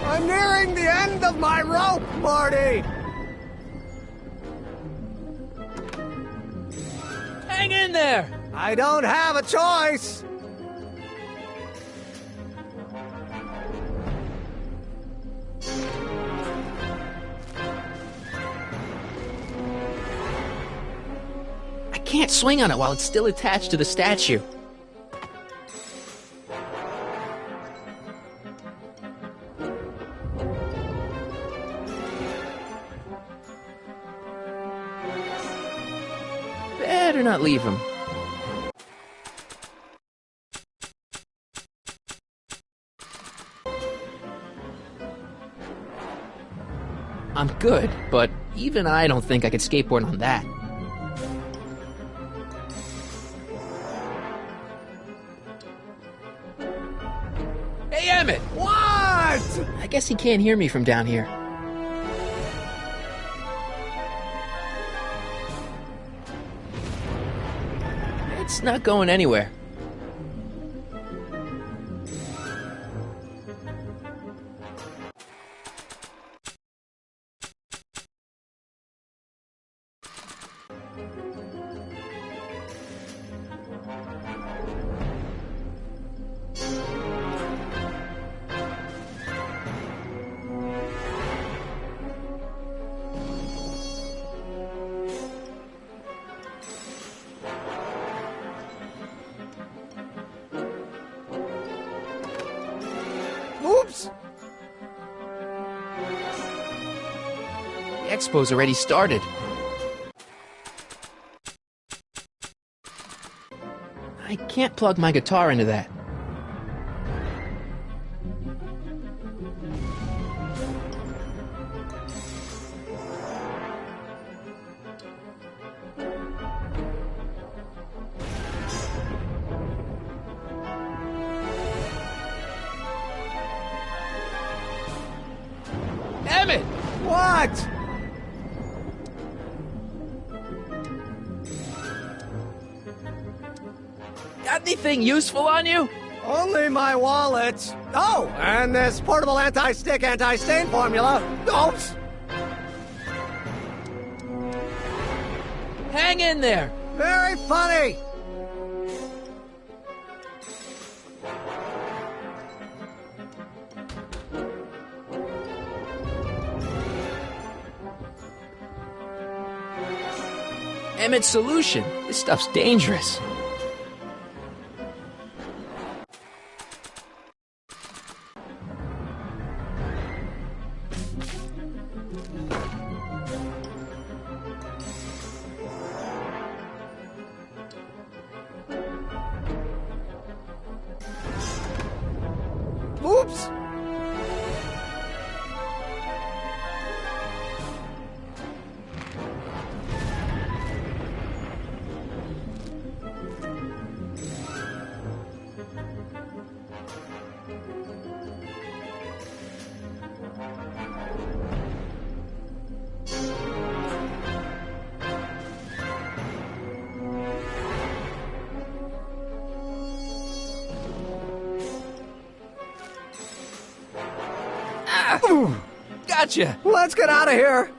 I'm nearing the end of my rope, Marty! Hang in there! I don't have a choice! can't swing on it while it's still attached to the statue. Better not leave him. I'm good, but even I don't think I could skateboard on that. Hey, Emmett! What? I guess he can't hear me from down here. It's not going anywhere. Oops! The expo's already started. I can't plug my guitar into that. Emmett! What? Got anything useful on you? Only my wallet. Oh, and this portable anti-stick, anti-stain formula. Oops! Hang in there! Very funny! Emmett's solution. This stuff's dangerous. Oops! Gotcha! Let's get out of here!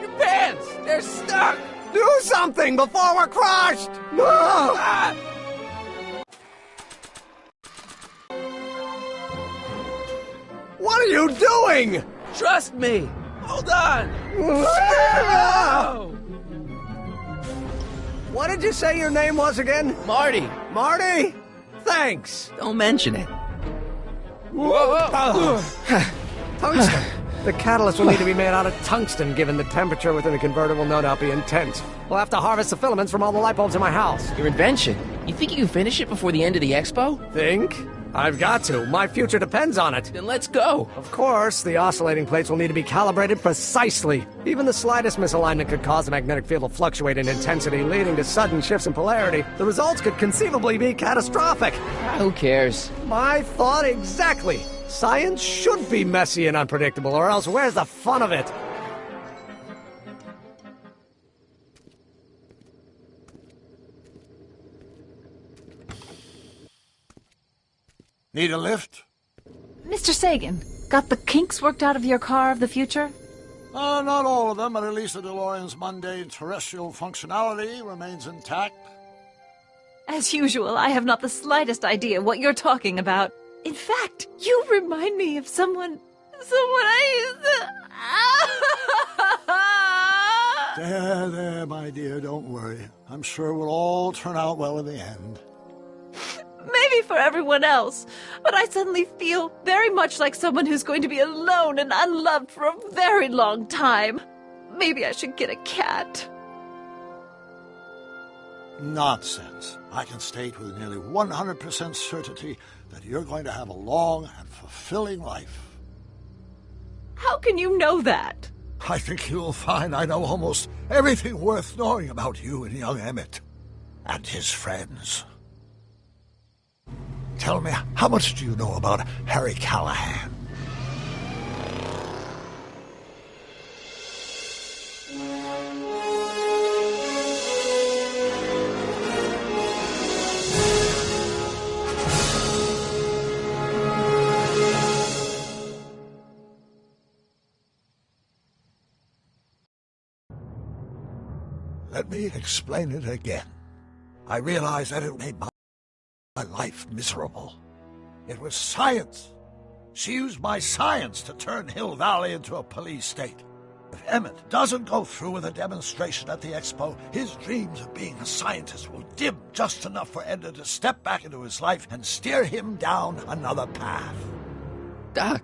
Your pants! They're stuck! Do something before we're crushed! Ah! What are you doing? Trust me! Hold on! What did you say your name was again? Marty! Marty? Thanks! Don't mention it. Tungsten. The catalyst will need to be made out of tungsten, given the temperature within the converter will no doubt be intense. We'll have to harvest the filaments from all the light bulbs in my house. Your invention. You think you can finish it before the end of the expo? Think? I've got to. My future depends on it. Then let's go. Of course, the oscillating plates will need to be calibrated precisely. Even the slightest misalignment could cause the magnetic field to fluctuate in intensity, leading to sudden shifts in polarity. The results could conceivably be catastrophic. Who cares? My thought exactly. Science should be messy and unpredictable, or else where's the fun of it? Need a lift? Mr. Sagan, got the kinks worked out of your car of the future? Not all of them, but at least the DeLorean's mundane terrestrial functionality remains intact. As usual, I have not the slightest idea what you're talking about. In fact, you remind me of someone I used to... There, my dear, don't worry. I'm sure we'll all turn out well in the end. Maybe for everyone else, but I suddenly feel very much like someone who's going to be alone and unloved for a very long time. Maybe I should get a cat. Nonsense. I can state with nearly 100% certainty that you're going to have a long and fulfilling life. How can you know that? I think you'll find I know almost everything worth knowing about you and young Emmett and his friends. Tell me, how much do you know about Harry Callahan? Let me explain it again. I realize that it made my life miserable. It was science. She used my science to turn Hill Valley into a police state. If Emmett doesn't go through with a demonstration at the expo, his dreams of being a scientist will dim just enough for Edna to step back into his life and steer him down another path. Doc,